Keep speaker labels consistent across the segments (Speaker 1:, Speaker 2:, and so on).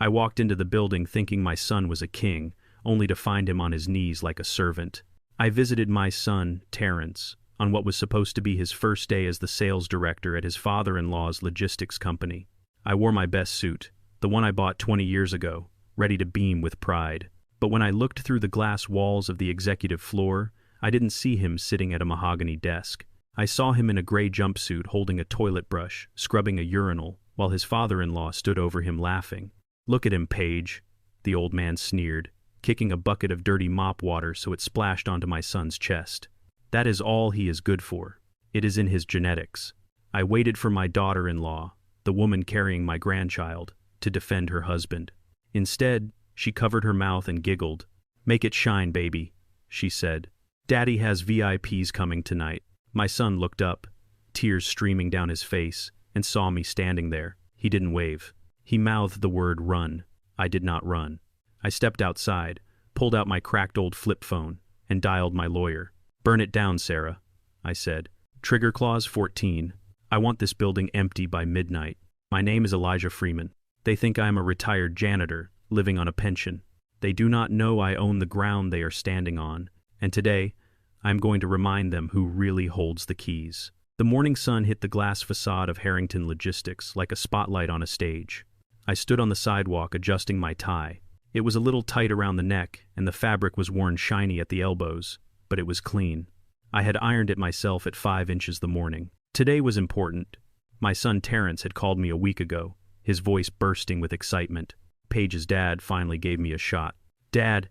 Speaker 1: I walked into the building thinking my son was a king, only to find him on his knees like a servant. I visited my son, Terrence, on what was supposed to be his first day as the sales director at his father-in-law's logistics company. I wore my best suit, the one I bought 20 years ago, ready to beam with pride. But when I looked through the glass walls of the executive floor, I didn't see him sitting at a mahogany desk. I saw him in a gray jumpsuit holding a toilet brush, scrubbing a urinal, while his father-in-law stood over him laughing. "Look at him, Paige," the old man sneered, kicking a bucket of dirty mop water so it splashed onto my son's chest. "That is all he is good for. It is in his genetics." I waited for my daughter-in-law, the woman carrying my grandchild, to defend her husband. Instead, she covered her mouth and giggled. "Make it shine, baby," she said. "Daddy has VIPs coming tonight." My son looked up, tears streaming down his face, and saw me standing there. He didn't wave. He mouthed the word run. I did not run. I stepped outside, pulled out my cracked old flip phone, and dialed my lawyer. "Burn it down, Sarah," I said. "Trigger clause 14. I want this building empty by midnight. My name is Elijah Freeman. They think I am a retired janitor, living on a pension. They do not know I own the ground they are standing on, and today, I am going to remind them who really holds the keys." The morning sun hit the glass facade of Harrington Logistics like a spotlight on a stage. I stood on the sidewalk adjusting my tie. It was a little tight around the neck, and the fabric was worn shiny at the elbows, but it was clean. I had ironed it myself at 5 inches the morning. Today was important. My son Terrence had called me a week ago, his voice bursting with excitement. Paige's dad finally gave me a shot. "Dad,"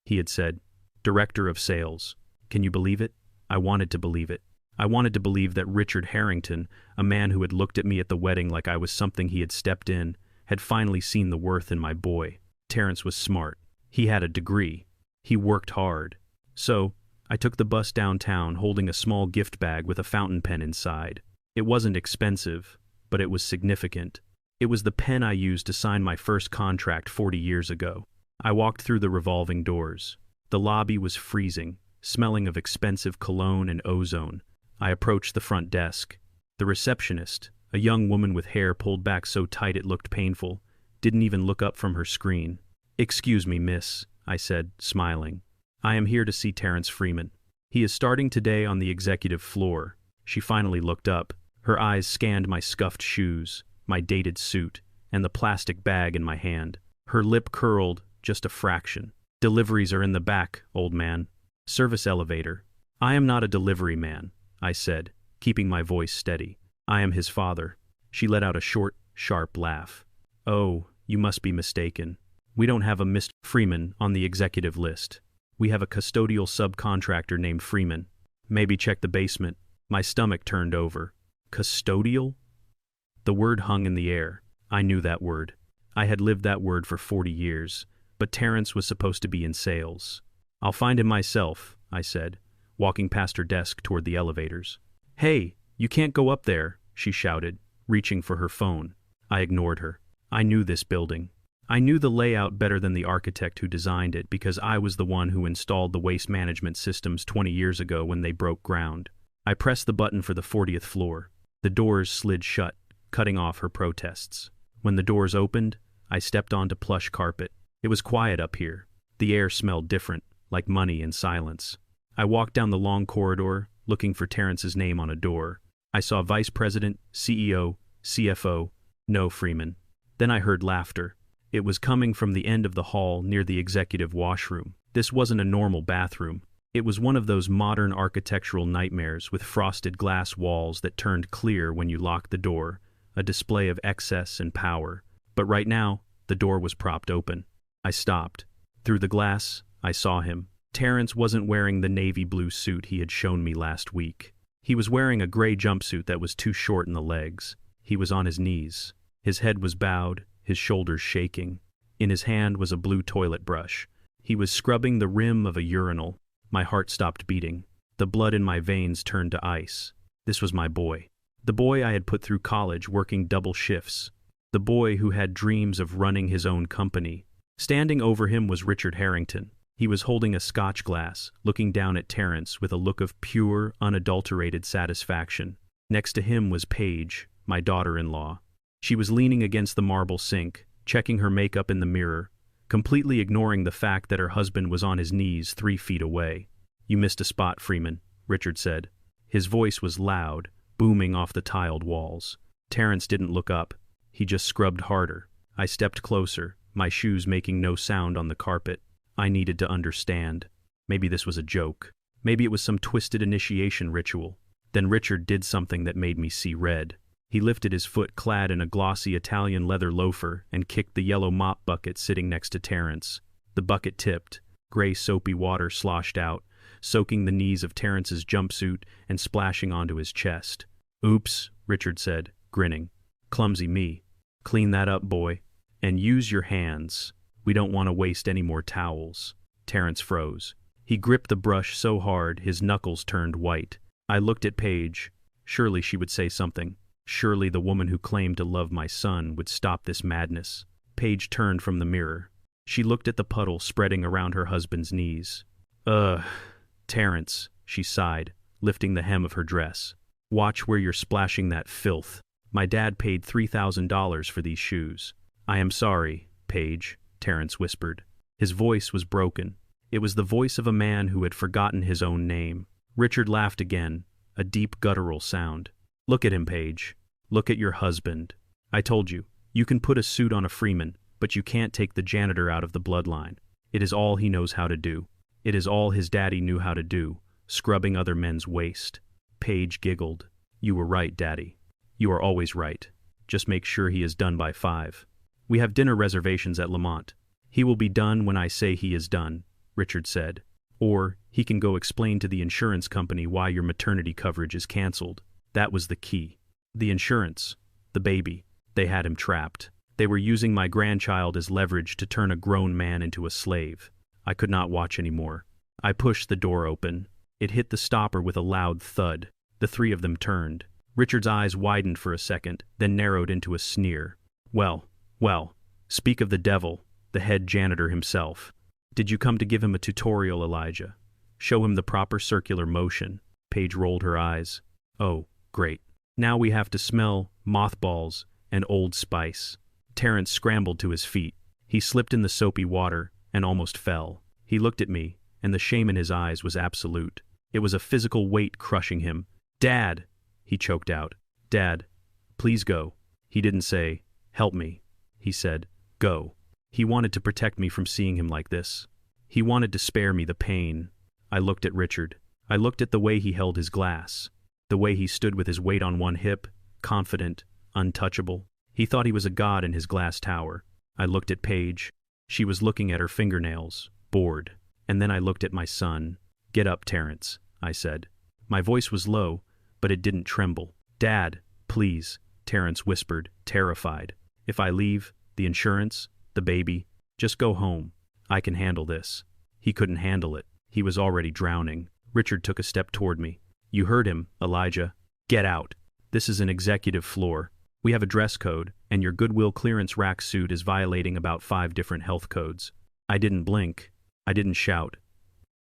Speaker 1: he had said, "Director of Sales. Can you believe it?" I wanted to believe it. I wanted to believe that Richard Harrington, a man who had looked at me at the wedding like I was something he had stepped in, had finally seen the worth in my boy. Terrence was smart. He had a degree. He worked hard. So, I took the bus downtown holding a small gift bag with a fountain pen inside. It wasn't expensive, but it was significant. It was the pen I used to sign my first contract 40 years ago. I walked through the revolving doors. The lobby was freezing, smelling of expensive cologne and ozone. I approached the front desk. The receptionist, a young woman with hair pulled back so tight it looked painful, didn't even look up from her screen. "Excuse me, miss," I said, smiling. "I am here to see Terrence Freeman. He is starting today on the executive floor." She finally looked up. Her eyes scanned my scuffed shoes, my dated suit, and the plastic bag in my hand. Her lip curled just a fraction. "Deliveries are in the back, old man. Service elevator." "I am not a delivery man," I said, keeping my voice steady. "I am his father." She let out a short, sharp laugh. "Oh, you must be mistaken. We don't have a Mr. Freeman on the executive list. We have a custodial subcontractor named Freeman. Maybe check the basement." My stomach turned over. Custodial? The word hung in the air. I knew that word. I had lived that word for 40 years, but Terrence was supposed to be in sales. "I'll find him myself," I said, walking past her desk toward the elevators. "Hey, you can't go up there," she shouted, reaching for her phone. I ignored her. I knew this building. I knew the layout better than the architect who designed it because I was the one who installed the waste management systems 20 years ago when they broke ground. I pressed the button for the 40th floor. The doors slid shut, cutting off her protests. When the doors opened, I stepped onto plush carpet. It was quiet up here. The air smelled different, like money and silence. I walked down the long corridor, looking for Terrence's name on a door. I saw Vice President, CEO, CFO, no Freeman. Then I heard laughter. It was coming from the end of the hall near the executive washroom. This wasn't a normal bathroom. It was one of those modern architectural nightmares with frosted glass walls that turned clear when you locked the door, a display of excess and power. But right now, the door was propped open. I stopped. Through the glass, I saw him. Terrence wasn't wearing the navy blue suit he had shown me last week. He was wearing a gray jumpsuit that was too short in the legs. He was on his knees. His head was bowed, his shoulders shaking. In his hand was a blue toilet brush. He was scrubbing the rim of a urinal. My heart stopped beating. The blood in my veins turned to ice. This was my boy. The boy I had put through college working double shifts. The boy who had dreams of running his own company. Standing over him was Richard Harrington. He was holding a scotch glass, looking down at Terrence with a look of pure, unadulterated satisfaction. Next to him was Paige, my daughter-in-law. She was leaning against the marble sink, checking her makeup in the mirror, completely ignoring the fact that her husband was on his knees 3 feet away. "You missed a spot, Freeman," Richard said. His voice was loud, booming off the tiled walls. Terrence didn't look up. He just scrubbed harder. I stepped closer, my shoes making no sound on the carpet. I needed to understand. Maybe this was a joke. Maybe it was some twisted initiation ritual. Then Richard did something that made me see red. He lifted his foot clad in a glossy Italian leather loafer and kicked the yellow mop bucket sitting next to Terrence. The bucket tipped. Gray soapy water sloshed out, soaking the knees of Terrence's jumpsuit and splashing onto his chest. "Oops," Richard said, grinning. "Clumsy me. Clean that up, boy. And use your hands. We don't want to waste any more towels." Terrence froze. He gripped the brush so hard his knuckles turned white. I looked at Paige. Surely she would say something. Surely the woman who claimed to love my son would stop this madness. Paige turned from the mirror. She looked at the puddle spreading around her husband's knees. Terrence," she sighed, lifting the hem of her dress. "Watch where you're splashing that filth. My dad paid $3,000 for these shoes." "I am sorry, Paige," Terrence whispered. His voice was broken. It was the voice of a man who had forgotten his own name. Richard laughed again, a deep guttural sound. "Look at him, Paige. Look at your husband. I told you, you can put a suit on a Freeman, but you can't take the janitor out of the bloodline. It is all he knows how to do. It is all his daddy knew how to do, scrubbing other men's waste." Paige giggled. "You were right, Daddy. You are always right. Just make sure he is done by 5. We have dinner reservations at Lamont. He will be done when I say he is done," Richard said. "Or he can go explain to the insurance company why your maternity coverage is canceled." That was the key. The insurance. The baby. They had him trapped. They were using my grandchild as leverage to turn a grown man into a slave. I could not watch anymore. I pushed the door open. It hit the stopper with a loud thud. The 3 of them turned. Richard's eyes widened for a second, then narrowed into a sneer. Well, speak of the devil, the head janitor himself. Did you come to give him a tutorial, Elijah? Show him the proper circular motion?" Paige rolled her eyes. "Oh, great. Now we have to smell mothballs and Old Spice." Terrence scrambled to his feet. He slipped in the soapy water and almost fell. He looked at me, and the shame in his eyes was absolute. It was a physical weight crushing him. "Dad!" he choked out. "Dad, please go." He didn't say, "Help me." He said, "Go." He wanted to protect me from seeing him like this. He wanted to spare me the pain. I looked at Richard. I looked at the way he held his glass. The way he stood with his weight on one hip, confident, untouchable. He thought he was a god in his glass tower. I looked at Paige. She was looking at her fingernails, bored. And then I looked at my son. "Get up, Terrence," I said. My voice was low, but it didn't tremble. "Dad, please," Terrence whispered, terrified. "If I leave, the insurance, the baby, just go home. I can handle this." He couldn't handle it. He was already drowning. Richard took a step toward me. "You heard him, Elijah. Get out. This is an executive floor. We have a dress code, and your Goodwill clearance rack suit is violating about 5 different health codes." I didn't blink. I didn't shout.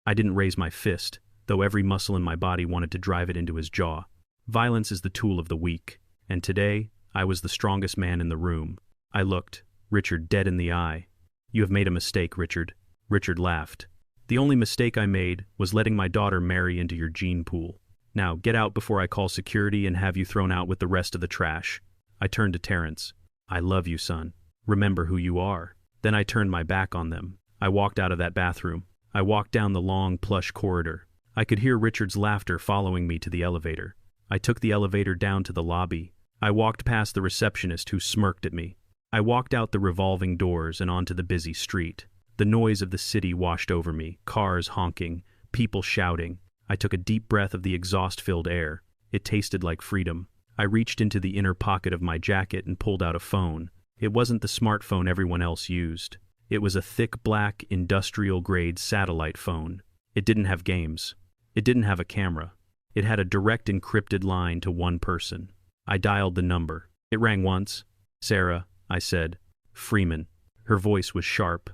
Speaker 1: I didn't raise my fist, though every muscle in my body wanted to drive it into his jaw. Violence is the tool of the weak, and today I was the strongest man in the room. I looked Richard dead in the eye. "You have made a mistake, Richard." Richard laughed. "The only mistake I made was letting my daughter marry into your gene pool. Now get out before I call security and have you thrown out with the rest of the trash." I turned to Terrence. "I love you, son. Remember who you are." Then I turned my back on them. I walked out of that bathroom. I walked down the long, plush corridor. I could hear Richard's laughter following me to the elevator. I took the elevator down to the lobby. I walked past the receptionist who smirked at me. I walked out the revolving doors and onto the busy street. The noise of the city washed over me, cars honking, people shouting. I took a deep breath of the exhaust-filled air. It tasted like freedom. I reached into the inner pocket of my jacket and pulled out a phone. It wasn't the smartphone everyone else used. It was a thick black, industrial-grade satellite phone. It didn't have games. It didn't have a camera. It had a direct encrypted line to one person. I dialed the number. It rang once. "Sarah," I said. "Freeman." Her voice was sharp,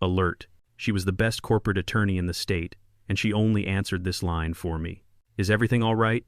Speaker 1: alert. She was the best corporate attorney in the state, and she only answered this line for me. "Is everything all right?"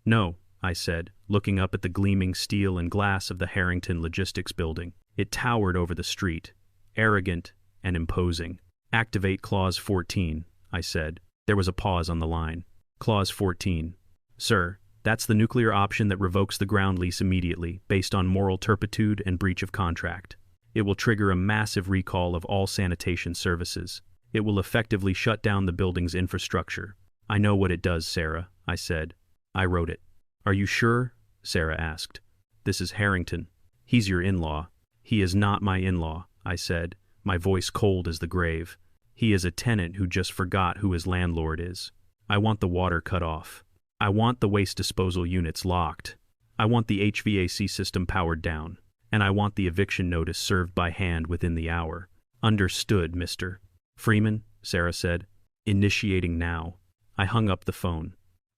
Speaker 1: "No," I said, looking up at the gleaming steel and glass of the Harrington Logistics building. It towered over the street, arrogant and imposing. "Activate Clause 14, I said. There was a pause on the line. Clause 14. "Sir, that's the nuclear option that revokes the ground lease immediately, based on moral turpitude and breach of contract. It will trigger a massive recall of all sanitation services. It will effectively shut down the building's infrastructure." "I know what it does, Sarah," I said. "I wrote it." "Are you sure?" Sarah asked. "This is Harrington. He's your in-law." "He is not my in-law," I said, my voice cold as the grave. "He is a tenant who just forgot who his landlord is. I want the water cut off. I want the waste disposal units locked. I want the HVAC system powered down. And I want the eviction notice served by hand within the hour." "Understood, Mr. Freeman," Sarah said. "Initiating now." I hung up the phone.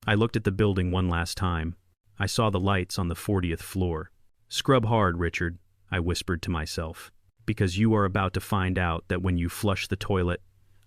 Speaker 1: I looked at the building one last time. I saw the lights on the 40th floor. "Scrub hard, Richard," I whispered to myself, "because you are about to find out that when you flush the toilet,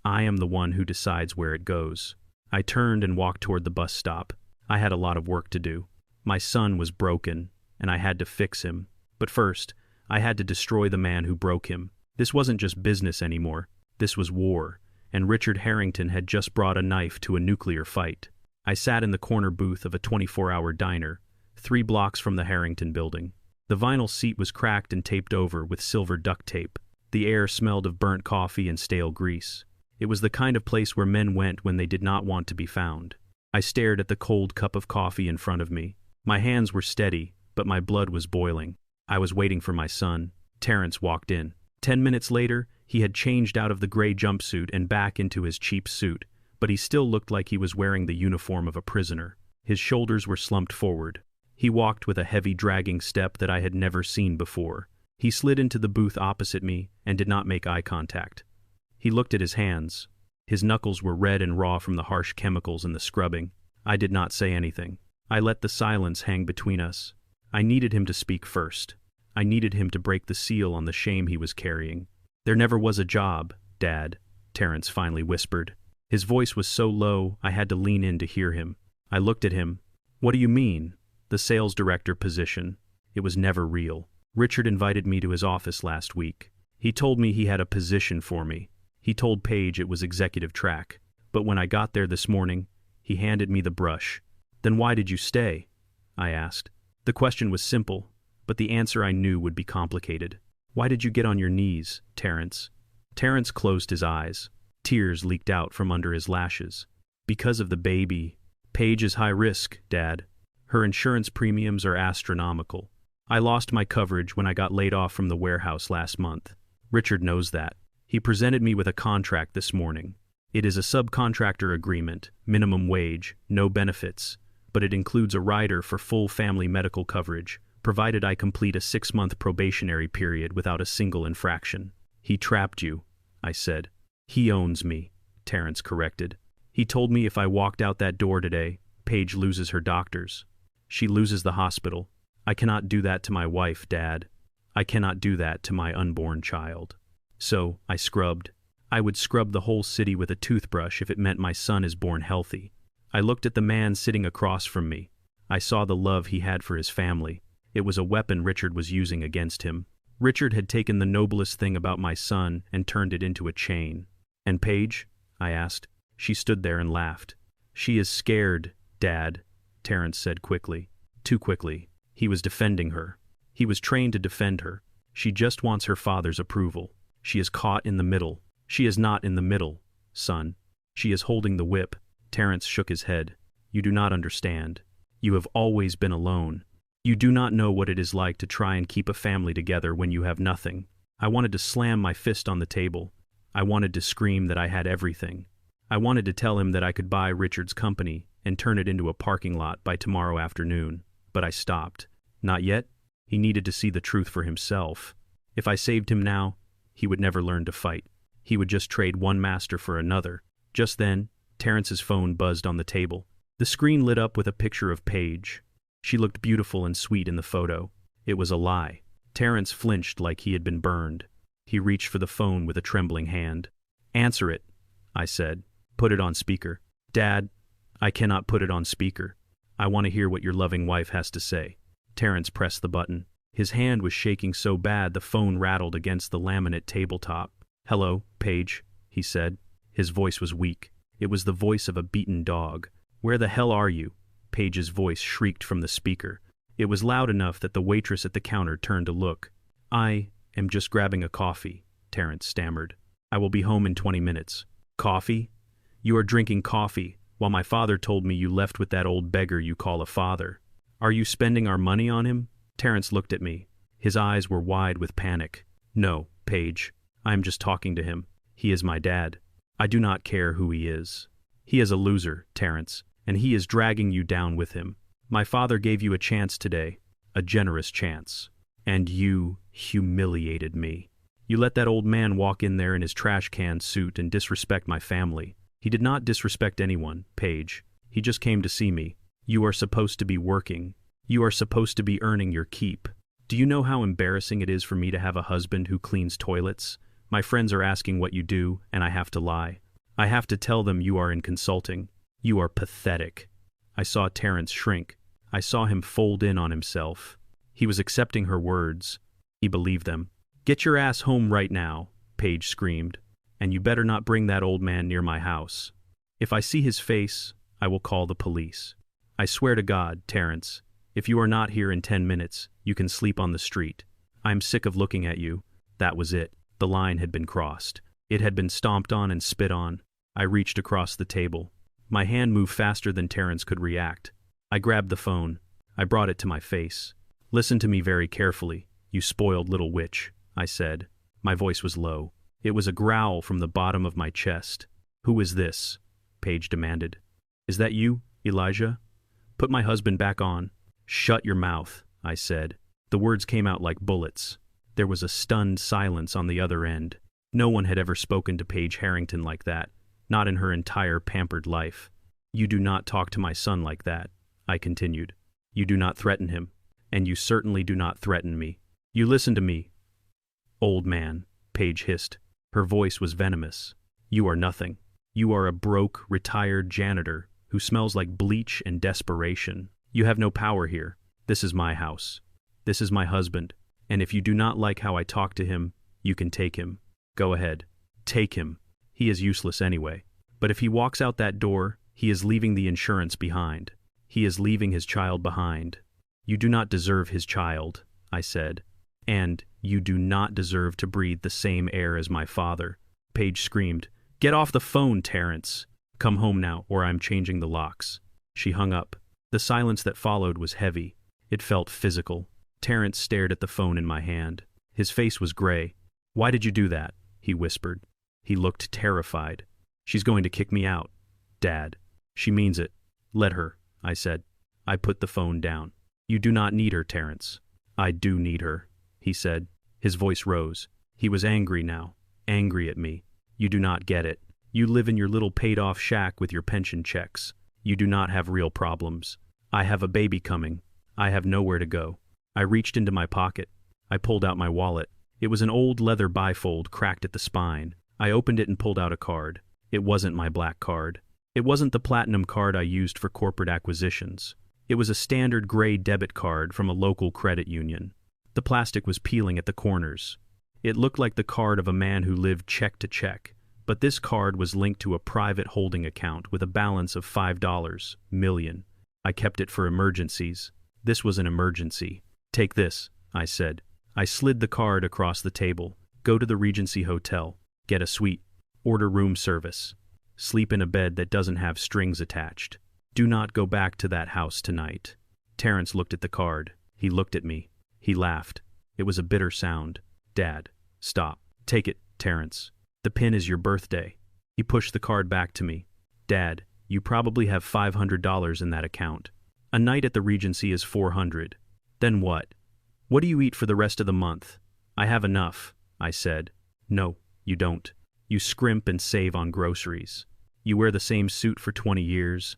Speaker 1: I am the one who decides where it goes." I turned and walked toward the bus stop. I had a lot of work to do. My son was broken, and I had to fix him. But first, I had to destroy the man who broke him. This wasn't just business anymore. This was war, and Richard Harrington had just brought a knife to a nuclear fight. I sat in the corner booth of a 24-hour diner, 3 blocks from the Harrington building. The vinyl seat was cracked and taped over with silver duct tape. The air smelled of burnt coffee and stale grease. It was the kind of place where men went when they did not want to be found. I stared at the cold cup of coffee in front of me. My hands were steady, but my blood was boiling. I was waiting for my son. Terrence walked in. 10 minutes later, he had changed out of the gray jumpsuit and back into his cheap suit, but he still looked like he was wearing the uniform of a prisoner. His shoulders were slumped forward. He walked with a heavy, dragging step that I had never seen before. He slid into the booth opposite me and did not make eye contact. He looked at his hands. His knuckles were red and raw from the harsh chemicals and the scrubbing. I did not say anything. I let the silence hang between us. I needed him to speak first. I needed him to break the seal on the shame he was carrying. "There never was a job, Dad," Terrence finally whispered. His voice was so low I had to lean in to hear him. I looked at him. "What do you mean?" "The sales director position. It was never real. Richard invited me to his office last week. He told me he had a position for me. He told Paige it was executive track. But when I got there this morning, he handed me the brush." "Then why did you stay?" I asked. The question was simple, but the answer I knew would be complicated. "Why did you get on your knees, Terrence?" Terrence closed his eyes. Tears leaked out from under his lashes. "Because of the baby. Paige is high risk, Dad. Her insurance premiums are astronomical. I lost my coverage when I got laid off from the warehouse last month. Richard knows that. He presented me with a contract this morning. It is a subcontractor agreement, minimum wage, no benefits, but it includes a rider for full family medical coverage, provided I complete a 6-month probationary period without a single infraction." "He trapped you," I said. "He owns me," Terrence corrected. "He told me if I walked out that door today, Paige loses her doctors. She loses the hospital. I cannot do that to my wife, Dad. I cannot do that to my unborn child." So I scrubbed. I would scrub the whole city with a toothbrush if it meant my son is born healthy. I looked at the man sitting across from me. I saw the love he had for his family. It was a weapon Richard was using against him. Richard had taken the noblest thing about my son and turned it into a chain. "And Paige?" I asked. She stood there and laughed. "She is scared, Dad," Terrence said quickly. Too quickly. He was defending her. He was trained to defend her. She just wants her father's approval. She is caught in the middle. She is not in the middle, son. She is holding the whip. Terrence shook his head. "You do not understand. You have always been alone. You do not know what it is like to try and keep a family together when you have nothing." I wanted to slam my fist on the table. I wanted to scream that I had everything. I wanted to tell him that I could buy Richard's company and turn it into a parking lot by tomorrow afternoon. But I stopped. Not yet. He needed to see the truth for himself. If I saved him now, he would never learn to fight. He would just trade one master for another. Just then, Terrence's phone buzzed on the table. The screen lit up with a picture of Paige. She looked beautiful and sweet in the photo. It was a lie. Terrence flinched like he had been burned. He reached for the phone with a trembling hand. "Answer it," I said. "Put it on speaker." "Dad, I cannot put it on speaker. I want to hear what your loving wife has to say." Terrence pressed the button. His hand was shaking so bad the phone rattled against the laminate tabletop. "Hello, Paige," he said. His voice was weak. It was the voice of a beaten dog. "Where the hell are you?" Paige's voice shrieked from the speaker. It was loud enough that the waitress at the counter turned to look. "I am just grabbing a coffee," Terrence stammered. "I will be home in 20 minutes. "Coffee? You are drinking coffee, while my father told me you left with that old beggar you call a father. Are you spending our money on him?" Terrence looked at me. His eyes were wide with panic. "No, Paige. I am just talking to him. He is my dad. I do not care who he is. He is a loser, Terrence, and he is dragging you down with him. My father gave you a chance today, a generous chance. And you humiliated me. You let that old man walk in there in his trash can suit and disrespect my family. He did not disrespect anyone, Paige. He just came to see me. You are supposed to be working. You are supposed to be earning your keep. Do you know how embarrassing it is for me to have a husband who cleans toilets? My friends are asking what you do, and I have to lie. I have to tell them you are in consulting. You are pathetic." I saw Terrence shrink. I saw him fold in on himself. He was accepting her words. He believed them. "Get your ass home right now," Paige screamed. "And you better not bring that old man near my house. If I see his face, I will call the police. I swear to God, Terrence, if you are not here in 10 minutes, you can sleep on the street. I am sick of looking at you." That was it. The line had been crossed. It had been stomped on and spit on. I reached across the table. My hand moved faster than Terrence could react. I grabbed the phone. I brought it to my face. "Listen to me very carefully, you spoiled little witch," I said. My voice was low. It was a growl from the bottom of my chest. "Who is this?" Paige demanded. "Is that you, Elijah? Put my husband back on." "Shut your mouth," I said. The words came out like bullets. There was a stunned silence on the other end. No one had ever spoken to Paige Harrington like that, not in her entire pampered life. "You do not talk to my son like that," I continued. "You do not threaten him, and you certainly do not threaten me. You listen to me." "Old man," Paige hissed. Her voice was venomous. "You are nothing. You are a broke, retired janitor who smells like bleach and desperation. You have no power here. This is my house. This is my husband. And if you do not like how I talk to him, you can take him. Go ahead. Take him. He is useless anyway. But if he walks out that door, he is leaving the insurance behind. He is leaving his child behind. You do not deserve his child," I said. "And you do not deserve to breathe the same air as my father." Paige screamed, "Get off the phone, Terrence. Come home now, or I'm changing the locks." She hung up. The silence that followed was heavy. It felt physical. Terrence stared at the phone in my hand. His face was gray. "Why did you do that?" he whispered. He looked terrified. "She's going to kick me out, Dad. She means it. Let her," I said. I put the phone down. "You do not need her, Terrence." "I do need her," he said. His voice rose. He was angry now, angry at me. "You do not get it. You live in your little paid-off shack with your pension checks. You do not have real problems. I have a baby coming. I have nowhere to go." I reached into my pocket. I pulled out my wallet. It was an old leather bifold cracked at the spine. I opened it and pulled out a card. It wasn't my black card. It wasn't the platinum card I used for corporate acquisitions. It was a standard gray debit card from a local credit union. The plastic was peeling at the corners. It looked like the card of a man who lived check to check, but this card was linked to a private holding account with a balance of $5 million. I kept it for emergencies. This was an emergency. "Take this," I said. I slid the card across the table. "Go to the Regency Hotel. Get a suite. Order room service. Sleep in a bed that doesn't have strings attached. Do not go back to that house tonight." Terrence looked at the card. He looked at me. He laughed. It was a bitter sound. "Dad, stop. Take it, Terrence. The pin is your birthday." He pushed the card back to me. "Dad, you probably have $500 in that account. A night at the Regency is $400. Then what? What do you eat for the rest of the month?" "I have enough," I said. "No, you don't. You scrimp and save on groceries. You wear the same suit for 20 years.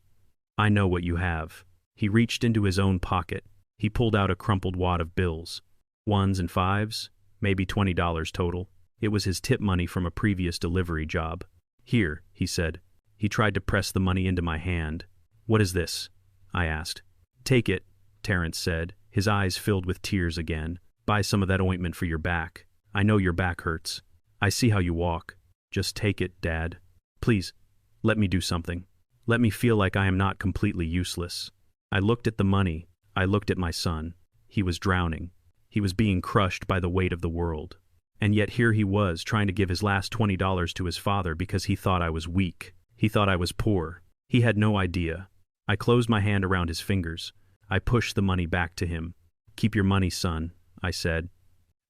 Speaker 1: I know what you have." He reached into his own pocket. He pulled out a crumpled wad of bills. Ones and fives, maybe $20 total. It was his tip money from a previous delivery job. "Here," he said. He tried to press the money into my hand. "What is this?" I asked. "Take it," Terrence said, his eyes filled with tears again. Buy some of that ointment for your back. I know your back hurts. I see how you walk. Just take it, Dad. Please, let me do something. Let me feel like I am not completely useless. I looked at the money. I looked at my son. He was drowning. He was being crushed by the weight of the world. And yet here he was, trying to give his last $20 to his father because he thought I was weak. He thought I was poor. He had no idea. I closed my hand around his fingers. I pushed the money back to him. Keep your money, son, I said.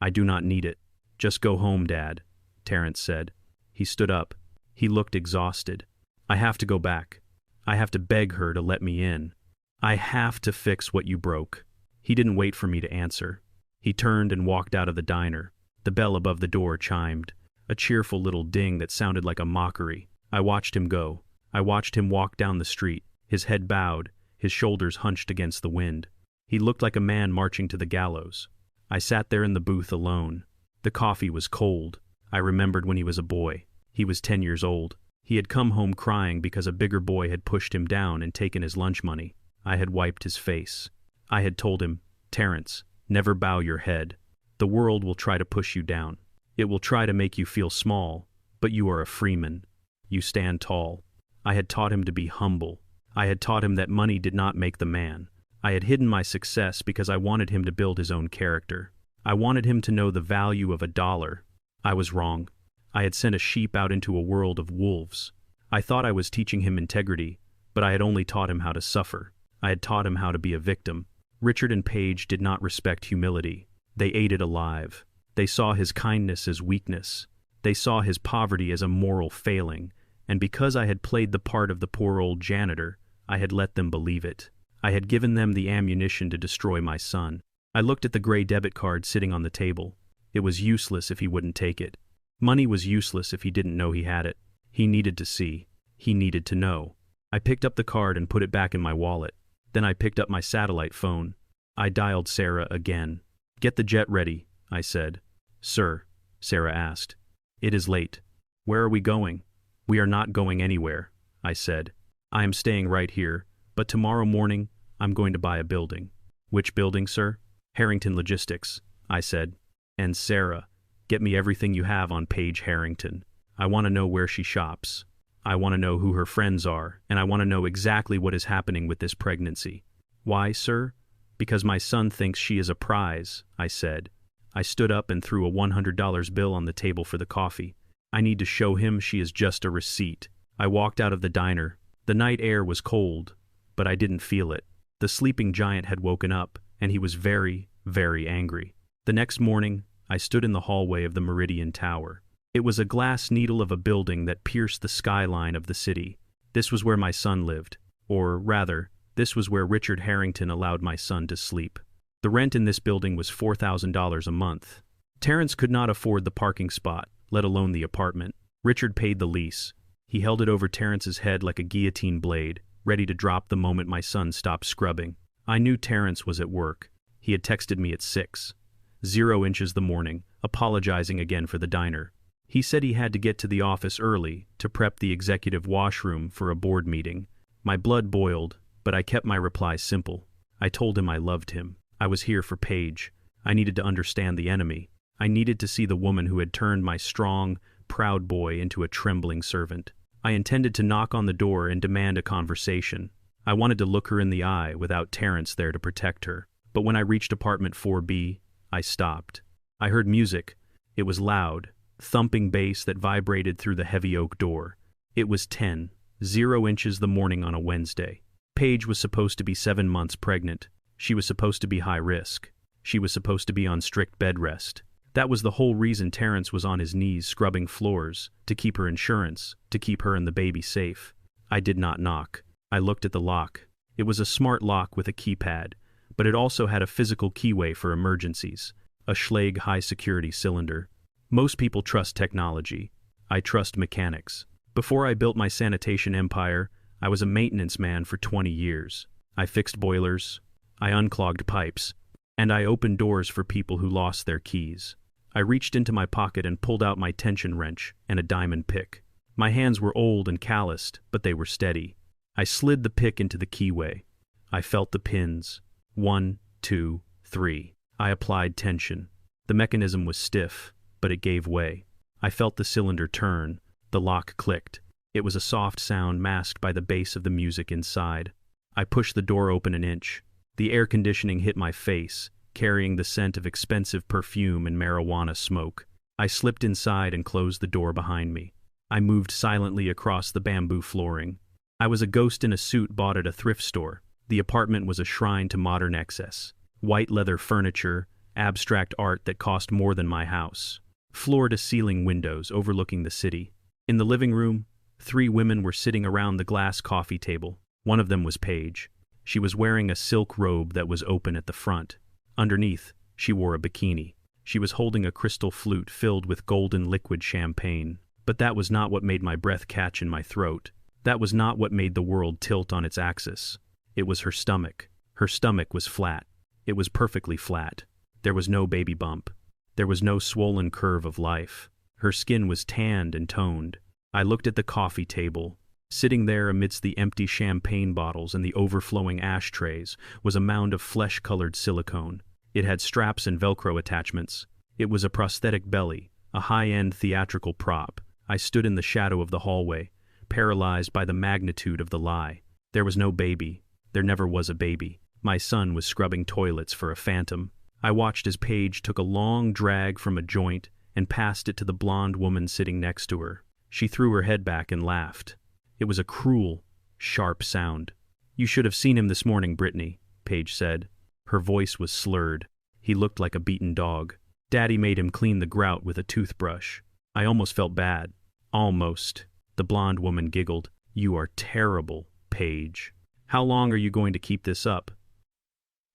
Speaker 1: I do not need it. Just go home, Dad, Terrence said. He stood up. He looked exhausted. I have to go back. I have to beg her to let me in. I have to fix what you broke. He didn't wait for me to answer. He turned and walked out of the diner. The bell above the door chimed, a cheerful little ding that sounded like a mockery. I watched him go. I watched him walk down the street, his head bowed, his shoulders hunched against the wind. He looked like a man marching to the gallows. I sat there in the booth alone. The coffee was cold. I remembered when he was a boy. He was 10 years old. He had come home crying because a bigger boy had pushed him down and taken his lunch money. I had wiped his face. I had told him, Terrence, never bow your head. The world will try to push you down. It will try to make you feel small, but you are a freeman. You stand tall. I had taught him to be humble. I had taught him that money did not make the man. I had hidden my success because I wanted him to build his own character. I wanted him to know the value of $1. I was wrong. I had sent a sheep out into a world of wolves. I thought I was teaching him integrity, but I had only taught him how to suffer. I had taught him how to be a victim. Richard and Paige did not respect humility. They ate it alive. They saw his kindness as weakness. They saw his poverty as a moral failing, and because I had played the part of the poor old janitor, I had let them believe it. I had given them the ammunition to destroy my son. I looked at the gray debit card sitting on the table. It was useless if he wouldn't take it. Money was useless if he didn't know he had it. He needed to see. He needed to know. I picked up the card and put it back in my wallet. Then I picked up my satellite phone. I dialed Sarah again. Get the jet ready, I said. Sir, Sarah asked. It is late. Where are we going? We are not going anywhere, I said. I am staying right here, but tomorrow morning I'm going to buy a building. Which building, sir? Harrington Logistics, I said. And Sarah, get me everything you have on Paige Harrington. I want to know where she shops. I want to know who her friends are, and I want to know exactly what is happening with this pregnancy. Why, sir? Because my son thinks she is a prize, I said. I stood up and threw a $100 bill on the table for the coffee. I need to show him she is just a receipt. I walked out of the diner. The night air was cold, but I didn't feel it. The sleeping giant had woken up, and he was very, very angry. The next morning, I stood in the hallway of the Meridian Tower. It was a glass needle of a building that pierced the skyline of the city. This was where my son lived. Or, rather, this was where Richard Harrington allowed my son to sleep. The rent in this building was $4,000 a month. Terrence could not afford the parking spot, let alone the apartment. Richard paid the lease. He held it over Terrence's head like a guillotine blade, ready to drop the moment my son stopped scrubbing. I knew Terrence was at work. He had texted me at 6:00 the morning, apologizing again for the diner. He said he had to get to the office early to prep the executive washroom for a board meeting. My blood boiled, but I kept my reply simple. I told him I loved him. I was here for Paige. I needed to understand the enemy. I needed to see the woman who had turned my strong, proud boy into a trembling servant. I intended to knock on the door and demand a conversation. I wanted to look her in the eye without Terrence there to protect her. But when I reached apartment 4B, I stopped. I heard music. It was loud, thumping bass that vibrated through the heavy oak door. It was 10:00 the morning on a Wednesday. Paige was supposed to be 7 months pregnant. She was supposed to be high risk. She was supposed to be on strict bed rest. That was the whole reason Terrence was on his knees scrubbing floors, to keep her insurance, to keep her and the baby safe. I did not knock. I looked at the lock. It was a smart lock with a keypad, but it also had a physical keyway for emergencies, a Schlage high-security cylinder. Most people trust technology. I trust mechanics. Before I built my sanitation empire, I was a maintenance man for 20 years. I fixed boilers, I unclogged pipes, and I opened doors for people who lost their keys. I reached into my pocket and pulled out my tension wrench and a diamond pick. My hands were old and calloused, but they were steady. I slid the pick into the keyway. I felt the pins. 1, 2, 3. I applied tension. The mechanism was stiff, but it gave way. I felt the cylinder turn. The lock clicked. It was a soft sound masked by the bass of the music inside. I pushed the door open an inch. The air conditioning hit my face, carrying the scent of expensive perfume and marijuana smoke. I slipped inside and closed the door behind me. I moved silently across the bamboo flooring. I was a ghost in a suit bought at a thrift store. The apartment was a shrine to modern excess. White leather furniture, abstract art that cost more than my house. Floor-to-ceiling windows overlooking the city. In the living room, 3 women were sitting around the glass coffee table. One of them was Paige. She was wearing a silk robe that was open at the front. Underneath, she wore a bikini. She was holding a crystal flute filled with golden liquid champagne. But that was not what made my breath catch in my throat. That was not what made the world tilt on its axis. It was her stomach. Her stomach was flat. It was perfectly flat. There was no baby bump. There was no swollen curve of life. Her skin was tanned and toned. I looked at the coffee table. Sitting there amidst the empty champagne bottles and the overflowing ashtrays was a mound of flesh-colored silicone. It had straps and Velcro attachments. It was a prosthetic belly, a high-end theatrical prop. I stood in the shadow of the hallway, paralyzed by the magnitude of the lie. There was no baby. There never was a baby. My son was scrubbing toilets for a phantom. I watched as Paige took a long drag from a joint and passed it to the blonde woman sitting next to her. She threw her head back and laughed. It was a cruel, sharp sound. "You should have seen him this morning, Brittany," Paige said. Her voice was slurred. He looked like a beaten dog. Daddy made him clean the grout with a toothbrush. I almost felt bad. Almost. The blonde woman giggled. "You are terrible, Paige. How long are you going to keep this up?"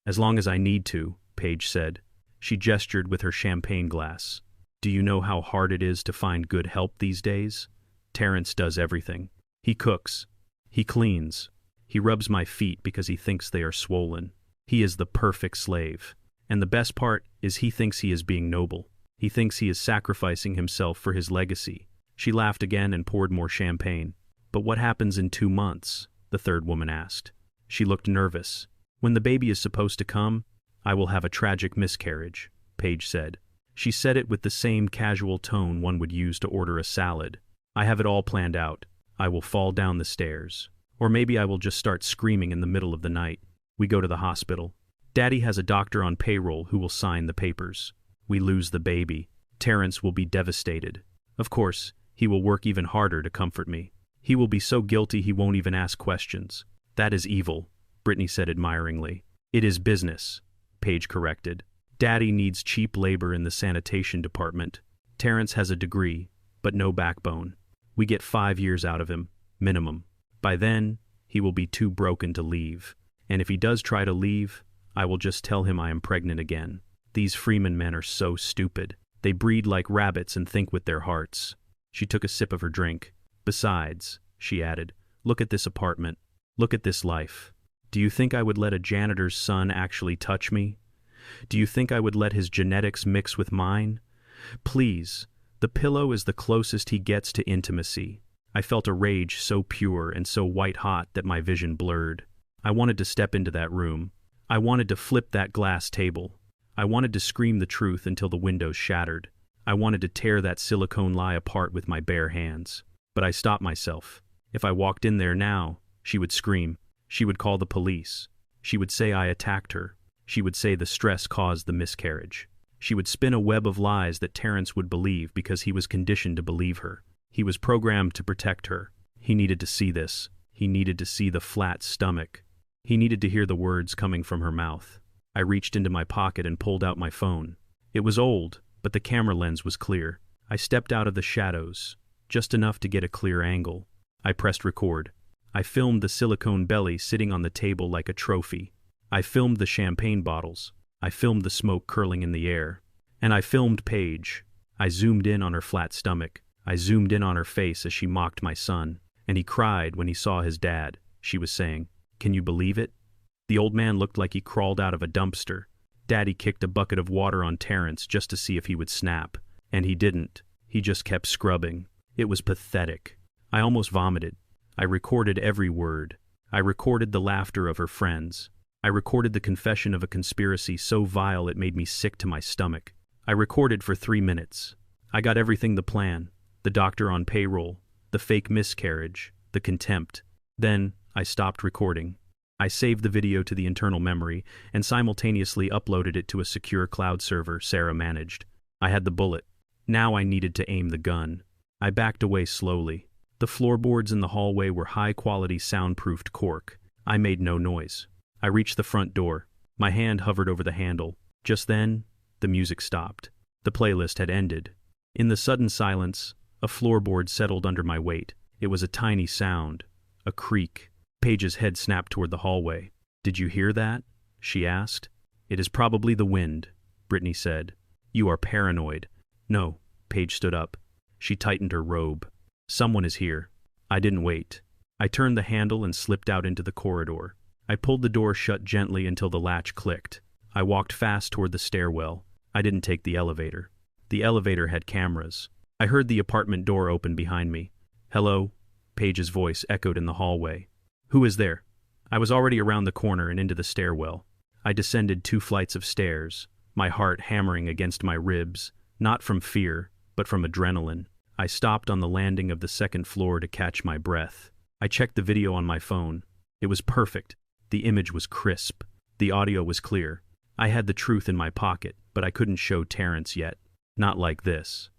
Speaker 1: "As long as I need to," Paige said. She gestured with her champagne glass. "Do you know how hard it is to find good help these days? Terrence does everything. He cooks. He cleans. He rubs my feet because he thinks they are swollen. He is the perfect slave. And the best part is he thinks he is being noble. He thinks he is sacrificing himself for his legacy." She laughed again and poured more champagne. "But what happens in 2 months?" the third woman asked. She looked nervous. "When the baby is supposed to come, I will have a tragic miscarriage," Paige said. She said it with the same casual tone one would use to order a salad. "I have it all planned out. I will fall down the stairs. Or maybe I will just start screaming in the middle of the night. We go to the hospital. Daddy has a doctor on payroll who will sign the papers. We lose the baby. Terrence will be devastated. Of course, he will work even harder to comfort me. He will be so guilty he won't even ask questions. That is evil," Brittany said admiringly. "It is business," Paige corrected. "Daddy needs cheap labor in the sanitation department. Terrence has a degree, but no backbone. We get 5 years out of him, minimum. By then, he will be too broken to leave. And if he does try to leave, I will just tell him I am pregnant again. These Freeman men are so stupid. They breed like rabbits and think with their hearts." She took a sip of her drink. "Besides," she added, "look at this apartment. Look at this life. Do you think I would let a janitor's son actually touch me? Do you think I would let his genetics mix with mine? Please, the pillow is the closest he gets to intimacy." I felt a rage so pure and so white-hot that my vision blurred. I wanted to step into that room. I wanted to flip that glass table. I wanted to scream the truth until the windows shattered. I wanted to tear that silicone lie apart with my bare hands. But I stopped myself. If I walked in there now, she would scream. She would call the police. She would say I attacked her. She would say the stress caused the miscarriage. She would spin a web of lies that Terrence would believe because he was conditioned to believe her. He was programmed to protect her. He needed to see this. He needed to see the flat stomach. He needed to hear the words coming from her mouth. I reached into my pocket and pulled out my phone. It was old, but the camera lens was clear. I stepped out of the shadows, just enough to get a clear angle. I pressed record. I filmed the silicone belly sitting on the table like a trophy. I filmed the champagne bottles. I filmed the smoke curling in the air. And I filmed Paige. I zoomed in on her flat stomach. I zoomed in on her face as she mocked my son. And he cried when he saw his dad, she was saying. Can you believe it? The old man looked like he crawled out of a dumpster. Daddy kicked a bucket of water on Terrence just to see if he would snap. And he didn't. He just kept scrubbing. It was pathetic. I almost vomited. I recorded every word. I recorded the laughter of her friends. I recorded the confession of a conspiracy so vile it made me sick to my stomach. I recorded for 3 minutes. I got everything: the plan, the doctor on payroll, the fake miscarriage, the contempt. Then, I stopped recording. I saved the video to the internal memory and simultaneously uploaded it to a secure cloud server Sarah managed. I had the bullet. Now I needed to aim the gun. I backed away slowly. The floorboards in the hallway were high-quality soundproofed cork. I made no noise. I reached the front door. My hand hovered over the handle. Just then, the music stopped. The playlist had ended. In the sudden silence, a floorboard settled under my weight. It was a tiny sound, a creak. Paige's head snapped toward the hallway. "Did you hear that?" she asked. "It is probably the wind," Brittany said. "You are paranoid." "No." Paige stood up. She tightened her robe. "Someone is here." I didn't wait. I turned the handle and slipped out into the corridor. I pulled the door shut gently until the latch clicked. I walked fast toward the stairwell. I didn't take the elevator. The elevator had cameras. I heard the apartment door open behind me. "Hello?" Paige's voice echoed in the hallway. "Who is there?" I was already around the corner and into the stairwell. I descended 2 flights of stairs, my heart hammering against my ribs, not from fear, but from adrenaline. I stopped on the landing of the 2nd floor to catch my breath. I checked the video on my phone. It was perfect. The image was crisp. The audio was clear. I had the truth in my pocket, but I couldn't show Terrence yet. Not like this.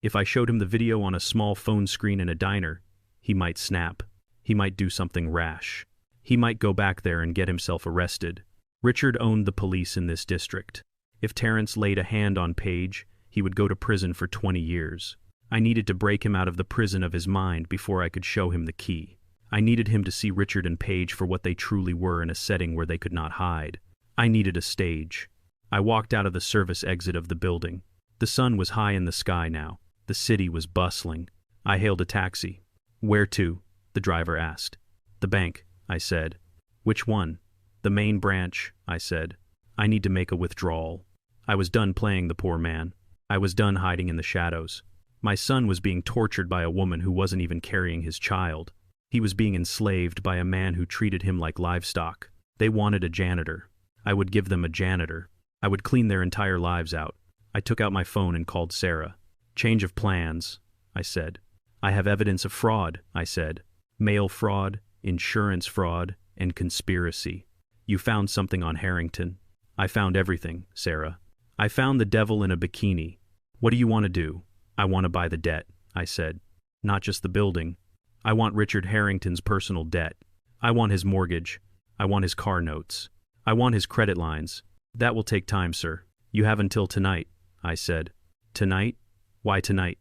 Speaker 1: If I showed him the video on a small phone screen in a diner, he might snap. He might do something rash. He might go back there and get himself arrested. Richard owned the police in this district. If Terrence laid a hand on Paige, he would go to prison for 20 years. I needed to break him out of the prison of his mind before I could show him the key. I needed him to see Richard and Paige for what they truly were in a setting where they could not hide. I needed a stage. I walked out of the service exit of the building. The sun was high in the sky now. The city was bustling. I hailed a taxi. "Where to?" the driver asked. "The bank," I said. "Which one?" "The main branch," I said. "I need to make a withdrawal." I was done playing the poor man. I was done hiding in the shadows. My son was being tortured by a woman who wasn't even carrying his child. He was being enslaved by a man who treated him like livestock. They wanted a janitor. I would give them a janitor. I would clean their entire lives out. I took out my phone and called Sarah. "Change of plans," I said. "I have evidence of fraud," I said. "Mail fraud, insurance fraud, and conspiracy." "You found something on Harrington." "I found everything, Sarah. I found the devil in a bikini." "What do you want to do?" "I want to buy the debt," I said. "Not just the building. I want Richard Harrington's personal debt. I want his mortgage. I want his car notes. I want his credit lines." "That will take time, sir. You have until tonight," I said. "Tonight? Why tonight?"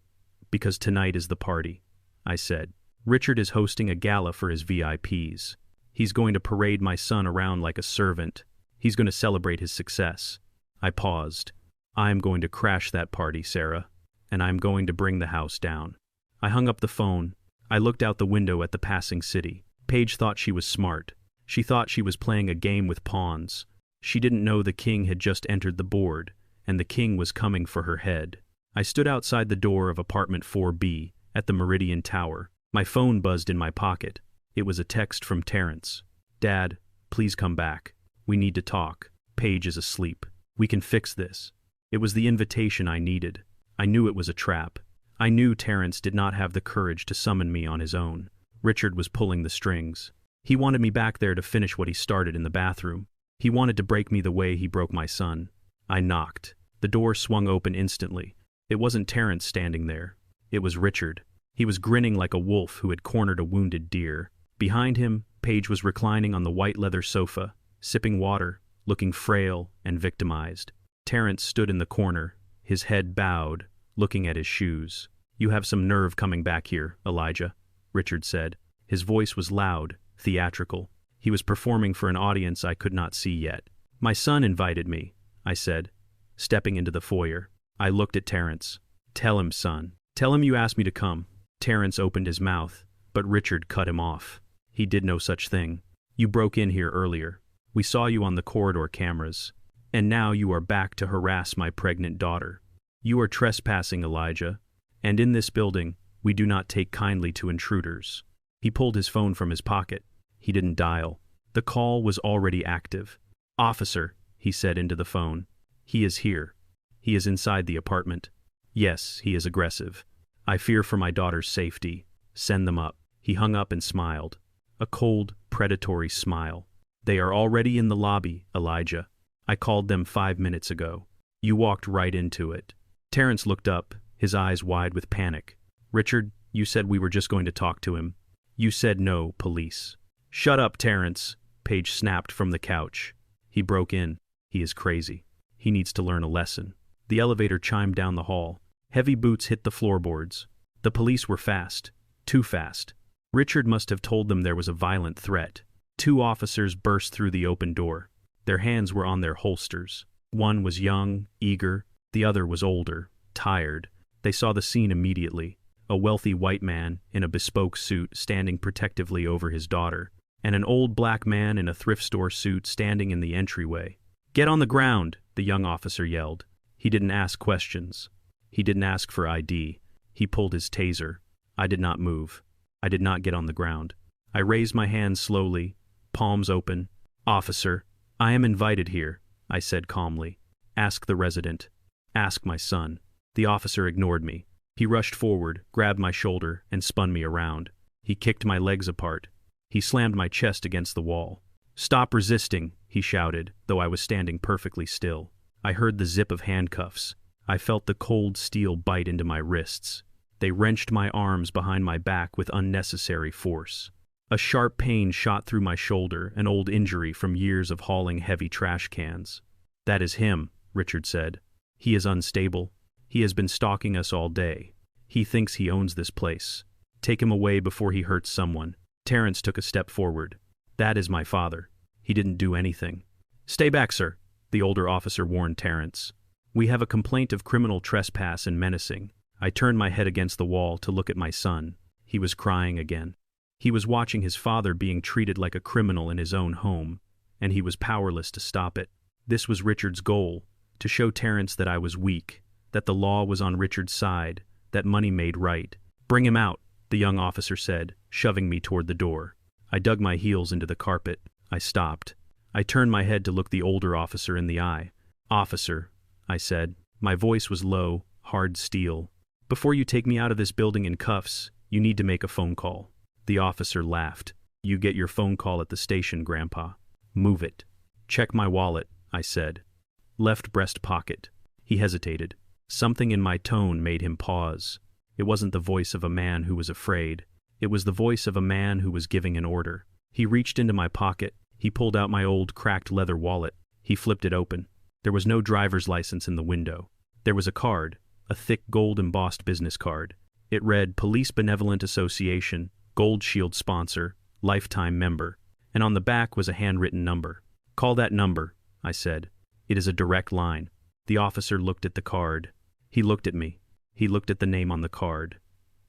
Speaker 1: "Because tonight is the party," I said. "Richard is hosting a gala for his VIPs. He's going to parade my son around like a servant. He's going to celebrate his success." I paused. "I'm going to crash that party, Sarah, and I'm going to bring the house down." I hung up the phone. I looked out the window at the passing city. Paige thought she was smart. She thought she was playing a game with pawns. She didn't know the king had just entered the board, and the king was coming for her head. I stood outside the door of apartment 4B at the Meridian Tower. My phone buzzed in my pocket. It was a text from Terrence. "Dad, please come back. We need to talk. Paige is asleep. We can fix this." It was the invitation I needed. I knew it was a trap. I knew Terrence did not have the courage to summon me on his own. Richard was pulling the strings. He wanted me back there to finish what he started in the bathroom. He wanted to break me the way he broke my son. I knocked. The door swung open instantly. It wasn't Terrence standing there. It was Richard. He was grinning like a wolf who had cornered a wounded deer. Behind him, Paige was reclining on the white leather sofa, sipping water, looking frail and victimized. Terrence stood in the corner, his head bowed, looking at his shoes. "You have some nerve coming back here, Elijah," Richard said. His voice was loud, theatrical. He was performing for an audience I could not see yet. "My son invited me," I said, stepping into the foyer. I looked at Terrence. "Tell him, son. Tell him you asked me to come." Terrence opened his mouth, but Richard cut him off. "He did no such thing. You broke in here earlier. We saw you on the corridor cameras. And now you are back to harass my pregnant daughter. You are trespassing, Elijah. And in this building, we do not take kindly to intruders." He pulled his phone from his pocket. He didn't dial. The call was already active. "Officer," he said into the phone. "He is here. He is inside the apartment. Yes, he is aggressive. I fear for my daughter's safety. Send them up." He hung up and smiled. A cold, predatory smile. "They are already in the lobby, Elijah. I called them 5 minutes ago. You walked right into it." Terrence looked up, his eyes wide with panic. "Richard, you said we were just going to talk to him. You said no, police." "Shut up, Terrence," Paige snapped from the couch. He broke in. He is crazy. He needs to learn a lesson. The elevator chimed down the hall. Heavy boots hit the floorboards. The police were fast. Too fast. Richard must have told them there was a violent threat. 2 officers burst through the open door. Their hands were on their holsters. One was young, eager. The other was older, tired. They saw the scene immediately. A wealthy white man in a bespoke suit standing protectively over his daughter, and an old black man in a thrift store suit standing in the entryway. "Get on the ground," the young officer yelled. He didn't ask questions. He didn't ask for ID. He pulled his taser. I did not move. I did not get on the ground. I raised my hands slowly, palms open. "Officer, I am invited here," I said calmly. "Ask the resident. Ask my son." The officer ignored me. He rushed forward, grabbed my shoulder, and spun me around. He kicked my legs apart. He slammed my chest against the wall. "Stop resisting," he shouted, though I was standing perfectly still. I heard the zip of handcuffs. I felt the cold steel bite into my wrists. They wrenched my arms behind my back with unnecessary force. A sharp pain shot through my shoulder, an old injury from years of hauling heavy trash cans. "That is him," Richard said. "He is unstable. He has been stalking us all day. He thinks he owns this place. Take him away before he hurts someone." Terrence took a step forward. "That is my father. He didn't do anything." "Stay back, sir," the older officer warned Terrence. "We have a complaint of criminal trespass and menacing." I turned my head against the wall to look at my son. He was crying again. He was watching his father being treated like a criminal in his own home, and he was powerless to stop it. This was Richard's goal, to show Terrence that I was weak, that the law was on Richard's side, that money made right. "Bring him out," the young officer said, shoving me toward the door. I dug my heels into the carpet. I stopped. I turned my head to look the older officer in the eye. "Officer," I said. My voice was low, hard steel. "Before you take me out of this building in cuffs, you need to make a phone call." The officer laughed. "You get your phone call at the station, Grandpa. Move it." "Check my wallet," I said. "Left breast pocket." He hesitated. Something in my tone made him pause. It wasn't the voice of a man who was afraid. It was the voice of a man who was giving an order. He reached into my pocket. He pulled out my old, cracked leather wallet. He flipped it open. There was no driver's license in the window. There was a card, a thick gold-embossed business card. It read, "Police Benevolent Association, Gold Shield Sponsor, Lifetime Member," and on the back was a handwritten number. "Call that number," I said. "It is a direct line." The officer looked at the card. He looked at me. He looked at the name on the card.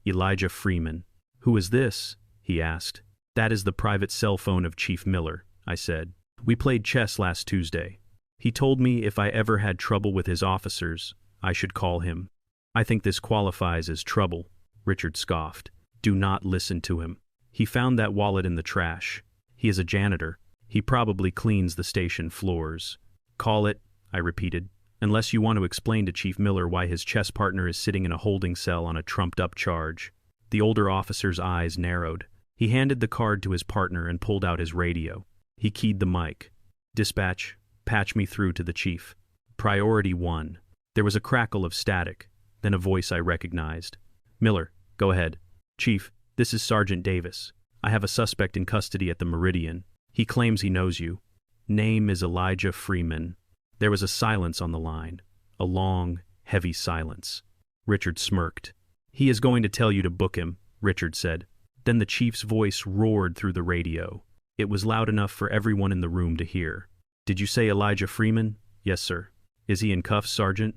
Speaker 1: Elijah Freeman. "Who is this?" he asked. "That is the private cell phone of Chief Miller," I said. "We played chess last Tuesday. He told me if I ever had trouble with his officers, I should call him." "I think this qualifies as trouble," Richard scoffed. "Do not listen to him. He found that wallet in the trash. He is a janitor. He probably cleans the station floors." "Call it," I repeated, "unless you want to explain to Chief Miller why his chess partner is sitting in a holding cell on a trumped-up charge." The older officer's eyes narrowed. He handed the card to his partner and pulled out his radio. He keyed the mic. "Dispatch, patch me through to the chief. Priority 1. There was a crackle of static, then a voice I recognized. "Miller, go ahead." "Chief, this is Sergeant Davis. I have a suspect in custody at the Meridian. He claims he knows you. Name is Elijah Freeman." There was a silence on the line, a long, heavy silence. Richard smirked. "He is going to tell you to book him," Richard said. Then the chief's voice roared through the radio. It was loud enough for everyone in the room to hear. "Did you say Elijah Freeman?" "Yes, sir." "Is he in cuffs, Sergeant?"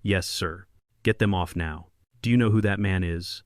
Speaker 1: "Yes, sir." "Get them off now." "Do you know who that man is?"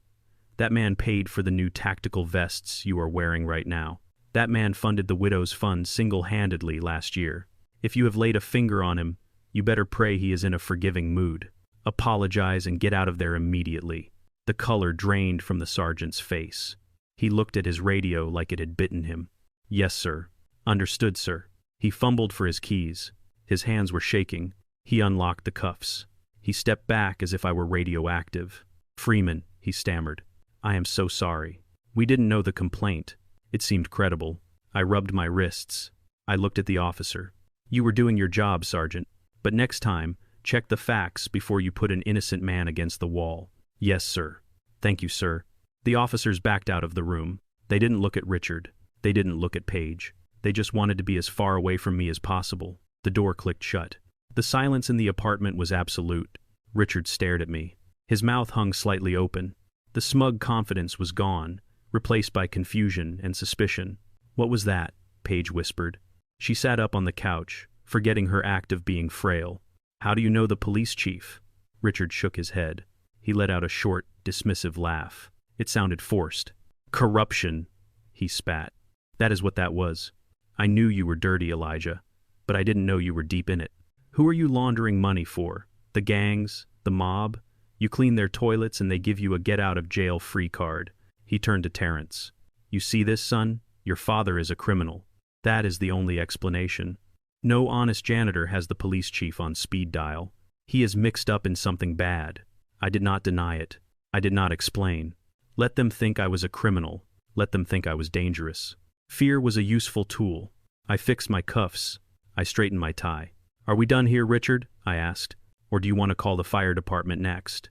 Speaker 1: "That man paid for the new tactical vests you are wearing right now. That man funded the Widow's Fund single-handedly last year. If you have laid a finger on him, you better pray he is in a forgiving mood. Apologize and get out of there immediately." The color drained from the sergeant's face. He looked at his radio like it had bitten him. "Yes, sir." "Understood, sir." He fumbled for his keys. His hands were shaking. He unlocked the cuffs. He stepped back as if I were radioactive. "Freeman," he stammered. "I am so sorry. We didn't know the complaint." It seemed credible. I rubbed my wrists. I looked at the officer. "You were doing your job, Sergeant. But next time, check the facts before you put an innocent man against the wall." "Yes, sir." "Thank you, sir." The officers backed out of the room. They didn't look at Richard. They didn't look at Paige. They just wanted to be as far away from me as possible. The door clicked shut. The silence in the apartment was absolute. Richard stared at me. His mouth hung slightly open. The smug confidence was gone, replaced by confusion and suspicion. "What was that?" Paige whispered. She sat up on the couch, forgetting her act of being frail. "How do you know the police chief?" Richard shook his head. He let out a short, dismissive laugh. It sounded forced. "Corruption," he spat. "That is what that was. I knew you were dirty, Elijah, but I didn't know you were deep in it. Who are you laundering money for? The gangs? The mob? You clean their toilets and they give you a get-out-of-jail-free card." He turned to Terrence. "You see this, son? Your father is a criminal. That is the only explanation. No honest janitor has the police chief on speed dial. He is mixed up in something bad." I did not deny it. I did not explain. Let them think I was a criminal. Let them think I was dangerous. Fear was a useful tool. I fixed my cuffs. I straightened my tie. "Are we done here, Richard?" I asked. "Or do you want to call the fire department next?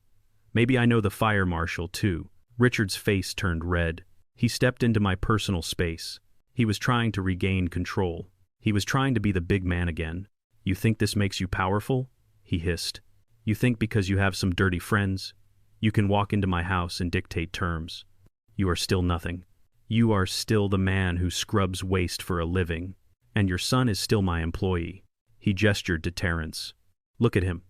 Speaker 1: Maybe I know the fire marshal, too." Richard's face turned red. He stepped into my personal space. He was trying to regain control. He was trying to be the big man again. "You think this makes you powerful?" he hissed. "You think because you have some dirty friends, you can walk into my house and dictate terms? You are still nothing. You are still the man who scrubs waste for a living, and your son is still my employee." He gestured to Terrence. "Look at him,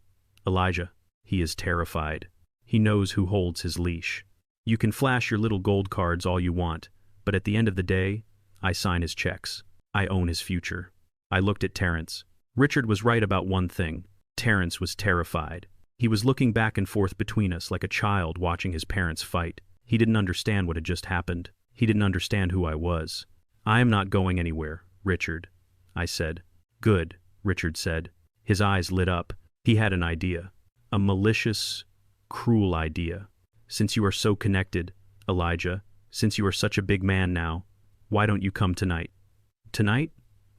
Speaker 1: Elijah. He is terrified. He knows who holds his leash. You can flash your little gold cards all you want, but at the end of the day, I sign his checks. I own his future." I looked at Terrence. Richard was right about one thing. Terrence was terrified. He was looking back and forth between us like a child watching his parents fight. He didn't understand what had just happened. He didn't understand who I was. "I am not going anywhere, Richard," I said. "Good," Richard said. His eyes lit up. He had an idea. A malicious, cruel idea. "Since you are so connected, Elijah, since you are such a big man now, why don't you come tonight?" "Tonight?"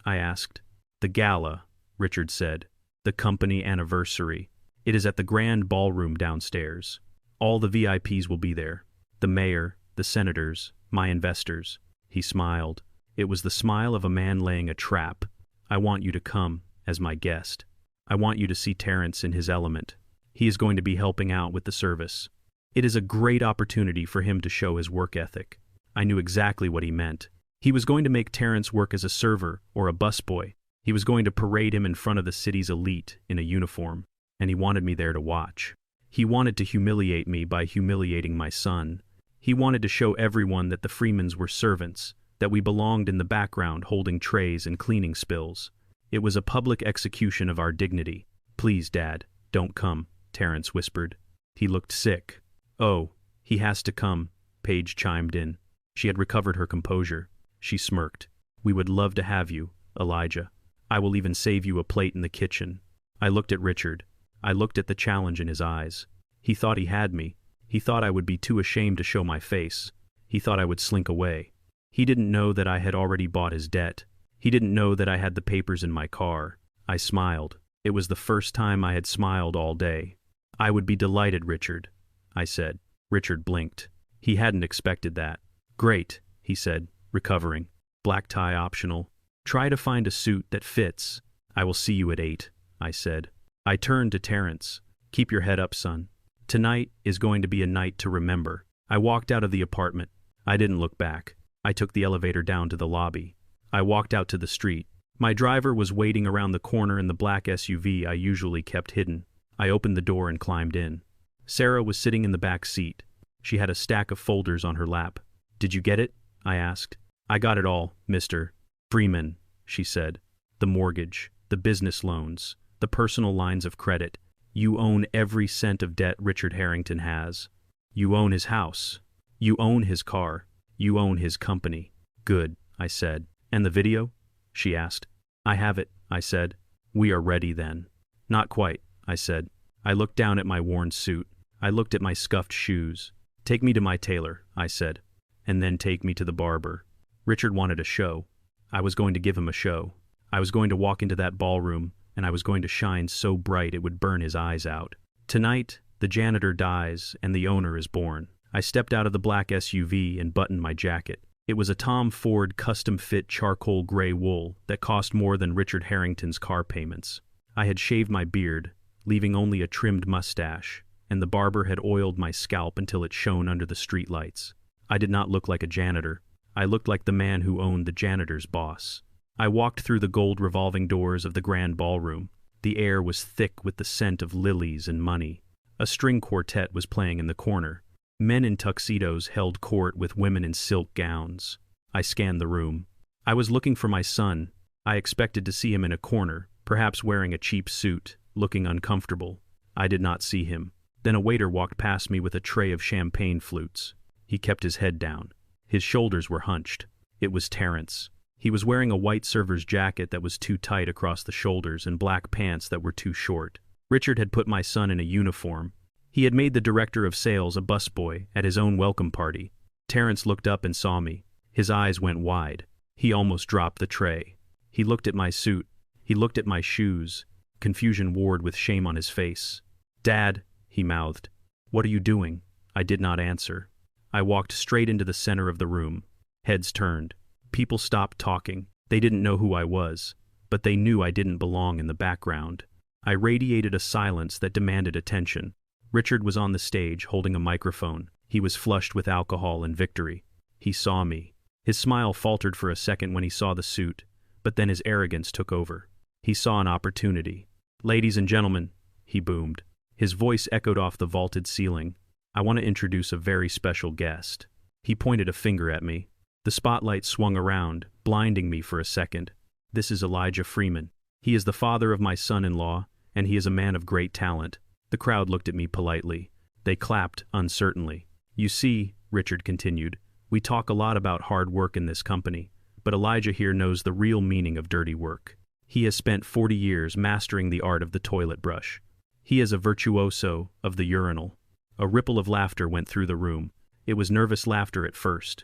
Speaker 1: I asked. "The gala," Richard said. "The company anniversary. It is at the grand ballroom downstairs. All the VIPs will be there. The mayor, the senators, my investors." He smiled. It was the smile of a man laying a trap. "I want you to come as my guest. I want you to see Terrence in his element. He is going to be helping out with the service. It is a great opportunity for him to show his work ethic." I knew exactly what he meant. He was going to make Terrence work as a server or a busboy. He was going to parade him in front of the city's elite in a uniform, and he wanted me there to watch. He wanted to humiliate me by humiliating my son. He wanted to show everyone that the Freemans were servants, that we belonged in the background holding trays and cleaning spills. It was a public execution of our dignity. "Please, Dad, don't come," Terrence whispered. He looked sick. "Oh, he has to come," Paige chimed in. She had recovered her composure. She smirked. "We would love to have you, Elijah. I will even save you a plate in the kitchen." I looked at Richard. I looked at the challenge in his eyes. He thought he had me. He thought I would be too ashamed to show my face. He thought I would slink away. He didn't know that I had already bought his debt. He didn't know that I had the papers in my car. I smiled. It was the first time I had smiled all day. "I would be delighted, Richard," I said. Richard blinked. He hadn't expected that. "Great," he said, recovering. "Black tie optional. Try to find a suit that fits. I will see you at 8, I said. I turned to Terrence. "Keep your head up, son. Tonight is going to be a night to remember." I walked out of the apartment. I didn't look back. I took the elevator down to the lobby. I walked out to the street. My driver was waiting around the corner in the black SUV I usually kept hidden. I opened the door and climbed in. Sarah was sitting in the back seat. She had a stack of folders on her lap. "Did you get it?" I asked. "I got it all, Mr. Freeman," she said. "The mortgage, the business loans, the personal lines of credit. You own every cent of debt Richard Harrington has. You own his house. You own his car. You own his company." "Good," I said. "And the video?" she asked. "I have it," I said. "We are ready then." "Not quite," I said. I looked down at my worn suit. I looked at my scuffed shoes. "Take me to my tailor," I said, "and then take me to the barber." Richard wanted a show. I was going to give him a show. I was going to walk into that ballroom, and I was going to shine so bright it would burn his eyes out. Tonight, the janitor dies and the owner is born. I stepped out of the black SUV and buttoned my jacket. It was a Tom Ford custom-fit charcoal gray wool that cost more than Richard Harrington's car payments. I had shaved my beard, leaving only a trimmed mustache, and the barber had oiled my scalp until it shone under the streetlights. I did not look like a janitor. I looked like the man who owned the janitor's boss. I walked through the gold revolving doors of the grand ballroom. The air was thick with the scent of lilies and money. A string quartet was playing in the corner. Men in tuxedos held court with women in silk gowns. I scanned the room. I was looking for my son. I expected to see him in a corner, perhaps wearing a cheap suit, looking uncomfortable. I did not see him. Then a waiter walked past me with a tray of champagne flutes. He kept his head down. His shoulders were hunched. It was Terence. He was wearing a white server's jacket that was too tight across the shoulders and black pants that were too short. Richard had put my son in a uniform. He had made the director of sales a busboy at his own welcome party. Terence looked up and saw me. His eyes went wide. He almost dropped the tray. He looked at my suit. He looked at my shoes. Confusion warred with shame on his face. "Dad," he mouthed. "What are you doing?" I did not answer. I walked straight into the center of the room. Heads turned. People stopped talking. They didn't know who I was, but they knew I didn't belong in the background. I radiated a silence that demanded attention. Richard was on the stage holding a microphone. He was flushed with alcohol and victory. He saw me. His smile faltered for a second when he saw the suit, but then his arrogance took over. He saw an opportunity. "Ladies and gentlemen," he boomed. His voice echoed off the vaulted ceiling. "I want to introduce a very special guest." He pointed a finger at me. The spotlight swung around, blinding me for a second. "This is Elijah Freeman. He is the father of my son-in-law, and he is a man of great talent." The crowd looked at me politely. They clapped uncertainly. "You see," Richard continued, "we talk a lot about hard work in this company, but Elijah here knows the real meaning of dirty work. He has spent 40 years mastering the art of the toilet brush. He is a virtuoso of the urinal." A ripple of laughter went through the room. It was nervous laughter at first,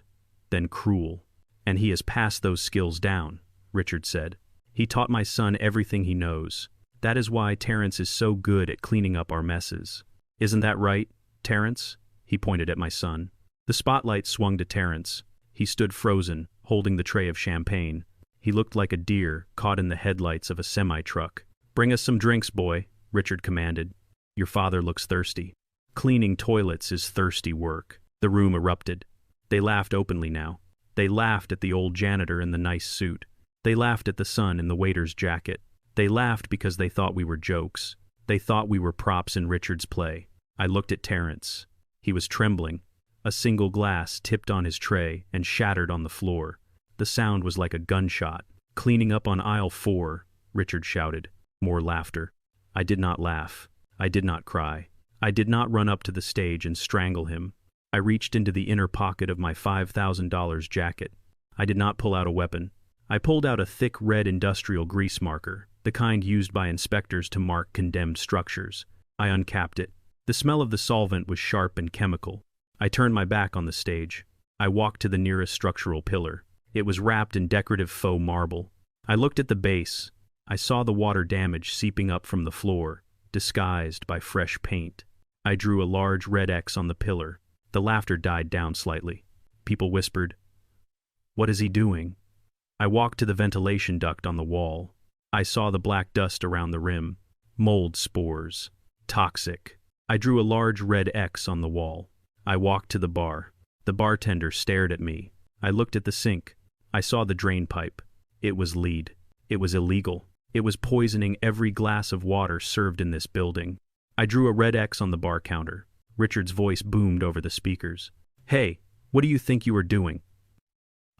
Speaker 1: then cruel. "And he has passed those skills down," Richard said. "He taught my son everything he knows. That is why Terence is so good at cleaning up our messes. Isn't that right, Terence?" He pointed at my son. The spotlight swung to Terence. He stood frozen, holding the tray of champagne. He looked like a deer caught in the headlights of a semi-truck. "Bring us some drinks, boy," Richard commanded. "Your father looks thirsty." Cleaning toilets is thirsty work. The room erupted. They laughed openly now. They laughed at the old janitor in the nice suit. They laughed at the son in the waiter's jacket. They laughed because they thought we were jokes. They thought we were props in Richard's play. I looked at Terence. He was trembling. A single glass tipped on his tray and shattered on the floor. The sound was like a gunshot. "Cleaning up on aisle 4, Richard shouted. More laughter. I did not laugh. I did not cry. I did not run up to the stage and strangle him. I reached into the inner pocket of my $5,000 jacket. I did not pull out a weapon. I pulled out a thick red industrial grease marker, the kind used by inspectors to mark condemned structures. I uncapped it. The smell of the solvent was sharp and chemical. I turned my back on the stage. I walked to the nearest structural pillar. It was wrapped in decorative faux marble. I looked at the base. I saw the water damage seeping up from the floor, disguised by fresh paint. I drew a large red X on the pillar. The laughter died down slightly. People whispered, "What is he doing?" I walked to the ventilation duct on the wall. I saw the black dust around the rim. Mold spores. Toxic. I drew a large red X on the wall. I walked to the bar. The bartender stared at me. I looked at the sink. I saw the drain pipe. It was lead. It was illegal. It was poisoning every glass of water served in this building. I drew a red X on the bar counter. Richard's voice boomed over the speakers. "Hey, what do you think you are doing?"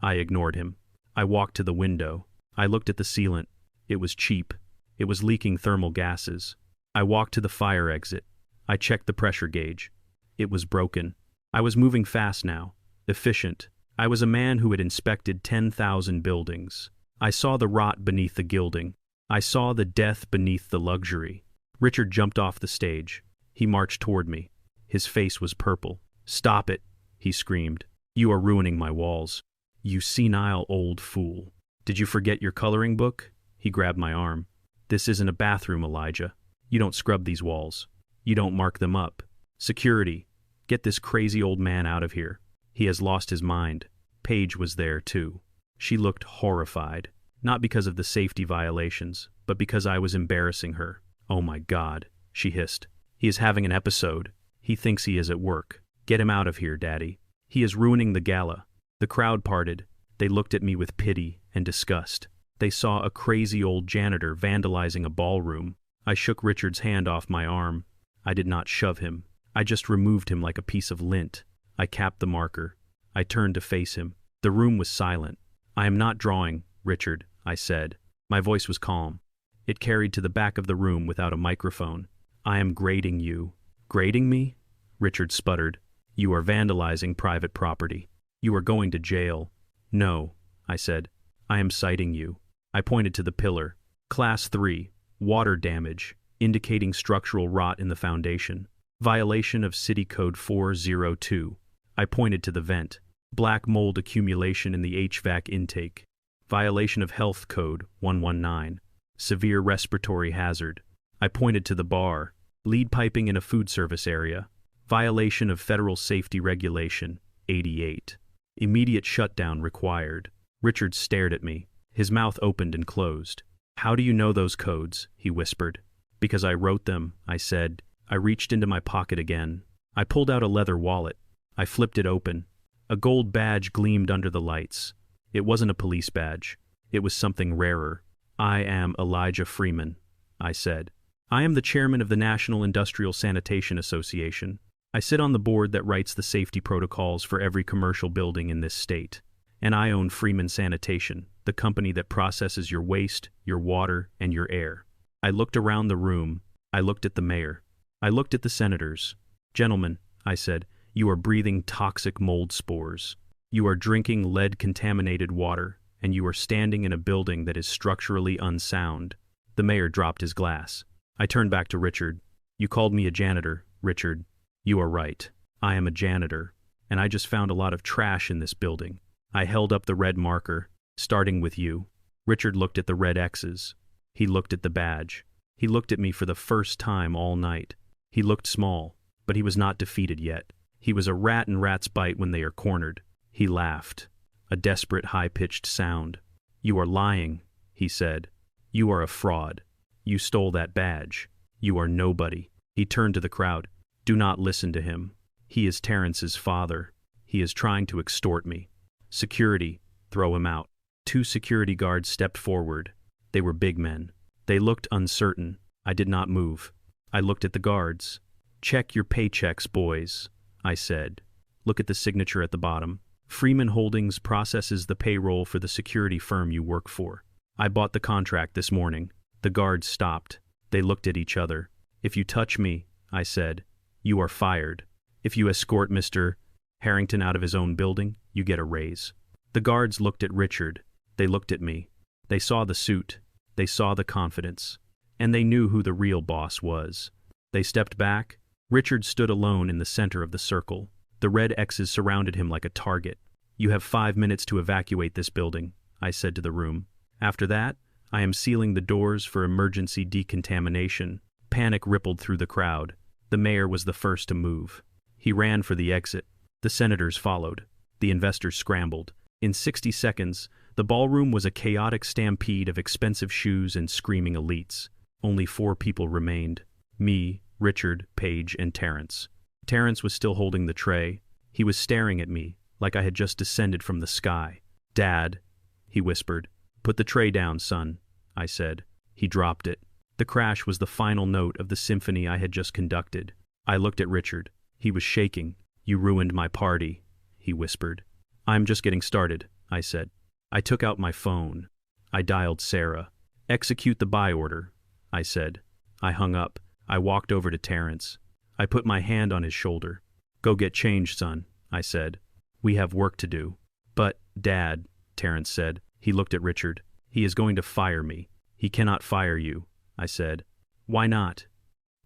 Speaker 1: I ignored him. I walked to the window. I looked at the sealant. It was cheap. It was leaking thermal gases. I walked to the fire exit. I checked the pressure gauge. It was broken. I was moving fast now. Efficient. I was a man who had inspected 10,000 buildings. I saw the rot beneath the gilding. I saw the death beneath the luxury. Richard jumped off the stage. He marched toward me. His face was purple. "Stop it," he screamed. "You are ruining my walls. You senile old fool. Did you forget your coloring book?" He grabbed my arm. "This isn't a bathroom, Elijah. You don't scrub these walls. You don't mark them up. Security, get this crazy old man out of here. He has lost his mind." Paige was there, too. She looked horrified, not because of the safety violations, but because I was embarrassing her. "Oh my God," she hissed. "He is having an episode. He thinks he is at work. Get him out of here, Daddy. He is ruining the gala." The crowd parted. They looked at me with pity and disgust. They saw a crazy old janitor vandalizing a ballroom. I shook Richard's hand off my arm. I did not shove him. I just removed him like a piece of lint. I capped the marker. I turned to face him. The room was silent. "I am not drawing, Richard," I said. My voice was calm. It carried to the back of the room without a microphone. "I am grading you." "Grading me?" Richard sputtered. "You are vandalizing private property. You are going to jail." "No," I said. "I am citing you." I pointed to the pillar. "Class 3, water damage, indicating structural rot in the foundation. Violation of City Code 402. I pointed to the vent. "Black mold accumulation in the HVAC intake. Violation of Health Code 119. Severe respiratory hazard." I pointed to the bar. "Lead piping in a food service area. Violation of Federal Safety Regulation 88. Immediate shutdown required." Richard stared at me. His mouth opened and closed. "How do you know those codes?" he whispered. "Because I wrote them," I said. I reached into my pocket again. I pulled out a leather wallet. I flipped it open. A gold badge gleamed under the lights. It wasn't a police badge. It was something rarer. "I am Elijah Freeman," I said. "I am the chairman of the National Industrial Sanitation Association. I sit on the board that writes the safety protocols for every commercial building in this state. And I own Freeman Sanitation, the company that processes your waste, your water, and your air." I looked around the room. I looked at the mayor. I looked at the senators. "Gentlemen," I said, "you are breathing toxic mold spores. You are drinking lead-contaminated water, and you are standing in a building that is structurally unsound." The mayor dropped his glass. I turned back to Richard. "You called me a janitor, Richard. You are right. I am a janitor, and I just found a lot of trash in this building." I held up the red marker, "Starting with you." Richard looked at the red X's. He looked at the badge. He looked at me for the first time all night. He looked small, but he was not defeated yet. He was a rat in rat's bite when they are cornered. He laughed. A desperate, high-pitched sound. "You are lying," he said. "You are a fraud. You stole that badge. You are nobody." He turned to the crowd. "Do not listen to him. He is Terrence's father. He is trying to extort me. Security, throw him out." 2 security guards stepped forward. They were big men. They looked uncertain. I did not move. I looked at the guards. "Check your paychecks, boys," I said. "Look at the signature at the bottom. Freeman Holdings processes the payroll for the security firm you work for. I bought the contract this morning." The guards stopped. They looked at each other. "If you touch me," I said, "you are fired. If you escort Mr. Harrington out of his own building, you get a raise." The guards looked at Richard. They looked at me. They saw the suit. They saw the confidence. And they knew who the real boss was. They stepped back. Richard stood alone in the center of the circle. The red X's surrounded him like a target. "You have 5 minutes to evacuate this building," I said to the room. "After that, I am sealing the doors for emergency decontamination." Panic rippled through the crowd. The mayor was the first to move. He ran for the exit. The senators followed. The investors scrambled. In 60 seconds, the ballroom was a chaotic stampede of expensive shoes and screaming elites. Only 4 people remained. Me, Richard, Paige, and Terrence. Terrence was still holding the tray. He was staring at me, like I had just descended from the sky. "Dad," he whispered. "Put the tray down, son," I said. He dropped it. The crash was the final note of the symphony I had just conducted. I looked at Richard. He was shaking. "You ruined my party," he whispered. "I'm just getting started," I said. I took out my phone. I dialed Sarah. "Execute the buy order," I said. I hung up. I walked over to Terrence. I put my hand on his shoulder. "Go get changed, son," I said. "We have work to do." "But, Dad," Terrence said. He looked at Richard. He is going to fire me. He cannot fire you, I said. Why not?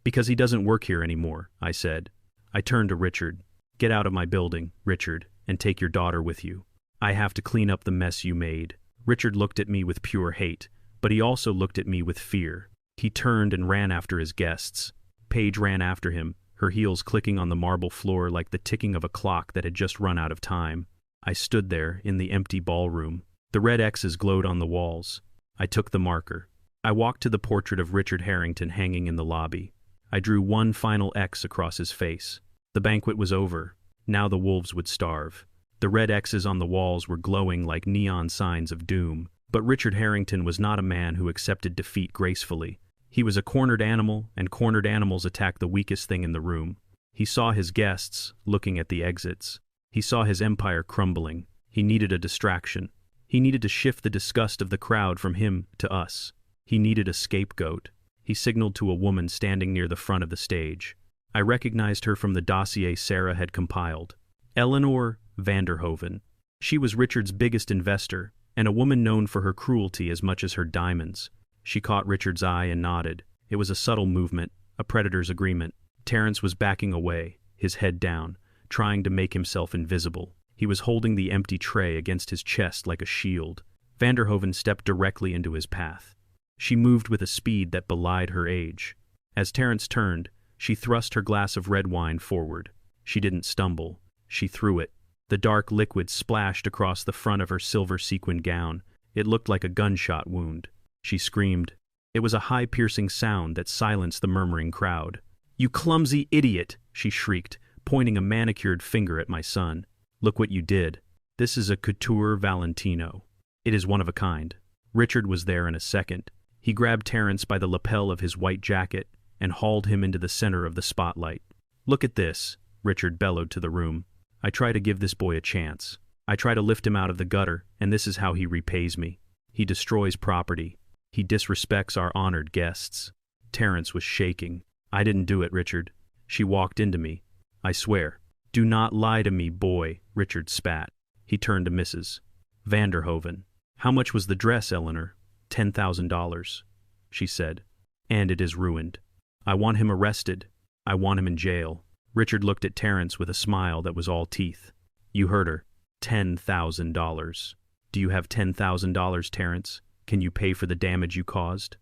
Speaker 1: Because he doesn't work here anymore, I said. I turned to Richard. Get out of my building, Richard, and take your daughter with you. I have to clean up the mess you made. Richard looked at me with pure hate, but he also looked at me with fear. He turned and ran after his guests. Paige ran after him, her heels clicking on the marble floor like the ticking of a clock that had just run out of time. I stood there in the empty ballroom. The red X's glowed on the walls. I took the marker. I walked to the portrait of Richard Harrington hanging in the lobby. I drew one final X across his face. The banquet was over. Now the wolves would starve. The red X's on the walls were glowing like neon signs of doom. But Richard Harrington was not a man who accepted defeat gracefully. He was a cornered animal, and cornered animals attack the weakest thing in the room. He saw his guests looking at the exits. He saw his empire crumbling. He needed a distraction. He needed to shift the disgust of the crowd from him to us. He needed a scapegoat. He signaled to a woman standing near the front of the stage. I recognized her from the dossier Sarah had compiled. Eleanor Vanderhoven. She was Richard's biggest investor, and a woman known for her cruelty as much as her diamonds. She caught Richard's eye and nodded. It was a subtle movement, a predator's agreement. Terrence was backing away, his head down, trying to make himself invisible. He was holding the empty tray against his chest like a shield. Vanderhoven stepped directly into his path. She moved with a speed that belied her age. As Terrence turned, she thrust her glass of red wine forward. She didn't stumble. She threw it. The dark liquid splashed across the front of her silver sequined gown. It looked like a gunshot wound. She screamed. It was a high piercing sound that silenced the murmuring crowd. "You clumsy idiot!" she shrieked, pointing a manicured finger at my son. "Look what you did. This is a Couture Valentino. It is one of a kind." Richard was there in a second. He grabbed Terrence by the lapel of his white jacket and hauled him into the center of the spotlight. "Look at this," Richard bellowed to the room. "I try to give this boy a chance. I try to lift him out of the gutter, and this is how he repays me. He destroys property. He disrespects our honored guests." Terrence was shaking. "I didn't do it, Richard. She walked into me. I swear." "Do not lie to me, boy," Richard spat. He turned to Mrs. Vanderhoven. "How much was the dress, Eleanor?" $10,000, she said. "And it is ruined. I want him arrested. I want him in jail." Richard looked at Terrence with a smile that was all teeth. "You heard her. $10,000. Do you have $10,000, Terrence? Can you pay for the damage you caused?"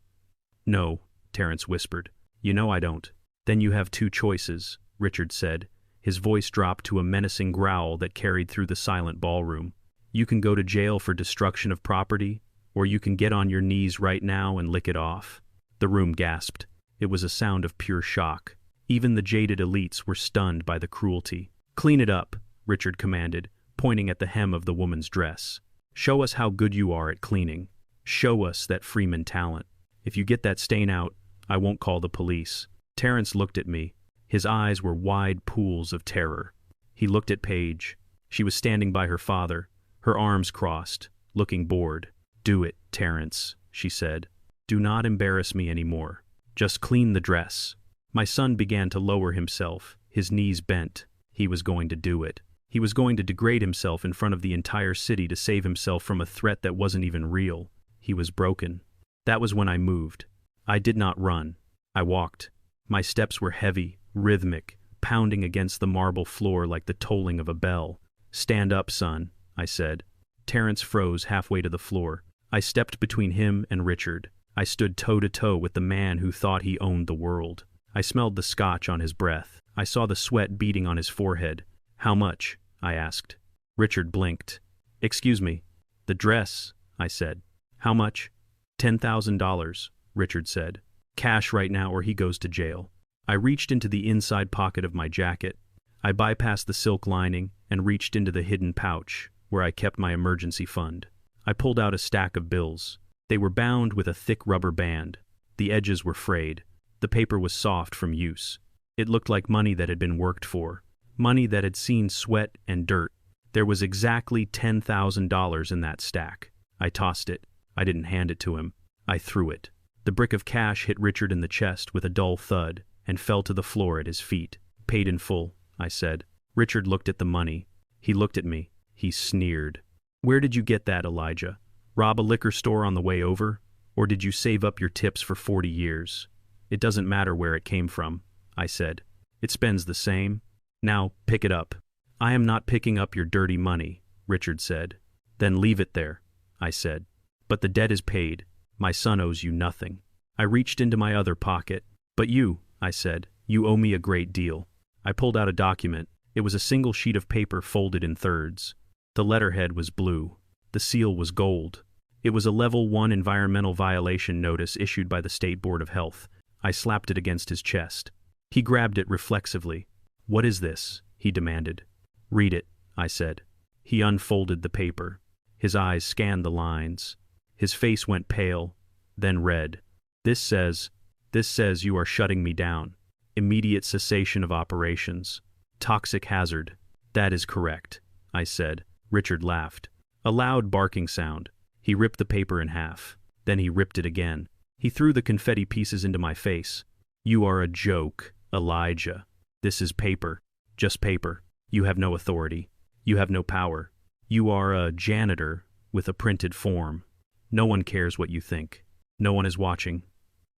Speaker 1: "No," Terrence whispered. "You know I don't." "Then you have two choices," Richard said. His voice dropped to a menacing growl that carried through the silent ballroom. "You can go to jail for destruction of property, or you can get on your knees right now and lick it off." The room gasped. It was a sound of pure shock. Even the jaded elites were stunned by the cruelty. "Clean it up," Richard commanded, pointing at the hem of the woman's dress. "Show us how good you are at cleaning. Show us that Freeman talent. If you get that stain out, I won't call the police." Terrence looked at me. His eyes were wide pools of terror. He looked at Paige. She was standing by her father, her arms crossed, looking bored. "Do it, Terrence," she said. "Do not embarrass me anymore. Just clean the dress." My son began to lower himself, his knees bent. He was going to do it. He was going to degrade himself in front of the entire city to save himself from a threat that wasn't even real. He was broken. That was when I moved. I did not run. I walked. My steps were heavy, rhythmic, pounding against the marble floor like the tolling of a bell. "Stand up, son," I said. Terrence froze halfway to the floor. I stepped between him and Richard. I stood toe-to-toe with the man who thought he owned the world. I smelled the scotch on his breath. I saw the sweat beading on his forehead. "How much?" I asked. Richard blinked. "Excuse me." "The dress," I said. "How much?" $10,000, Richard said. "Cash right now or he goes to jail." I reached into the inside pocket of my jacket. I bypassed the silk lining and reached into the hidden pouch, where I kept my emergency fund. I pulled out a stack of bills. They were bound with a thick rubber band. The edges were frayed. The paper was soft from use. It looked like money that had been worked for. Money that had seen sweat and dirt. There was exactly $10,000 in that stack. I tossed it. I didn't hand it to him. I threw it. The brick of cash hit Richard in the chest with a dull thud and fell to the floor at his feet. "Paid in full," I said. Richard looked at the money. He looked at me. He sneered. "Where did you get that, Elijah?" Rob a liquor store on the way over? Or did you save up your tips for 40 years? It doesn't matter where it came from, I said. It spends the same. Now, pick it up. I am not picking up your dirty money, Richard said. Then leave it there, I said. But the debt is paid. My son owes you nothing. I reached into my other pocket. But you, I said, you owe me a great deal. I pulled out a document. It was a single sheet of paper folded in thirds. The letterhead was blue. The seal was gold. It was a Level 1 environmental violation notice issued by the State Board of Health. I slapped it against his chest. He grabbed it reflexively. What is this? He demanded. Read it, I said. He unfolded the paper. His eyes scanned the lines. His face went pale, then red. This says you are shutting me down. Immediate cessation of operations. Toxic hazard. That is correct, I said. Richard laughed. A loud barking sound. He ripped the paper in half. Then he ripped it again. He threw the confetti pieces into my face. You are a joke, Elijah. This is paper. Just paper. You have no authority. You have no power. You are a janitor with a printed form. No one cares what you think. No one is watching.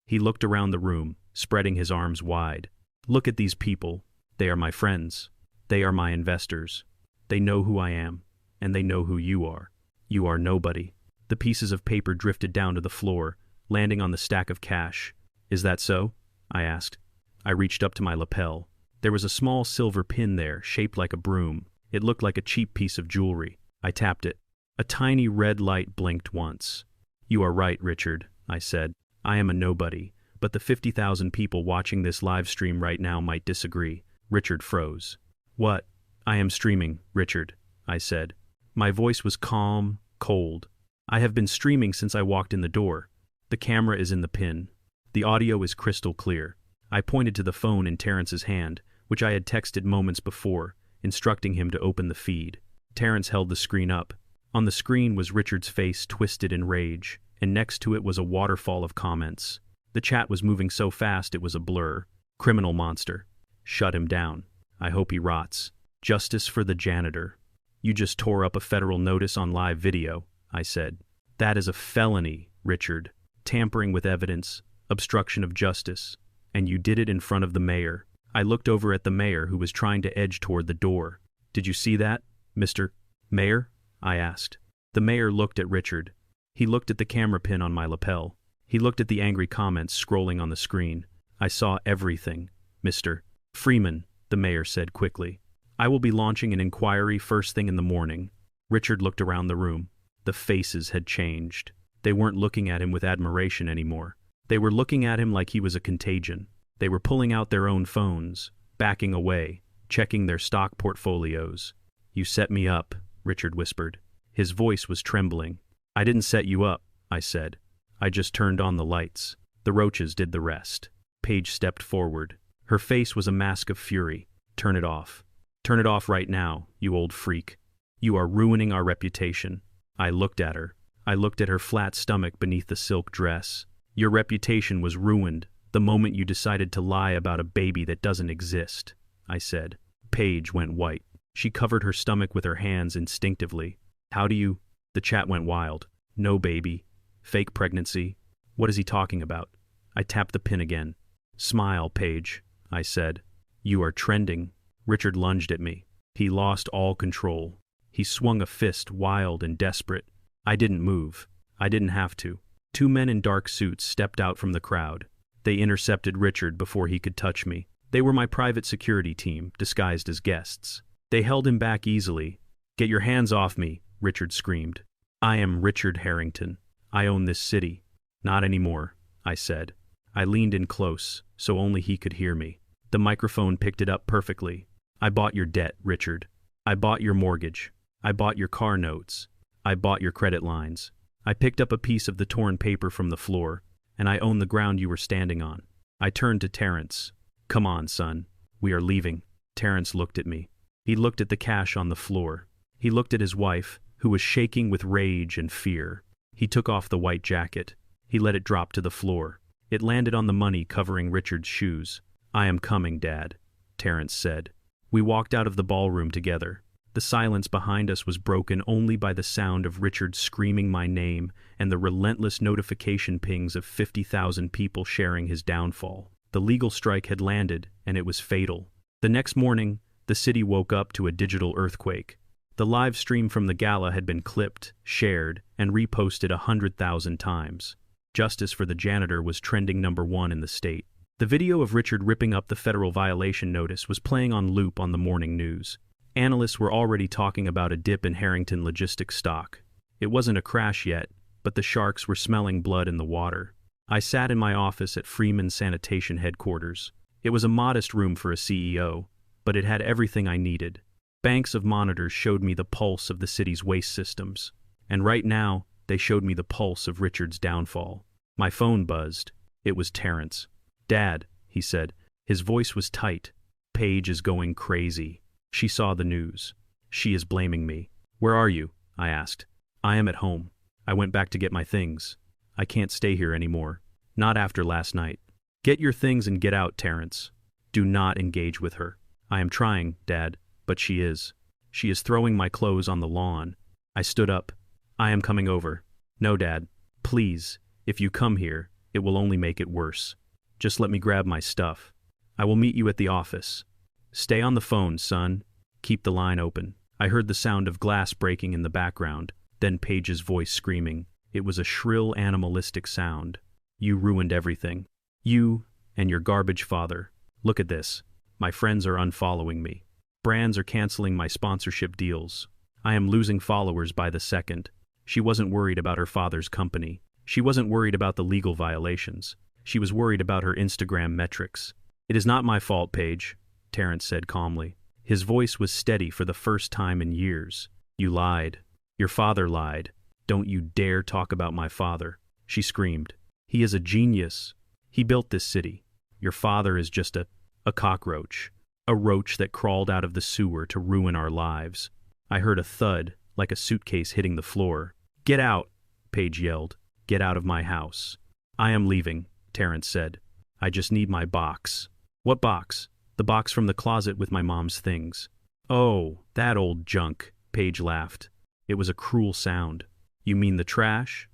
Speaker 1: He looked around the room, spreading his arms wide. Look at these people. They are my friends. They are my investors. They know who I am, and they know who you are. You are nobody. The pieces of paper drifted down to the floor, landing on the stack of cash. Is that so? I asked. I reached up to my lapel. There was a small silver pin there, shaped like a broom. It looked like a cheap piece of jewelry. I tapped it. A tiny red light blinked once. You are right, Richard, I said. I am a nobody, but the 50,000 people watching this live stream right now might disagree. Richard froze. What? I am streaming, Richard, I said. My voice was calm, cold. I have been streaming since I walked in the door. The camera is in the pin. The audio is crystal clear. I pointed to the phone in Terrence's hand, which I had texted moments before, instructing him to open the feed. Terrence held the screen up. On the screen was Richard's face twisted in rage, and next to it was a waterfall of comments. The chat was moving so fast it was a blur. Criminal monster. Shut him down. I hope he rots. Justice for the janitor. You just tore up a federal notice on live video, I said. That is a felony, Richard. Tampering with evidence, obstruction of justice. And you did it in front of the mayor. I looked over at the mayor who was trying to edge toward the door. Did you see that, Mr. Mayor? I asked. The mayor looked at Richard. He looked at the camera pin on my lapel. He looked at the angry comments scrolling on the screen. I saw everything, Mr. Freeman, the mayor said quickly. I will be launching an inquiry first thing in the morning. Richard looked around the room. The faces had changed. They weren't looking at him with admiration anymore. They were looking at him like he was a contagion. They were pulling out their own phones, backing away, checking their stock portfolios. You set me up, Richard whispered. His voice was trembling. I didn't set you up, I said. I just turned on the lights. The roaches did the rest. Paige stepped forward. Her face was a mask of fury. Turn it off. Turn it off right now, you old freak. You are ruining our reputation. I looked at her. I looked at her flat stomach beneath the silk dress. Your reputation was ruined the moment you decided to lie about a baby that doesn't exist, I said. Paige went white. She covered her stomach with her hands instinctively. How do you? The chat went wild. No baby. Fake pregnancy. What is he talking about? I tapped the pin again. Smile, Paige, I said. You are trending. Richard lunged at me. He lost all control. He swung a fist, wild and desperate. I didn't move. I didn't have to. Two men in dark suits stepped out from the crowd. They intercepted Richard before he could touch me. They were my private security team, disguised as guests. They held him back easily. Get your hands off me, Richard screamed. I am Richard Harrington. I own this city. Not anymore, I said. I leaned in close, so only he could hear me. The microphone picked it up perfectly. I bought your debt, Richard. I bought your mortgage. I bought your car notes. I bought your credit lines. I picked up a piece of the torn paper from the floor, and I own the ground you were standing on. I turned to Terrence. Come on, son. We are leaving. Terrence looked at me. He looked at the cash on the floor. He looked at his wife, who was shaking with rage and fear. He took off the white jacket. He let it drop to the floor. It landed on the money covering Richard's shoes. I am coming, Dad, Terrence said. We walked out of the ballroom together. The The silence behind us was broken only by the sound of Richard screaming my name and the relentless notification pings of 50,000 people sharing his downfall. The legal strike had landed, and it was fatal. The next morning, the city woke up to a digital earthquake. The live stream from the gala had been clipped, shared, and reposted 100,000 times. Justice for the janitor was trending #1 in the state. The video of Richard ripping up the federal violation notice was playing on loop on the morning news. Analysts were already talking about a dip in Harrington Logistics stock. It wasn't a crash yet, but the sharks were smelling blood in the water. I sat in my office at Freeman Sanitation headquarters. It was a modest room for a CEO, but it had everything I needed. Banks of monitors showed me the pulse of the city's waste systems. And right now, they showed me the pulse of Richard's downfall. My phone buzzed. It was Terrence. "Dad," he said. His voice was tight. "Paige is going crazy. She saw the news. She is blaming me." "Where are you?" I asked. "I am at home. I went back to get my things. I can't stay here anymore. Not after last night." "Get your things and get out, Terrence. Do not engage with her." "I am trying, Dad, but she is. She is throwing my clothes on the lawn." I stood up. "I am coming over." "No, Dad. Please, if you come here, it will only make it worse. Just let me grab my stuff. I will meet you at the office. Stay on the phone, son. Keep the line open." I heard the sound of glass breaking in the background, then Paige's voice screaming. It was a shrill, animalistic sound. "You ruined everything. You and your garbage father. Look at this. My friends are unfollowing me. Brands are canceling my sponsorship deals. I am losing followers by the second." She wasn't worried about her father's company. She wasn't worried about the legal violations. She was worried about her Instagram metrics. "It is not my fault, Paige," Terrence said calmly. His voice was steady for the first time in years. "You lied. Your father lied. Don't you dare talk about my father." She screamed. "He is a genius. He built this city. Your father is just a cockroach. A roach that crawled out of the sewer to ruin our lives." I heard a thud, like a suitcase hitting the floor. "Get out," Paige yelled. "Get out of my house." "I am leaving," Terrence said. "I just need my box." "What box?" "The box from the closet with my mom's things." "Oh, that old junk," Paige laughed. It was a cruel sound. "You mean the trash?"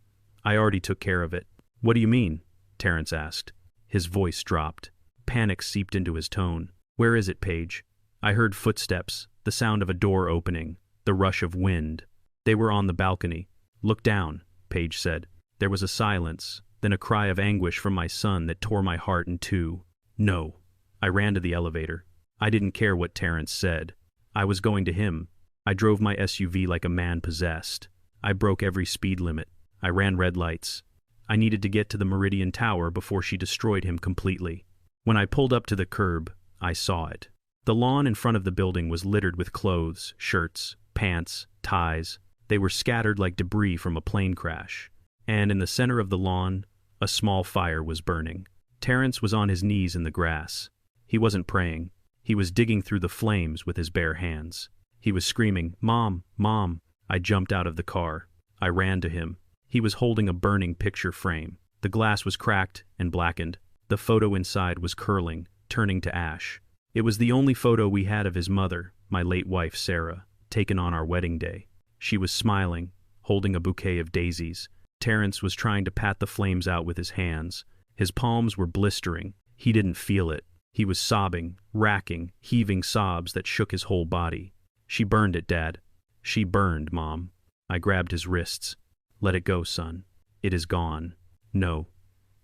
Speaker 1: "I already took care of it." "What do you mean?" Terrence asked. His voice dropped. Panic seeped into his tone. "Where is it, Paige?" I heard footsteps, the sound of a door opening, the rush of wind. They were on the balcony. "Look down," Paige said. There was a silence, then a cry of anguish from my son that tore my heart in two. "No." I ran to the elevator. I didn't care what Terrence said. I was going to him. I drove my SUV like a man possessed. I broke every speed limit. I ran red lights. I needed to get to the Meridian Tower before she destroyed him completely. When I pulled up to the curb, I saw it. The lawn in front of the building was littered with clothes, shirts, pants, ties. They were scattered like debris from a plane crash. And in the center of the lawn, a small fire was burning. Terrence was on his knees in the grass. He wasn't praying. He was digging through the flames with his bare hands. He was screaming, "Mom, Mom!" I jumped out of the car. I ran to him. He was holding a burning picture frame. The glass was cracked and blackened. The photo inside was curling, turning to ash. It was the only photo we had of his mother, my late wife Sarah, taken on our wedding day. She was smiling, holding a bouquet of daisies. Terrence was trying to pat the flames out with his hands. His palms were blistering. He didn't feel it. He was sobbing, racking, heaving sobs that shook his whole body. "She burned it, Dad." "She burned, Mom." I grabbed his wrists. "Let it go, son. It is gone." "No."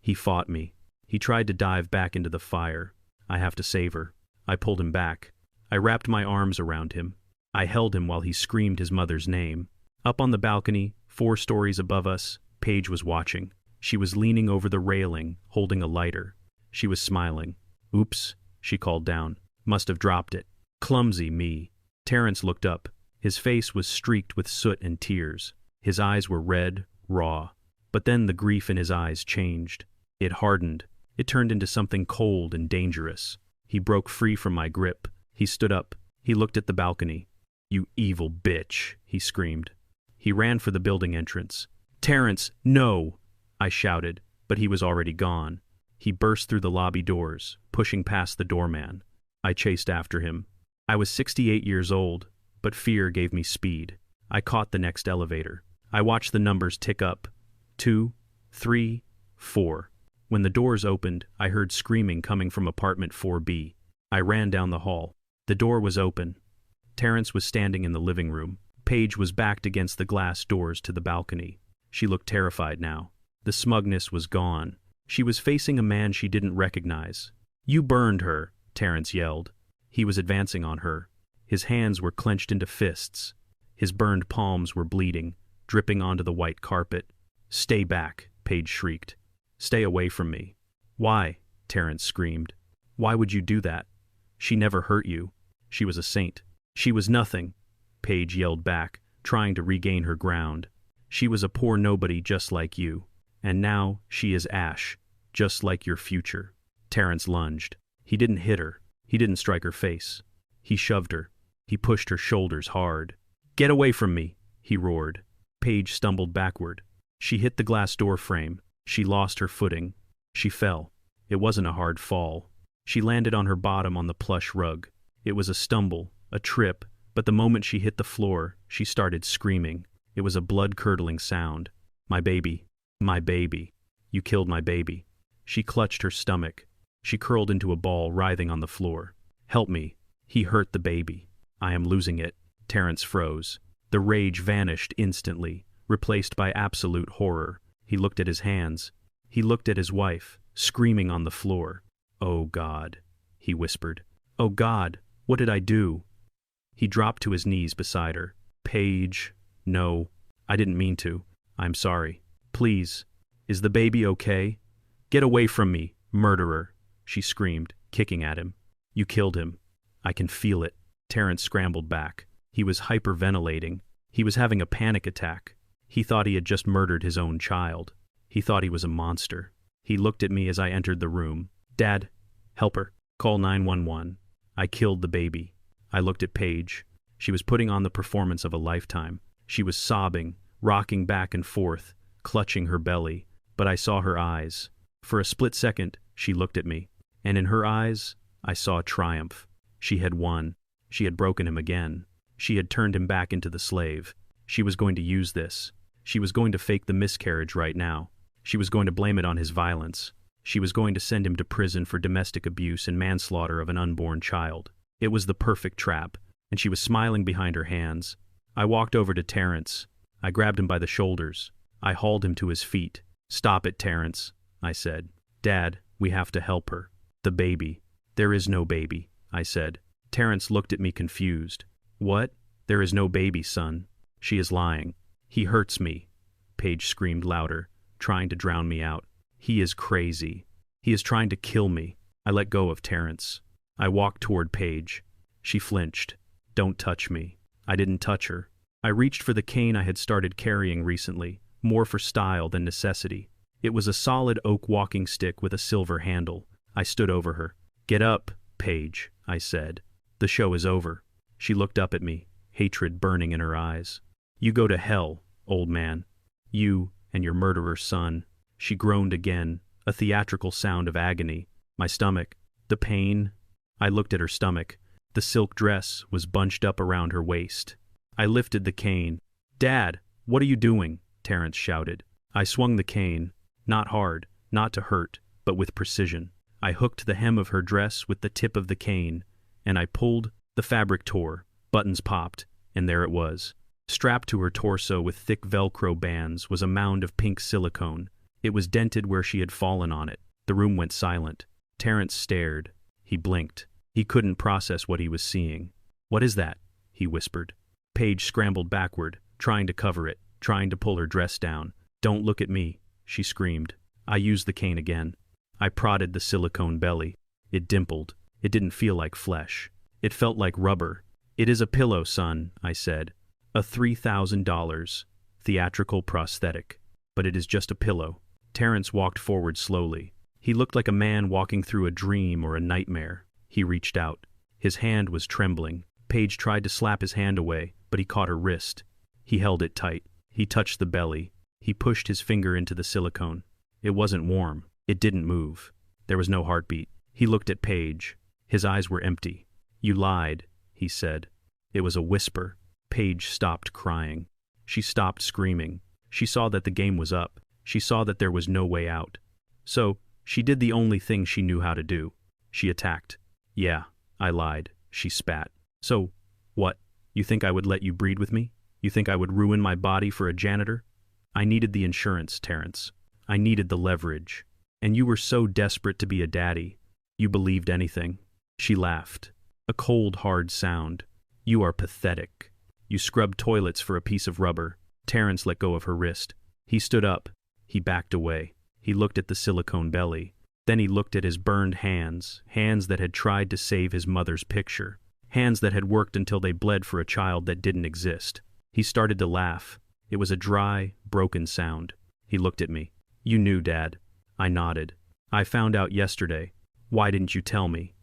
Speaker 1: He fought me. He tried to dive back into the fire. "I have to save her." I pulled him back. I wrapped my arms around him. I held him while he screamed his mother's name. Up on the balcony, 4 stories above us, Paige was watching. She was leaning over the railing, holding a lighter. She was smiling. "Oops," she called down. "Must have dropped it. Clumsy me." Terrence looked up. His face was streaked with soot and tears. His eyes were red, raw. But then the grief in his eyes changed. It hardened. It turned into something cold and dangerous. He broke free from my grip. He stood up. He looked at the balcony. "You evil bitch," he screamed. He ran for the building entrance. "Terrence, no!" I shouted, but he was already gone. He burst through the lobby doors, pushing past the doorman. I chased after him. I was 68 years old, but fear gave me speed. I caught the next elevator. I watched the numbers tick up. 2, 3, 4. When the doors opened, I heard screaming coming from apartment 4B. I ran down the hall. The door was open. Terrence was standing in the living room. Paige was backed against the glass doors to the balcony. She looked terrified now. The smugness was gone. She was facing a man she didn't recognize. "You burned her," Terrence yelled. He was advancing on her. His hands were clenched into fists. His burned palms were bleeding, dripping onto the white carpet. "Stay back," Paige shrieked. "Stay away from me." "Why?" Terrence screamed. "Why would you do that? She never hurt you. She was a saint." "She was nothing," Paige yelled back, trying to regain her ground. "She was a poor nobody just like you. And now she is ash, just like your future." Terrence lunged. He didn't hit her. He didn't strike her face. He shoved her. He pushed her shoulders hard. "Get away from me," he roared. Paige stumbled backward. She hit the glass door frame. She lost her footing. She fell. It wasn't a hard fall. She landed on her bottom on the plush rug. It was a stumble, a trip, but the moment she hit the floor, she started screaming. It was a blood-curdling sound. "My baby. My baby. You killed my baby." She clutched her stomach. She curled into a ball, writhing on the floor. "Help me. He hurt the baby. I am losing it." Terrence froze. The rage vanished instantly, replaced by absolute horror. He looked at his hands. He looked at his wife, screaming on the floor. "Oh God," he whispered. "Oh God, what did I do?" He dropped to his knees beside her. "Paige, no, I didn't mean to. I'm sorry. Please, is the baby okay? Get away from me, murderer," she screamed, kicking at him. "You killed him. I can feel it." Terrence scrambled back. He was hyperventilating. He was having a panic attack. He thought he had just murdered his own child. He thought he was a monster. He looked at me as I entered the room. "Dad, help her. Call 911. I killed the baby." I looked at Paige. She was putting on the performance of a lifetime. She was sobbing, rocking back and forth, clutching her belly. But I saw her eyes. For a split second, she looked at me. And in her eyes, I saw triumph. She had won. She had broken him again. She had turned him back into the slave. She was going to use this. She was going to fake the miscarriage right now. She was going to blame it on his violence. She was going to send him to prison for domestic abuse and manslaughter of an unborn child. It was the perfect trap, and she was smiling behind her hands. I walked over to Terrence. I grabbed him by the shoulders. I hauled him to his feet. "Stop it, Terrence," I said. "Dad, we have to help her. The baby." "There is no baby," I said. Terrence looked at me confused. "What? There is no baby, son. She is lying." "He hurts me," Paige screamed louder, trying to drown me out. "He is crazy. He is trying to kill me." I let go of Terrence. I walked toward Paige. She flinched. "Don't touch me." I didn't touch her. I reached for the cane I had started carrying recently, more for style than necessity. It was a solid oak walking stick with a silver handle. I stood over her. "Get up, Paige," I said. "The show is over." She looked up at me, hatred burning in her eyes. "You go to hell, old man. You and your murderer's son." She groaned again, a theatrical sound of agony. My stomach, the pain. I looked at her stomach. The silk dress was bunched up around her waist. I lifted the cane. "Dad, what are you doing?" Terrence shouted. I swung the cane, not hard, not to hurt, but with precision. I hooked the hem of her dress with the tip of the cane, and I pulled. The fabric tore, buttons popped, and there it was. Strapped to her torso with thick Velcro bands was a mound of pink silicone. It was dented where she had fallen on it. The room went silent. Terrence stared. He blinked. He couldn't process what he was seeing. "What is that?" he whispered. Paige scrambled backward, trying to cover it, trying to pull her dress down. "Don't look at me," she screamed. I used the cane again. I prodded the silicone belly. It dimpled. It didn't feel like flesh. It felt like rubber. "It is a pillow, son," I said. "A $3,000 theatrical prosthetic. But it is just a pillow." Terrence walked forward slowly. He looked like a man walking through a dream or a nightmare. He reached out. His hand was trembling. Paige tried to slap his hand away, but he caught her wrist. He held it tight. He touched the belly. He pushed his finger into the silicone. It wasn't warm. It didn't move. There was no heartbeat. He looked at Paige. His eyes were empty. "You lied," he said. It was a whisper. Paige stopped crying. She stopped screaming. She saw that the game was up. She saw that there was no way out. So, she did the only thing she knew how to do. She attacked. Yeah, I lied. She spat. So, what? You think I would let you breed with me? You think I would ruin my body for a janitor? I needed the insurance, Terrence. I needed the leverage. And you were so desperate to be a daddy. You believed anything. She laughed. A cold, hard sound. You are pathetic. You scrubbed toilets for a piece of rubber. Terrence let go of her wrist. He stood up. He backed away. He looked at the silicone belly. Then he looked at his burned hands, hands that had tried to save his mother's picture, hands that had worked until they bled for a child that didn't exist. He started to laugh. It was a dry, broken sound. He looked at me. You knew, Dad. I nodded. I found out yesterday. Why didn't you tell me?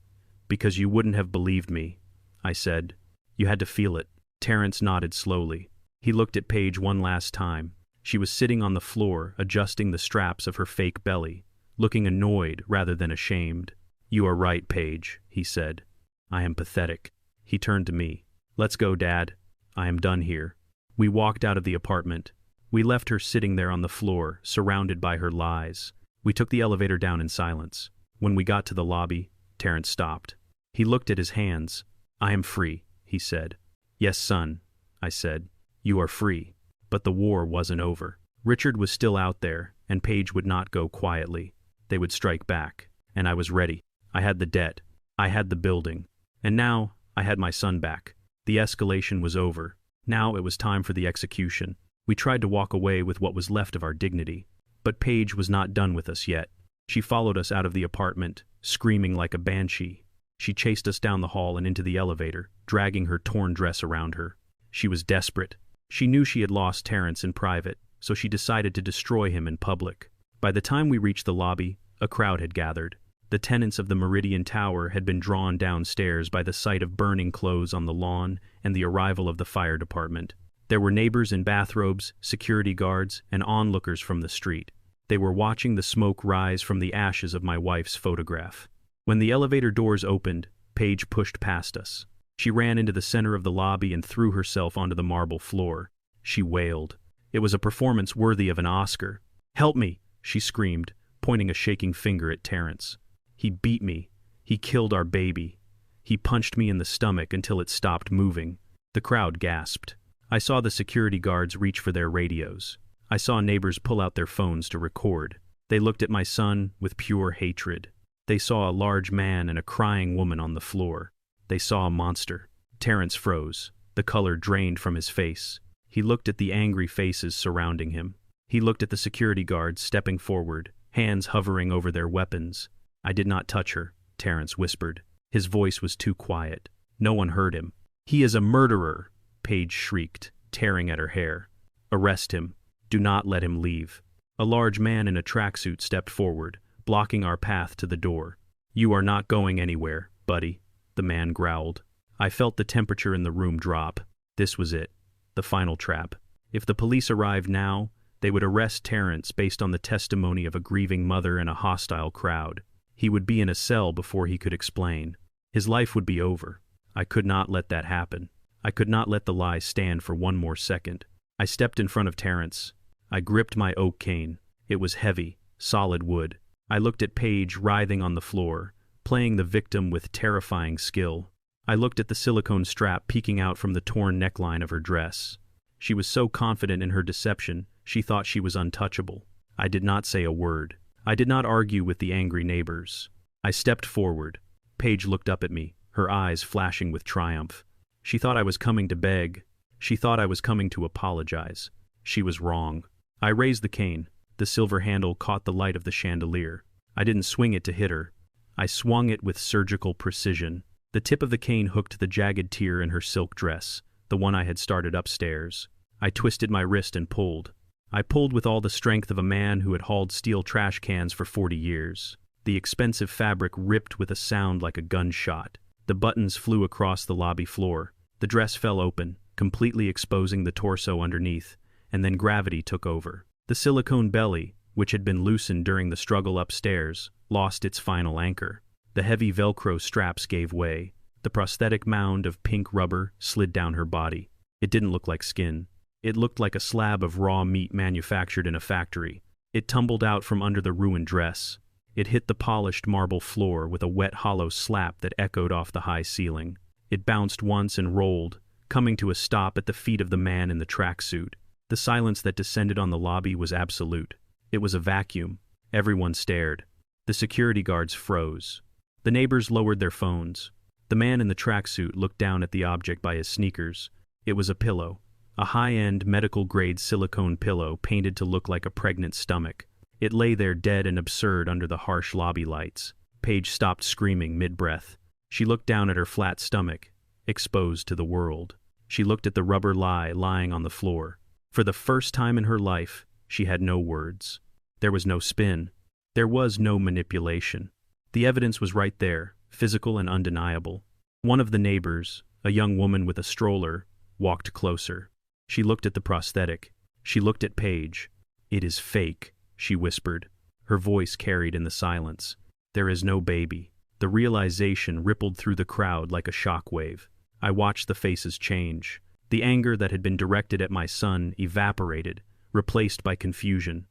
Speaker 1: Because you wouldn't have believed me, I said. You had to feel it. Terrence nodded slowly. He looked at Paige one last time. She was sitting on the floor, adjusting the straps of her fake belly, looking annoyed rather than ashamed. You are right, Paige, he said. I am pathetic. He turned to me. Let's go, Dad. I am done here. We walked out of the apartment. We left her sitting there on the floor, surrounded by her lies. We took the elevator down in silence. When we got to the lobby, Terrence stopped. He looked at his hands. I am free, he said. Yes, son, I said. You are free. But the war wasn't over. Richard was still out there, and Paige would not go quietly. They would strike back, and I was ready. I had the debt. I had the building. And now, I had my son back. The escalation was over. Now it was time for the execution. We tried to walk away with what was left of our dignity. But Paige was not done with us yet. She followed us out of the apartment, screaming like a banshee. She chased us down the hall and into the elevator, dragging her torn dress around her. She was desperate. She knew she had lost Terrence in private, so she decided to destroy him in public. By the time we reached the lobby, a crowd had gathered. The tenants of the Meridian Tower had been drawn downstairs by the sight of burning clothes on the lawn and the arrival of the fire department. There were neighbors in bathrobes, security guards, and onlookers from the street. They were watching the smoke rise from the ashes of my wife's photograph. When the elevator doors opened, Paige pushed past us. She ran into the center of the lobby and threw herself onto the marble floor. She wailed. It was a performance worthy of an Oscar. Help me, she screamed, pointing a shaking finger at Terrence. He beat me. He killed our baby. He punched me in the stomach until it stopped moving. The crowd gasped. I saw the security guards reach for their radios. I saw neighbors pull out their phones to record. They looked at my son with pure hatred. They saw a large man and a crying woman on the floor. They saw a monster. Terrence froze. The color drained from his face. He looked at the angry faces surrounding him. He looked at the security guards stepping forward, hands hovering over their weapons. I did not touch her, Terrence whispered. His voice was too quiet. No one heard him. He is a murderer, Paige shrieked, tearing at her hair. Arrest him. Do not let him leave. A large man in a tracksuit stepped forward, blocking our path to the door. You are not going anywhere, buddy, the man growled. I felt the temperature in the room drop. This was it. The final trap. If the police arrived now, they would arrest Terrence based on the testimony of a grieving mother and a hostile crowd. He would be in a cell before he could explain. His life would be over. I could not let that happen. I could not let the lie stand for one more second. I stepped in front of Terrence. I gripped my oak cane. It was heavy, solid wood. I looked at Paige writhing on the floor, playing the victim with terrifying skill. I looked at the silicone strap peeking out from the torn neckline of her dress. She was so confident in her deception, she thought she was untouchable. I did not say a word. I did not argue with the angry neighbors. I stepped forward. Paige looked up at me, her eyes flashing with triumph. She thought I was coming to beg. She thought I was coming to apologize. She was wrong. I raised the cane. The silver handle caught the light of the chandelier. I didn't swing it to hit her. I swung it with surgical precision. The tip of the cane hooked the jagged tear in her silk dress, the one I had started upstairs. I twisted my wrist and pulled. I pulled with all the strength of a man who had hauled steel trash cans for 40 years. The expensive fabric ripped with a sound like a gunshot. The buttons flew across the lobby floor. The dress fell open, completely exposing the torso underneath, and then gravity took over. The silicone belly, which had been loosened during the struggle upstairs, lost its final anchor. The heavy Velcro straps gave way. The The prosthetic mound of pink rubber slid down her body. It didn't look like skin. It looked like a slab of raw meat manufactured in a factory. It tumbled out from under the ruined dress. It hit the polished marble floor with a wet, hollow slap that echoed off the high ceiling. It bounced once and rolled, coming to a stop at the feet of the man in the tracksuit. The silence that descended on the lobby was absolute. It was a vacuum. Everyone stared. The security guards froze. The neighbors lowered their phones. The man in the tracksuit looked down at the object by his sneakers. It was a pillow. A high-end, medical-grade silicone pillow painted to look like a pregnant stomach. It lay there dead and absurd under the harsh lobby lights. Paige stopped screaming mid-breath. She looked down at her flat stomach, exposed to the world. She looked at the rubber lie lying on the floor. For the first time in her life, she had no words. There was no spin. There was no manipulation. The evidence was right there, physical and undeniable. One of the neighbors, a young woman with a stroller, walked closer. She looked at the prosthetic. She looked at Paige. "It is fake," she whispered. Her voice carried in the silence. "There is no baby." The realization rippled through the crowd like a shockwave. I watched the faces change. The anger that had been directed at my son evaporated, replaced by confusion,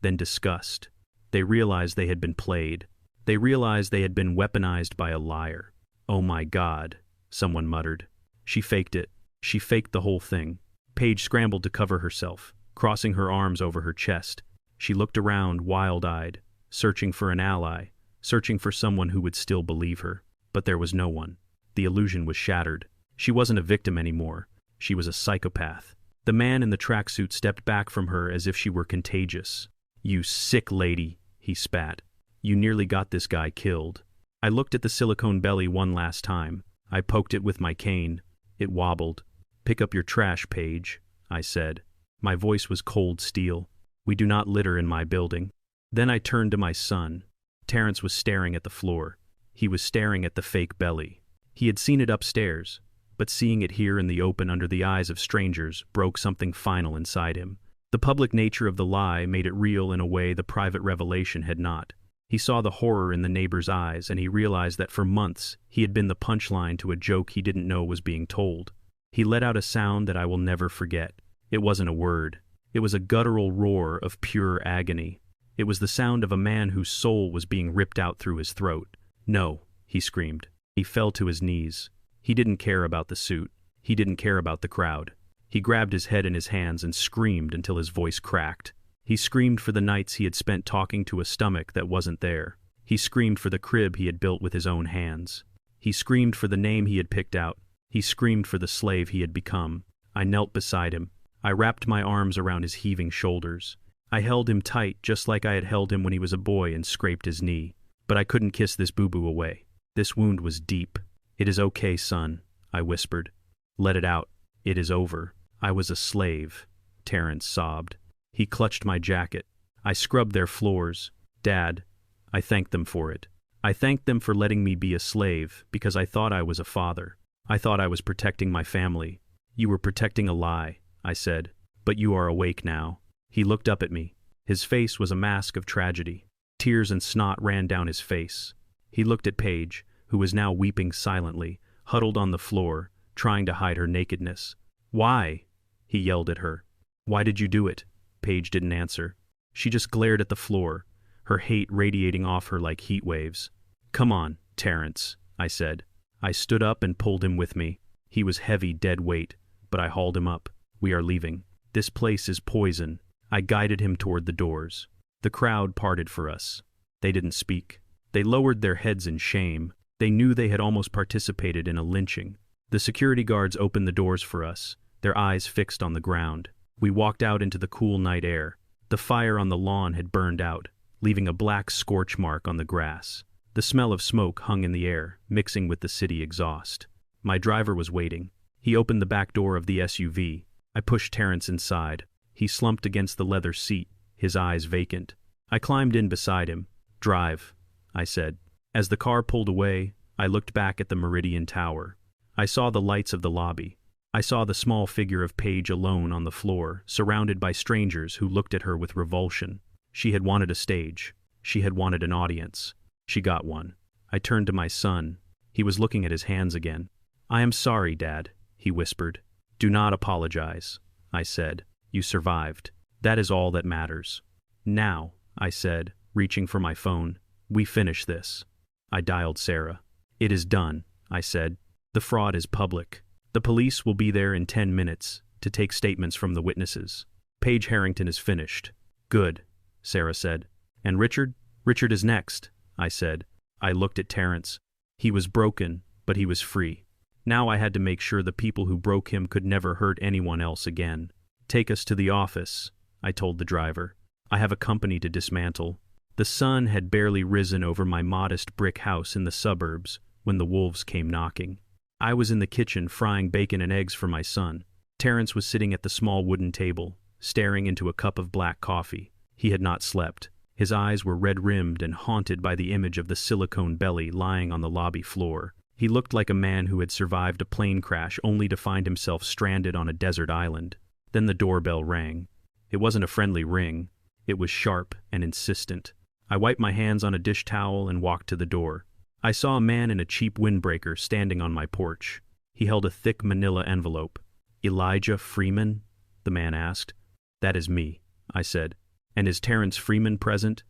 Speaker 1: then disgust. They realized they had been played. They realized they had been weaponized by a liar. "Oh my God," someone muttered. "She faked it. She faked the whole thing." Paige scrambled to cover herself, crossing her arms over her chest. She looked around, wild-eyed, searching for an ally, searching for someone who would still believe her. But there was no one. The illusion was shattered. She wasn't a victim anymore. She was a psychopath. The man in the tracksuit stepped back from her as if she were contagious. "You sick lady," he spat. "You nearly got this guy killed." I looked at the silicone belly one last time. I poked it with my cane. It wobbled. "Pick up your trash, Paige," I said. My voice was cold steel. "We do not litter in my building." Then I turned to my son. Terrence was staring at the floor. He was staring at the fake belly. He had seen it upstairs, but seeing it here in the open under the eyes of strangers broke something final inside him. The public nature of the lie made it real in a way the private revelation had not. He saw the horror in the neighbor's eyes, and he realized that for months he had been the punchline to a joke he didn't know was being told. He let out a sound that I will never forget. It wasn't a word. It was a guttural roar of pure agony. It was the sound of a man whose soul was being ripped out through his throat. "No," he screamed. He fell to his knees. He didn't care about the suit. He didn't care about the crowd. He grabbed his head in his hands and screamed until his voice cracked. He screamed for the nights he had spent talking to a stomach that wasn't there. He screamed for the crib he had built with his own hands. He screamed for the name he had picked out. He screamed for the slave he had become. I knelt beside him. I wrapped my arms around his heaving shoulders. I held him tight just like I had held him when he was a boy and scraped his knee. But I couldn't kiss this boo-boo away. This wound was deep. "It is okay, son," I whispered. "Let it out. It is over. I was a slave," Terrence sobbed. He clutched my jacket. "I scrubbed their floors. Dad, I thanked them for it. I thanked them for letting me be a slave because I thought I was a father. I thought I was protecting my family. You were protecting a lie," I said. "But you are awake now." He looked up at me. His face was a mask of tragedy. Tears and snot ran down his face. He looked at Paige, who was now weeping silently, huddled on the floor, trying to hide her nakedness. "Why?" he yelled at her. "Why did you do it?" Paige didn't answer. She just glared at the floor, her hate radiating off her like heat waves. "Come on, Terrence," I said. I stood up and pulled him with me. He was heavy, dead weight, but I hauled him up. "We are leaving. This place is poison." I guided him toward the doors. The crowd parted for us. They didn't speak. They lowered their heads in shame. They knew they had almost participated in a lynching. The security guards opened the doors for us, their eyes fixed on the ground. We walked out into the cool night air. The fire on the lawn had burned out, leaving a black scorch mark on the grass. The smell of smoke hung in the air, mixing with the city exhaust. My driver was waiting. He opened the back door of the SUV. I pushed Terrence inside. He slumped against the leather seat, his eyes vacant. I climbed in beside him. "Drive," I said. As the car pulled away, I looked back at the Meridian Tower. I saw the lights of the lobby. I saw the small figure of Paige alone on the floor, surrounded by strangers who looked at her with revulsion. She had wanted a stage. She had wanted an audience. She got one. I turned to my son. He was looking at his hands again. "I am sorry, Dad," he whispered. "Do not apologize," I said. "You survived. That is all that matters." "Now," I said, reaching for my phone, "we finish this." I dialed Sarah. "It is done," I said. "The fraud is public. The police will be there in 10 minutes to take statements from the witnesses. Paige Harrington is finished." "Good," Sarah said. "And Richard?" "Richard is next," I said. I looked at Terrence. He was broken, but he was free. Now I had to make sure the people who broke him could never hurt anyone else again. "Take us to the office," I told the driver. "I have a company to dismantle." The sun had barely risen over my modest brick house in the suburbs when the wolves came knocking. I was in the kitchen frying bacon and eggs for my son. Terrence was sitting at the small wooden table, staring into a cup of black coffee. He had not slept. His eyes were red-rimmed and haunted by the image of the silicone belly lying on the lobby floor. He looked like a man who had survived a plane crash only to find himself stranded on a desert island. Then the doorbell rang. It wasn't a friendly ring. It was sharp and insistent. I wiped my hands on a dish towel and walked to the door. I saw a man in a cheap windbreaker standing on my porch. He held a thick manila envelope. "Elijah Freeman?" the man asked. "That is me," I said. "And is Terrence Freeman present?"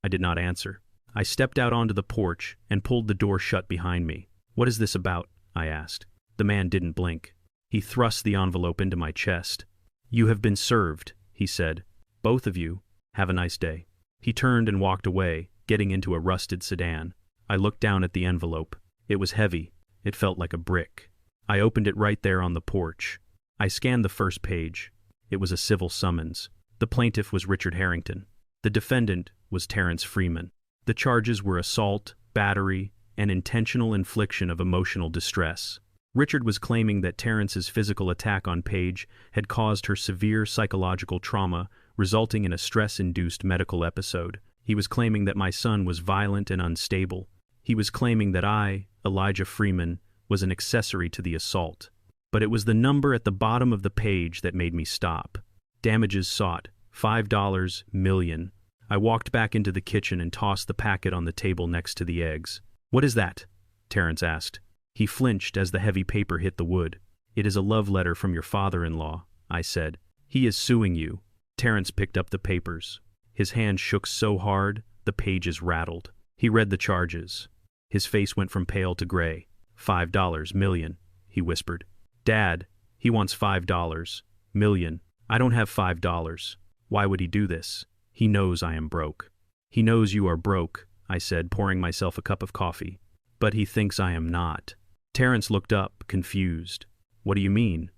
Speaker 1: I did not answer. I stepped out onto the porch and pulled the door shut behind me. "What is this about?" I asked. The man didn't blink. He thrust the envelope into my chest. "You have been served," he said. "Both of you. Have a nice day." He turned and walked away, getting into a rusted sedan. I looked down at the envelope. It was heavy. It felt like a brick. I opened it right there on the porch. I scanned the first page. It was a civil summons. The plaintiff was Richard Harrington. The defendant was Terrence Freeman. The charges were assault, battery, and intentional infliction of emotional distress. Richard was claiming that Terrence's physical attack on Paige had caused her severe psychological trauma, resulting in a stress-induced medical episode. He was claiming that my son was violent and unstable. He was claiming that I, Elijah Freeman, was an accessory to the assault. But it was the number at the bottom of the page that made me stop. Damages sought, $5 million. I walked back into the kitchen and tossed the packet on the table next to the eggs. "What is that?" Terrence asked. He flinched as the heavy paper hit the wood. "It is a love letter from your father-in-law," I said. "He is suing you." Terrence picked up the papers. His hand shook so hard, the pages rattled. He read the charges. His face went from pale to gray. $5 million, he whispered. "Dad, he wants $5 million. I don't have $5. Why would he do this? He knows I am broke." "He knows you are broke," I said, pouring myself a cup of coffee. "But he thinks I am not." Terrence looked up, confused. "What do you mean?"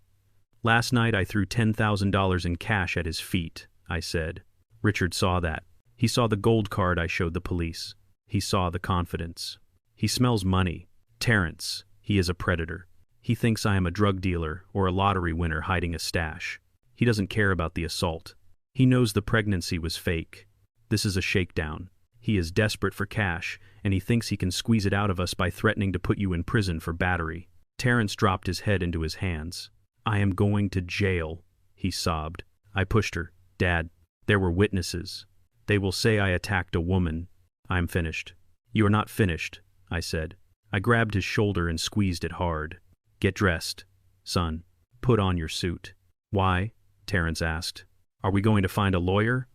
Speaker 1: "Last night I threw $10,000 in cash at his feet," I said. Richard saw that. He saw the gold card I showed the police. He saw the confidence. "He smells money. Terrence, he is a predator. He thinks I am a drug dealer or a lottery winner hiding a stash. He doesn't care about the assault. He knows the pregnancy was fake. This is a shakedown. He is desperate for cash, and he thinks he can squeeze it out of us by threatening to put you in prison for battery." Terrence dropped his head into his hands. "I am going to jail," he sobbed. I pushed her. "Dad, there were witnesses. They will say I attacked a woman. I am finished." "You are not finished," I said. I grabbed his shoulder and squeezed it hard. "Get dressed, son. Put on your suit." "Why?" Terrence asked. "Are we going to find a lawyer?"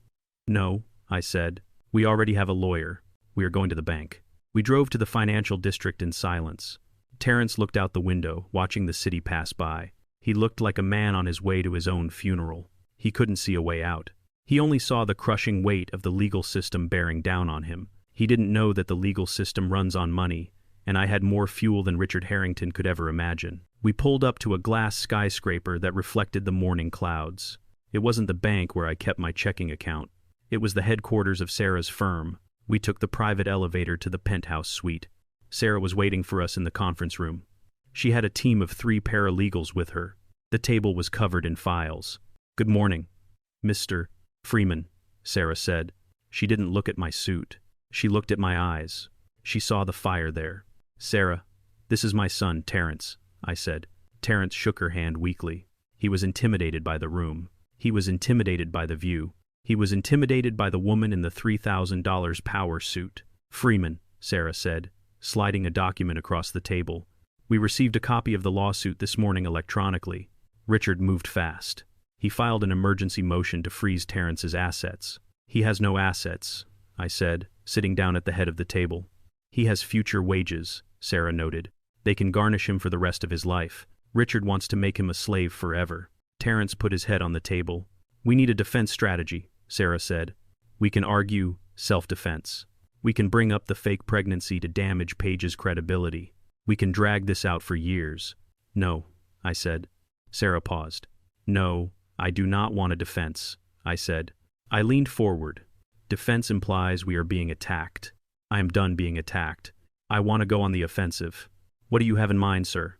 Speaker 1: "No," I said. "We already have a lawyer. We are going to the bank." We drove to the financial district in silence. Terrence looked out the window, watching the city pass by. He looked like a man on his way to his own funeral. He couldn't see a way out. He only saw the crushing weight of the legal system bearing down on him. He didn't know that the legal system runs on money, and I had more fuel than Richard Harrington could ever imagine. We pulled up to a glass skyscraper that reflected the morning clouds. It wasn't the bank where I kept my checking account. It was the headquarters of Sarah's firm. We took the private elevator to the penthouse suite. Sarah was waiting for us in the conference room. She had a team of 3 paralegals with her. The table was covered in files. "Good morning, Mr. Freeman," Sarah said. She didn't look at my suit. She looked at my eyes. She saw the fire there. "Sarah, this is my son, Terrence," I said. Terrence shook her hand weakly. He was intimidated by the room. He was intimidated by the view. He was intimidated by the woman in the $3,000 power suit. "Freeman," Sarah said, sliding a document across the table. "We received a copy of the lawsuit this morning electronically." Richard moved fast. He filed an emergency motion to freeze Terrence's assets. "He has no assets," I said, sitting down at the head of the table. "He has future wages," Sarah noted. "They can garnish him for the rest of his life. Richard wants to make him a slave forever." Terrence put his head on the table. "We need a defense strategy," Sarah said. "We can argue self-defense. We can bring up the fake pregnancy to damage Paige's credibility. We can drag this out for years." "No," I said. Sarah paused. "No, I do not want a defense," I said. I leaned forward. "Defense implies we are being attacked. I am done being attacked. I want to go on the offensive." "What do you have in mind, sir?"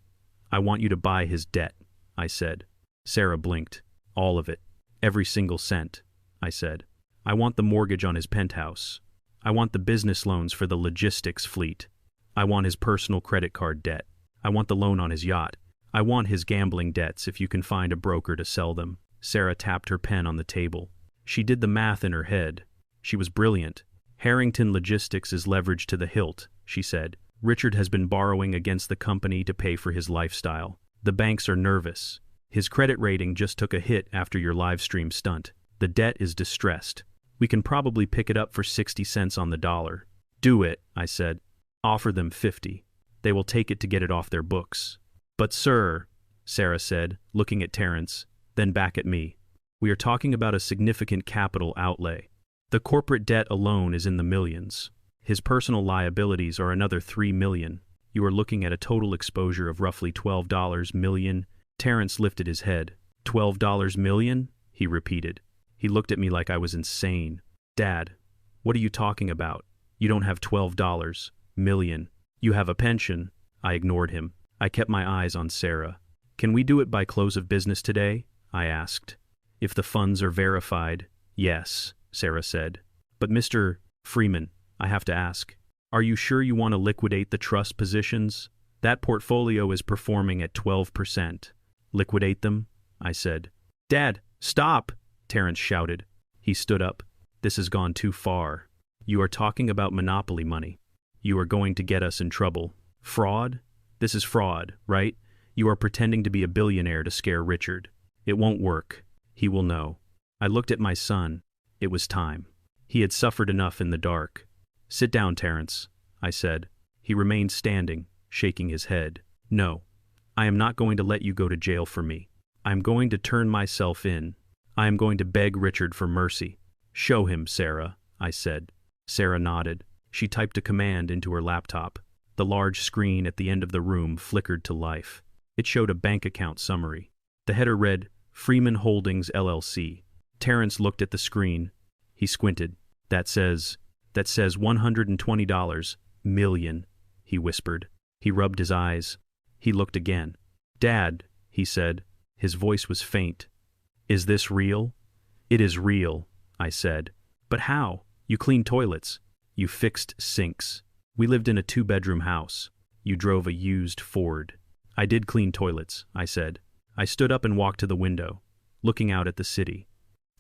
Speaker 1: "I want you to buy his debt," I said. Sarah blinked. "All of it. Every single cent," I said. "I want the mortgage on his penthouse. I want the business loans for the logistics fleet. I want his personal credit card debt. I want the loan on his yacht. I want his gambling debts if you can find a broker to sell them." Sarah tapped her pen on the table. She did the math in her head. She was brilliant. "Harrington Logistics is leveraged to the hilt," she said. "Richard has been borrowing against the company to pay for his lifestyle. The banks are nervous. His credit rating just took a hit after your live stream stunt. The debt is distressed. We can probably pick it up for 60 cents on the dollar." "Do it," I said. "Offer them 50. They will take it to get it off their books." "But sir," Sarah said, looking at Terrence, then back at me. "We are talking about a significant capital outlay. The corporate debt alone is in the millions. His personal liabilities are another 3 million. You are looking at a total exposure of roughly $12 million. Terrence lifted his head. $12 million? He repeated. He looked at me like I was insane. "Dad, what are you talking about? You don't have $12 million. You have a pension." I ignored him. I kept my eyes on Sarah. "Can we do it by close of business today?" I asked. "If the funds are verified." "Yes," Sarah said. "But Mr. Freeman, I have to ask, are you sure you want to liquidate the trust positions? That portfolio is performing at 12%. "Liquidate them?" I said. "Dad, stop!" Terrence shouted. He stood up. "This has gone too far. You are talking about monopoly money. You are going to get us in trouble. Fraud? This is fraud, right? You are pretending to be a billionaire to scare Richard. It won't work. He will know." I looked at my son. It was time. He had suffered enough in the dark. "Sit down, Terrence," I said. He remained standing, shaking his head. "No, I am not going to let you go to jail for me. I am going to turn myself in. I am going to beg Richard for mercy." "Show him, Sarah," I said. Sarah nodded. She typed a command into her laptop. The large screen at the end of the room flickered to life. It showed a bank account summary. The header read, "Freeman Holdings, LLC." Terrence looked at the screen. He squinted. That says $120 million, he whispered. He rubbed his eyes. He looked again. "Dad," he said. His voice was faint. "Is this real?" "It is real," I said. "But how? You cleaned toilets. You fixed sinks. We lived in a 2-bedroom house. You drove a used Ford." "I did clean toilets," I said. I stood up and walked to the window, looking out at the city.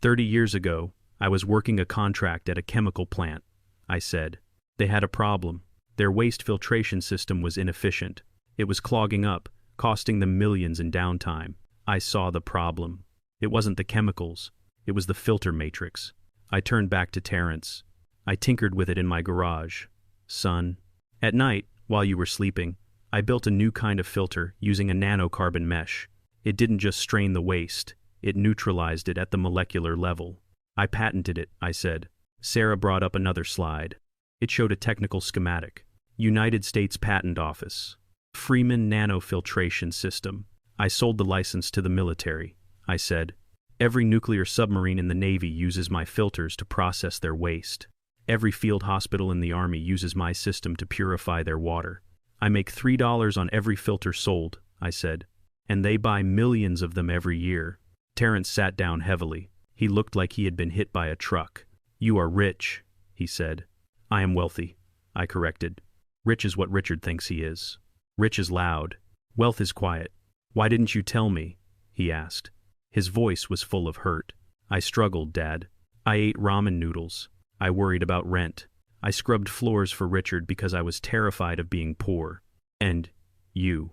Speaker 1: 30 years ago, I was working a contract at a chemical plant," I said. "They had a problem. Their waste filtration system was inefficient. It was clogging up, costing them millions in downtime. I saw the problem. It wasn't the chemicals. It was the filter matrix." I turned back to Terrence. "I tinkered with it in my garage. Son, at night, while you were sleeping, I built a new kind of filter using a nanocarbon mesh. It didn't just strain the waste. It neutralized it at the molecular level. I patented it," I said. Sarah brought up another slide. It showed a technical schematic. United States Patent Office. Freeman Nanofiltration System. "I sold the license to the military," I said. "Every nuclear submarine in the Navy uses my filters to process their waste. Every field hospital in the Army uses my system to purify their water. I make $3 on every filter sold," I said. "And they buy millions of them every year." Terrence sat down heavily. He looked like he had been hit by a truck. "You are rich," he said. "I am wealthy," I corrected. "Rich is what Richard thinks he is. Rich is loud. Wealth is quiet. Why didn't you tell me?" he asked. His voice was full of hurt. "I struggled, Dad. I ate ramen noodles. I worried about rent. I scrubbed floors for Richard because I was terrified of being poor. And you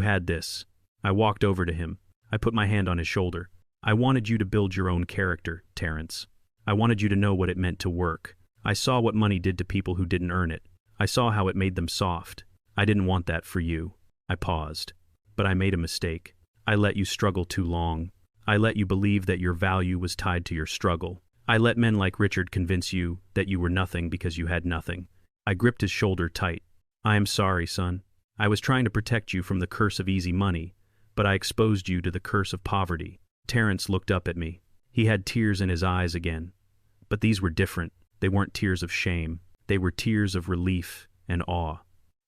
Speaker 1: had this. I walked over to him. I put my hand on his shoulder. I wanted you to build your own character, Terrence. I wanted you to know what it meant to work. I saw what money did to people who didn't earn it. I saw how it made them soft. I didn't want that for you. I paused. But I made a mistake. I let you struggle too long. I let you believe that your value was tied to your struggle. I let men like Richard convince you that you were nothing because you had nothing. I gripped his shoulder tight. I am sorry, son. I was trying to protect you from the curse of easy money, but I exposed you to the curse of poverty. Terrence looked up at me. He had tears in his eyes again. But these were different. They weren't tears of shame. They were tears of relief and awe.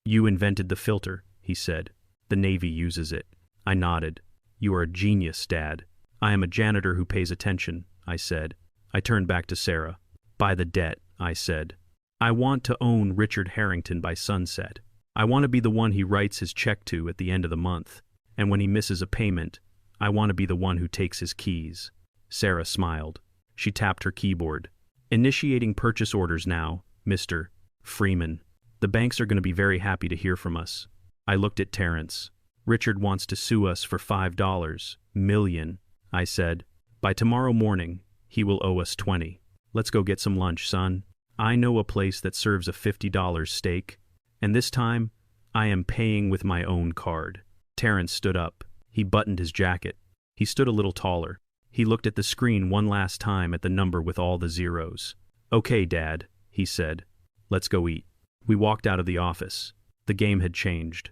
Speaker 1: You invented the filter, he said. The Navy uses it. I nodded. You are a genius, Dad. I am a janitor who pays attention, I said. I turned back to Sarah. Buy the debt, I said. I want to own Richard Harrington by sunset. I want to be the one he writes his check to at the end of the month. And when he misses a payment, I want to be the one who takes his keys. Sarah smiled. She tapped her keyboard. Initiating purchase orders now, Mr. Freeman. The banks are going to be very happy to hear from us. I looked at Terrence. Richard wants to sue us for $5 million, I said. By tomorrow morning, he will owe us 20. Let's go get some lunch, son. I know a place that serves a $50 steak, and this time, I am paying with my own card. Terrence stood up. He buttoned his jacket. He stood a little taller. He looked at the screen one last time at the number with all the zeros. Okay, Dad, he said. Let's go eat. We walked out of the office. The game had changed.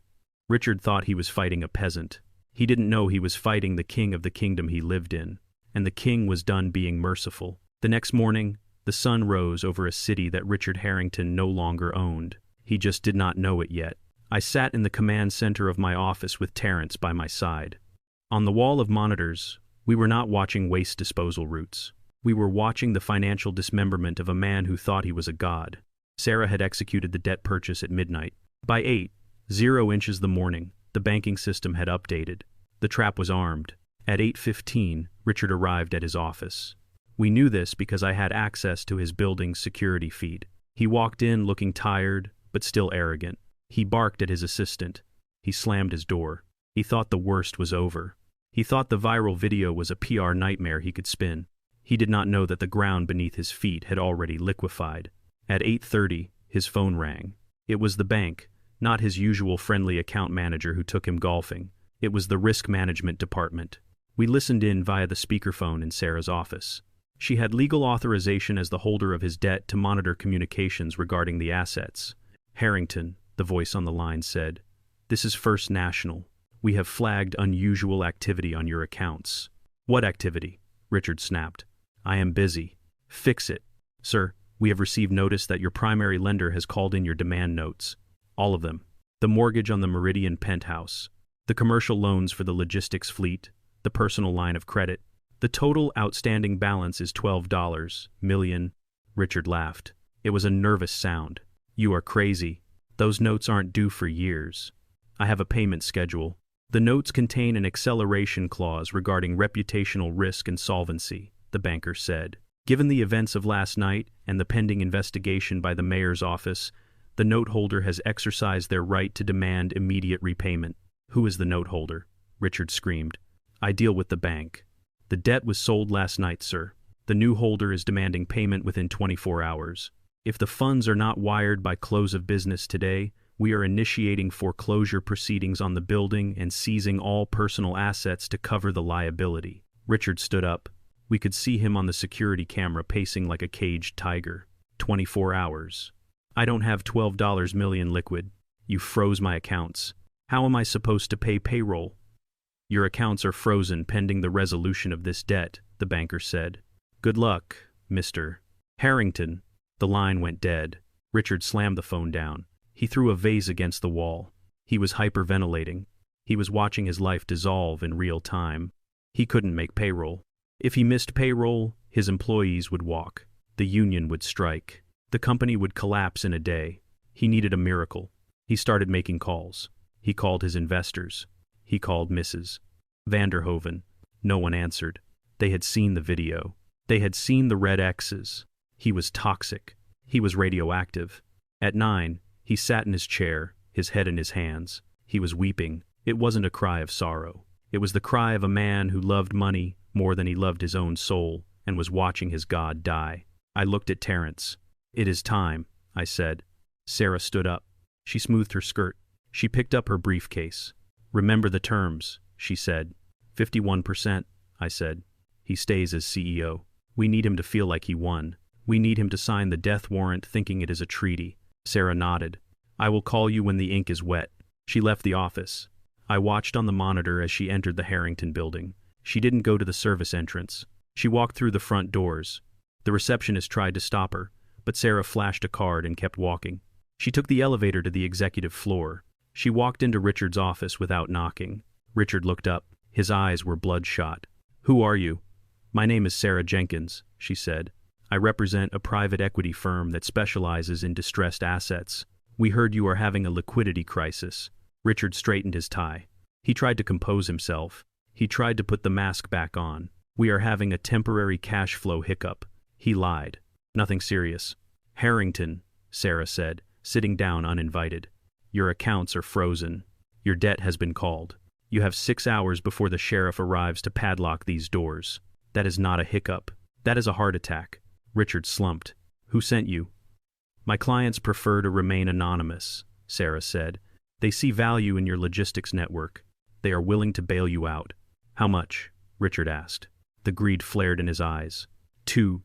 Speaker 1: Richard thought he was fighting a peasant. He didn't know he was fighting the king of the kingdom he lived in. And the king was done being merciful. The next morning, the sun rose over a city that Richard Harrington no longer owned. He just did not know it yet. I sat in the command center of my office with Terrence by my side. On the wall of monitors, we were not watching waste disposal routes. We were watching the financial dismemberment of a man who thought he was a god. Sarah had executed the debt purchase at midnight. By 8:00 the morning, the banking system had updated. The trap was armed. At 8:15, Richard arrived at his office. We knew this because I had access to his building's security feed. He walked in looking tired, but still arrogant. He barked at his assistant. He slammed his door. He thought the worst was over. He thought the viral video was a PR nightmare he could spin. He did not know that the ground beneath his feet had already liquefied. At 8:30, his phone rang. It was the bank, not his usual friendly account manager who took him golfing. It was the risk management department. We listened in via the speakerphone in Sarah's office. She had legal authorization as the holder of his debt to monitor communications regarding the assets. Harrington, the voice on the line said, "This is First National. We have flagged unusual activity on your accounts." "What activity?" Richard snapped. "I am busy. Fix it." "Sir, we have received notice that your primary lender has called in your demand notes. All of them. The mortgage on the Meridian penthouse, the commercial loans for the logistics fleet, the personal line of credit. The total outstanding balance is $12 million. Richard laughed. It was a nervous sound. "You are crazy. Those notes aren't due for years. I have a payment schedule. The notes contain an acceleration clause regarding reputational risk and solvency," the banker said. "Given the events of last night and the pending investigation by the mayor's office, the note holder has exercised their right to demand immediate repayment." "Who is the note holder?" Richard screamed. "I deal with the bank. The debt was sold last night, sir. The new holder is demanding payment within 24 hours. If the funds are not wired by close of business today, we are initiating foreclosure proceedings on the building and seizing all personal assets to cover the liability." Richard stood up. We could see him on the security camera pacing like a caged tiger. 24 hours. "I don't have $12 million liquid. You froze my accounts. How am I supposed to pay payroll?" "Your accounts are frozen pending the resolution of this debt," the banker said. "Good luck, Mr. Harrington." The line went dead. Richard slammed the phone down. He threw a vase against the wall. He was hyperventilating. He was watching his life dissolve in real time. He couldn't make payroll. If he missed payroll, his employees would walk. The union would strike. The company would collapse in a day. He needed a miracle. He started making calls. He called his investors. He called Mrs. Vanderhoven. No one answered. They had seen the video. They had seen the red X's. He was toxic. He was radioactive. At 9, he sat in his chair, his head in his hands. He was weeping. It wasn't a cry of sorrow. It was the cry of a man who loved money more than he loved his own soul and was watching his God die. I looked at Terrence. "It is time," I said. Sarah stood up. She smoothed her skirt. She picked up her briefcase. "Remember the terms," she said. 51%, I said. "He stays as CEO. We need him to feel like he won. We need him to sign the death warrant thinking it is a treaty." Sarah nodded. "I will call you when the ink is wet." She left the office. I watched on the monitor as she entered the Harrington building. She didn't go to the service entrance. She walked through the front doors. The receptionist tried to stop her, but Sarah flashed a card and kept walking. She took the elevator to the executive floor. She walked into Richard's office without knocking. Richard looked up. His eyes were bloodshot. "Who are you?" "My name is Sarah Jenkins," she said. "I represent a private equity firm that specializes in distressed assets. We heard you are having a liquidity crisis." Richard straightened his tie. He tried to compose himself. He tried to put the mask back on. "We are having a temporary cash flow hiccup." He lied. "Nothing serious." "Harrington," Sarah said, sitting down uninvited. "Your accounts are frozen. Your debt has been called. You have 6 hours before the sheriff arrives to padlock these doors. That is not a hiccup. That is a heart attack." Richard slumped. "Who sent you?" "My clients prefer to remain anonymous," Sarah said. "They see value in your logistics network. They are willing to bail you out." "How much?" Richard asked. The greed flared in his eyes. $2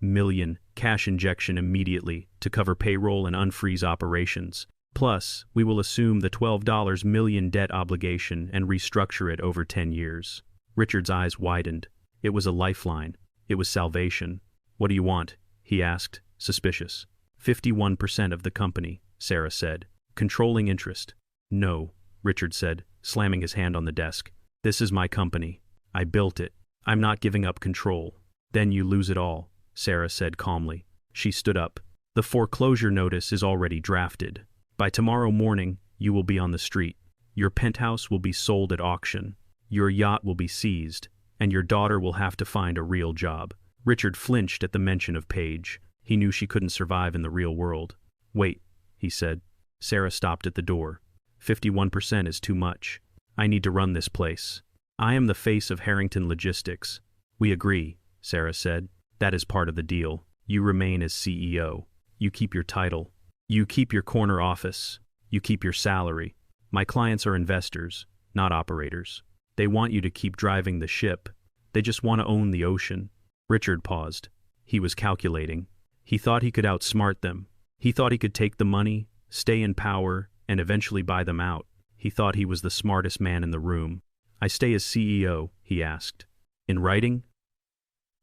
Speaker 1: million cash injection immediately to cover payroll and unfreeze operations. Plus, we will assume the $12 million debt obligation and restructure it over 10 years. Richard's eyes widened. It was a lifeline. It was salvation. "What do you want?" he asked, suspicious. 51% of the company, Sarah said. "Controlling interest." "No," Richard said, slamming his hand on the desk. "This is my company. I built it. I'm not giving up control." "Then you lose it all," Sarah said calmly. She stood up. "The foreclosure notice is already drafted. By tomorrow morning, you will be on the street. Your penthouse will be sold at auction. Your yacht will be seized, and your daughter will have to find a real job." Richard flinched at the mention of Paige. He knew she couldn't survive in the real world. "Wait," he said. Sarah stopped at the door. 51% is too much. I need to run this place. I am the face of Harrington Logistics." "We agree," Sarah said. "That is part of the deal. You remain as CEO. You keep your title. You keep your corner office. You keep your salary. My clients are investors, not operators. They want you to keep driving the ship. They just want to own the ocean." Richard paused. He was calculating. He thought he could outsmart them. He thought he could take the money, stay in power, and eventually buy them out. He thought he was the smartest man in the room. "I stay as CEO," he asked. "In writing?"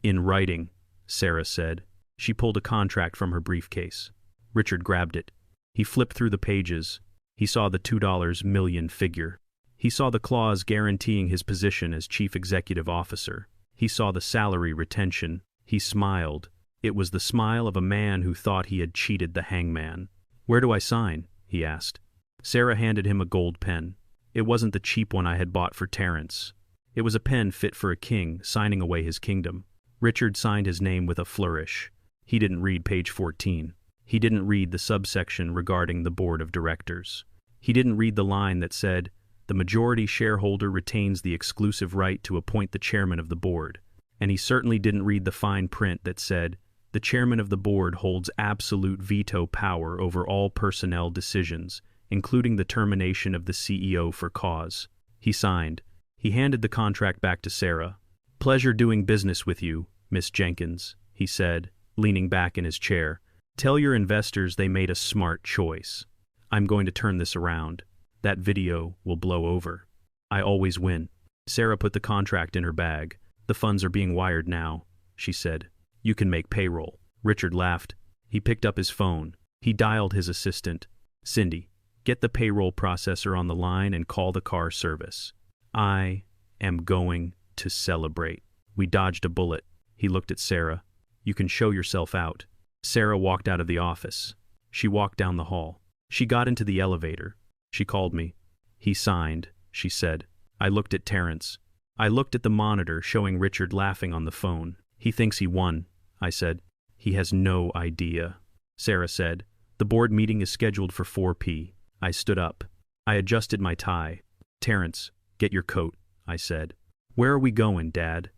Speaker 1: "In writing," Sarah said. She pulled a contract from her briefcase. Richard grabbed it. He flipped through the pages. He saw the $2 million figure. He saw the clause guaranteeing his position as chief executive officer. He saw the salary retention. He smiled. It was the smile of a man who thought he had cheated the hangman. "Where do I sign?" he asked. Sarah handed him a gold pen. It wasn't the cheap one I had bought for Terrence. It was a pen fit for a king, signing away his kingdom. Richard signed his name with a flourish. He didn't read page 14. He didn't read the subsection regarding the board of directors. He didn't read the line that said, "The majority shareholder retains the exclusive right to appoint the chairman of the board." And he certainly didn't read the fine print that said, "The chairman of the board holds absolute veto power over all personnel decisions, including the termination of the CEO for cause." He signed. He handed the contract back to Sarah. "Pleasure doing business with you, Miss Jenkins," he said, leaning back in his chair. "Tell your investors they made a smart choice. I'm going to turn this around. That video will blow over. I always win." Sarah put the contract in her bag. "The funds are being wired now," she said. "You can make payroll." Richard laughed. He picked up his phone. He dialed his assistant. "Cindy, get the payroll processor on the line and call the car service. I am going to celebrate." "We dodged a bullet." He looked at Sarah. "You can show yourself out." Sarah walked out of the office. She walked down the hall. She got into the elevator. She called me. "He signed," she said. I looked at Terrence. I looked at the monitor showing Richard laughing on the phone. "He thinks he won," I said. He has no idea. Sarah said, "The board meeting is scheduled for 4 p." I stood up. I adjusted my tie. "Terrence, get your coat," I said. "Where are we going, Dad?"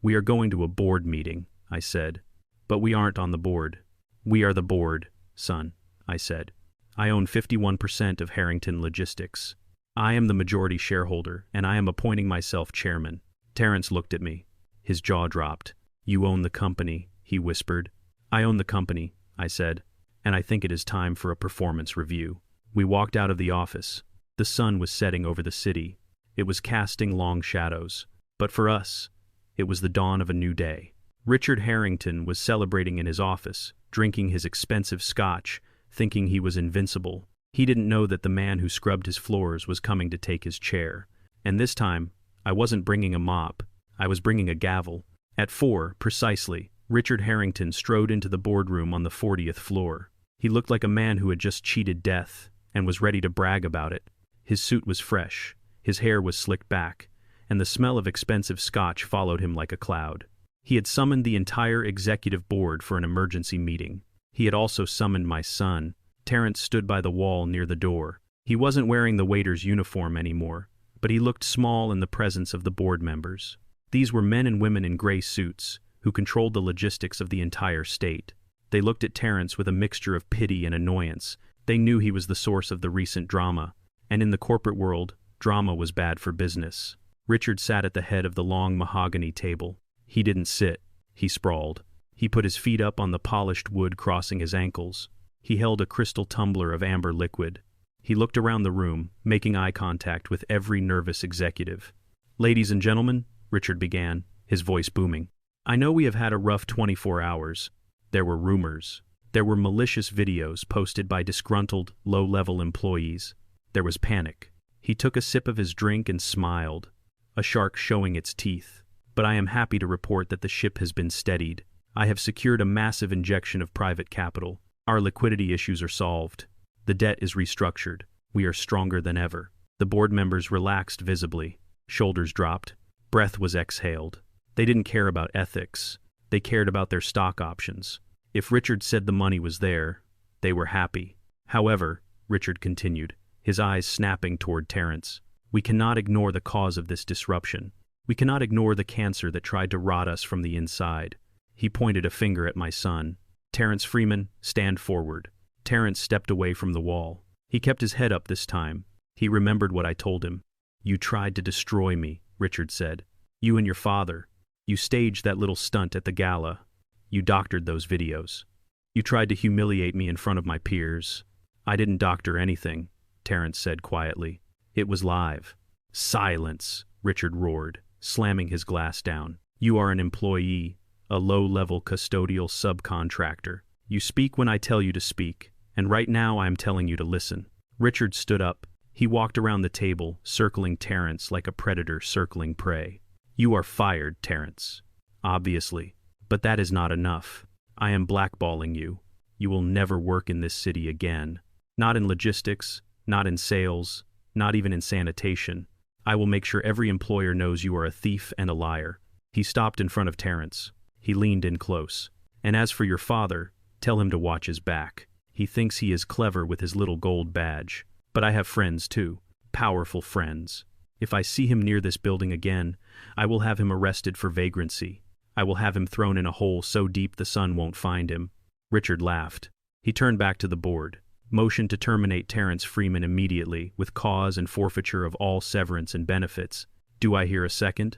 Speaker 1: "We are going to a board meeting," I said. "But we aren't on the board." "We are the board, son," I said. "I own 51% of Harrington Logistics. I am the majority shareholder, and I am appointing myself chairman." Terrence looked at me. His jaw dropped. "You own the company," he whispered. "I own the company," I said, "and I think it is time for a performance review." We walked out of the office. The sun was setting over the city. It was casting long shadows. But for us, it was the dawn of a new day. Richard Harrington was celebrating in his office, drinking his expensive scotch, thinking he was invincible. He didn't know that the man who scrubbed his floors was coming to take his chair. And this time, I wasn't bringing a mop. I was bringing a gavel. At 4, precisely, Richard Harrington strode into the boardroom on the 40th floor. He looked like a man who had just cheated death and was ready to brag about it. His suit was fresh, his hair was slicked back, and the smell of expensive scotch followed him like a cloud. He had summoned the entire executive board for an emergency meeting. He had also summoned my son. Terrence stood by the wall near the door. He wasn't wearing the waiter's uniform anymore, but he looked small in the presence of the board members. These were men and women in gray suits, who controlled the logistics of the entire state. They looked at Terrence with a mixture of pity and annoyance. They knew he was the source of the recent drama, and in the corporate world, drama was bad for business. Richard sat at the head of the long mahogany table. He didn't sit. He sprawled. He put his feet up on the polished wood crossing his ankles. He held a crystal tumbler of amber liquid. He looked around the room, making eye contact with every nervous executive. "Ladies and gentlemen," Richard began, his voice booming, "I know we have had a rough 24 hours. There were rumors. There were malicious videos posted by disgruntled, low-level employees. There was panic." He took a sip of his drink and smiled, a shark showing its teeth. "But I am happy to report that the ship has been steadied. I have secured a massive injection of private capital. Our liquidity issues are solved. The debt is restructured. We are stronger than ever." The board members relaxed visibly. Shoulders dropped. Breath was exhaled. They didn't care about ethics. They cared about their stock options. If Richard said the money was there, they were happy. "However," Richard continued, his eyes snapping toward Terrence, "we cannot ignore the cause of this disruption. We cannot ignore the cancer that tried to rot us from the inside." He pointed a finger at my son. "Terrence Freeman, stand forward." Terrence stepped away from the wall. He kept his head up this time. He remembered what I told him. "You tried to destroy me," Richard said. "You and your father. You staged that little stunt at the gala. You doctored those videos. You tried to humiliate me in front of my peers." "I didn't doctor anything," Terrence said quietly. "It was live." "Silence," Richard roared, slamming his glass down. "You are an employee, a low-level custodial subcontractor. You speak when I tell you to speak, and right now I am telling you to listen." Richard stood up. He walked around the table, circling Terrence like a predator circling prey. "You are fired, Terrence. Obviously. But that is not enough. I am blackballing you. You will never work in this city again. Not in logistics, not in sales, not even in sanitation. I will make sure every employer knows you are a thief and a liar." He stopped in front of Terrence. He leaned in close. "And as for your father, tell him to watch his back. He thinks he is clever with his little gold badge. But I have friends too, powerful friends. If I see him near this building again, I will have him arrested for vagrancy. I will have him thrown in a hole so deep the sun won't find him." Richard laughed. He turned back to the board, motioned to terminate Terrence Freeman immediately with cause and forfeiture of all severance and benefits. "Do I hear a second?"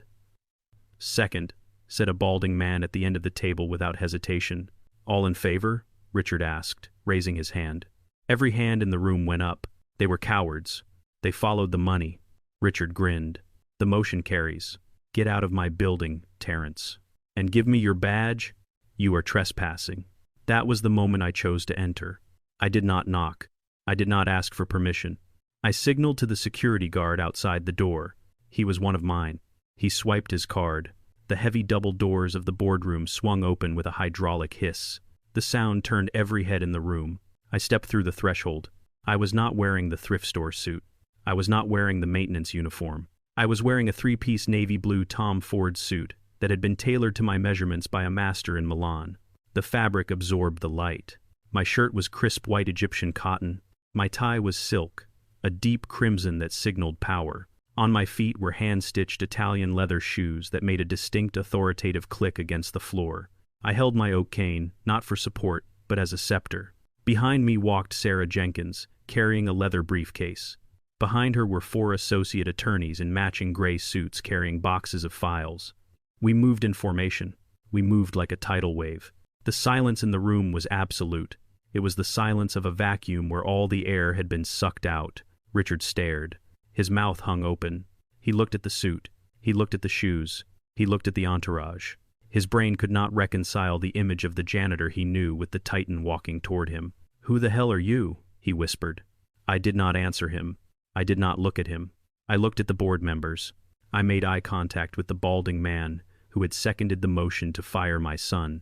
Speaker 1: "Second," said a balding man at the end of the table without hesitation. "All in favor?" Richard asked, raising his hand. Every hand in the room went up. They were cowards. They followed the money. Richard grinned. "The motion carries. Get out of my building, Terrence. And give me your badge. You are trespassing." That was the moment I chose to enter. I did not knock. I did not ask for permission. I signaled to the security guard outside the door. He was one of mine. He swiped his card. The heavy double doors of the boardroom swung open with a hydraulic hiss. The sound turned every head in the room. I stepped through the threshold. I was not wearing the thrift store suit. I was not wearing the maintenance uniform. I was wearing a three-piece navy blue Tom Ford suit that had been tailored to my measurements by a master in Milan. The fabric absorbed the light. My shirt was crisp white Egyptian cotton. My tie was silk, a deep crimson that signaled power. On my feet were hand-stitched Italian leather shoes that made a distinct authoritative click against the floor. I held my oak cane, not for support, but as a scepter. Behind me walked Sarah Jenkins, carrying a leather briefcase. Behind her were 4 associate attorneys in matching gray suits carrying boxes of files. We moved in formation. We moved like a tidal wave. The silence in the room was absolute. It was the silence of a vacuum where all the air had been sucked out. Richard stared. His mouth hung open. He looked at the suit. He looked at the shoes. He looked at the entourage. His brain could not reconcile the image of the janitor he knew with the Titan walking toward him. "Who the hell are you?" he whispered. I did not answer him. I did not look at him. I looked at the board members. I made eye contact with the balding man who had seconded the motion to fire my son.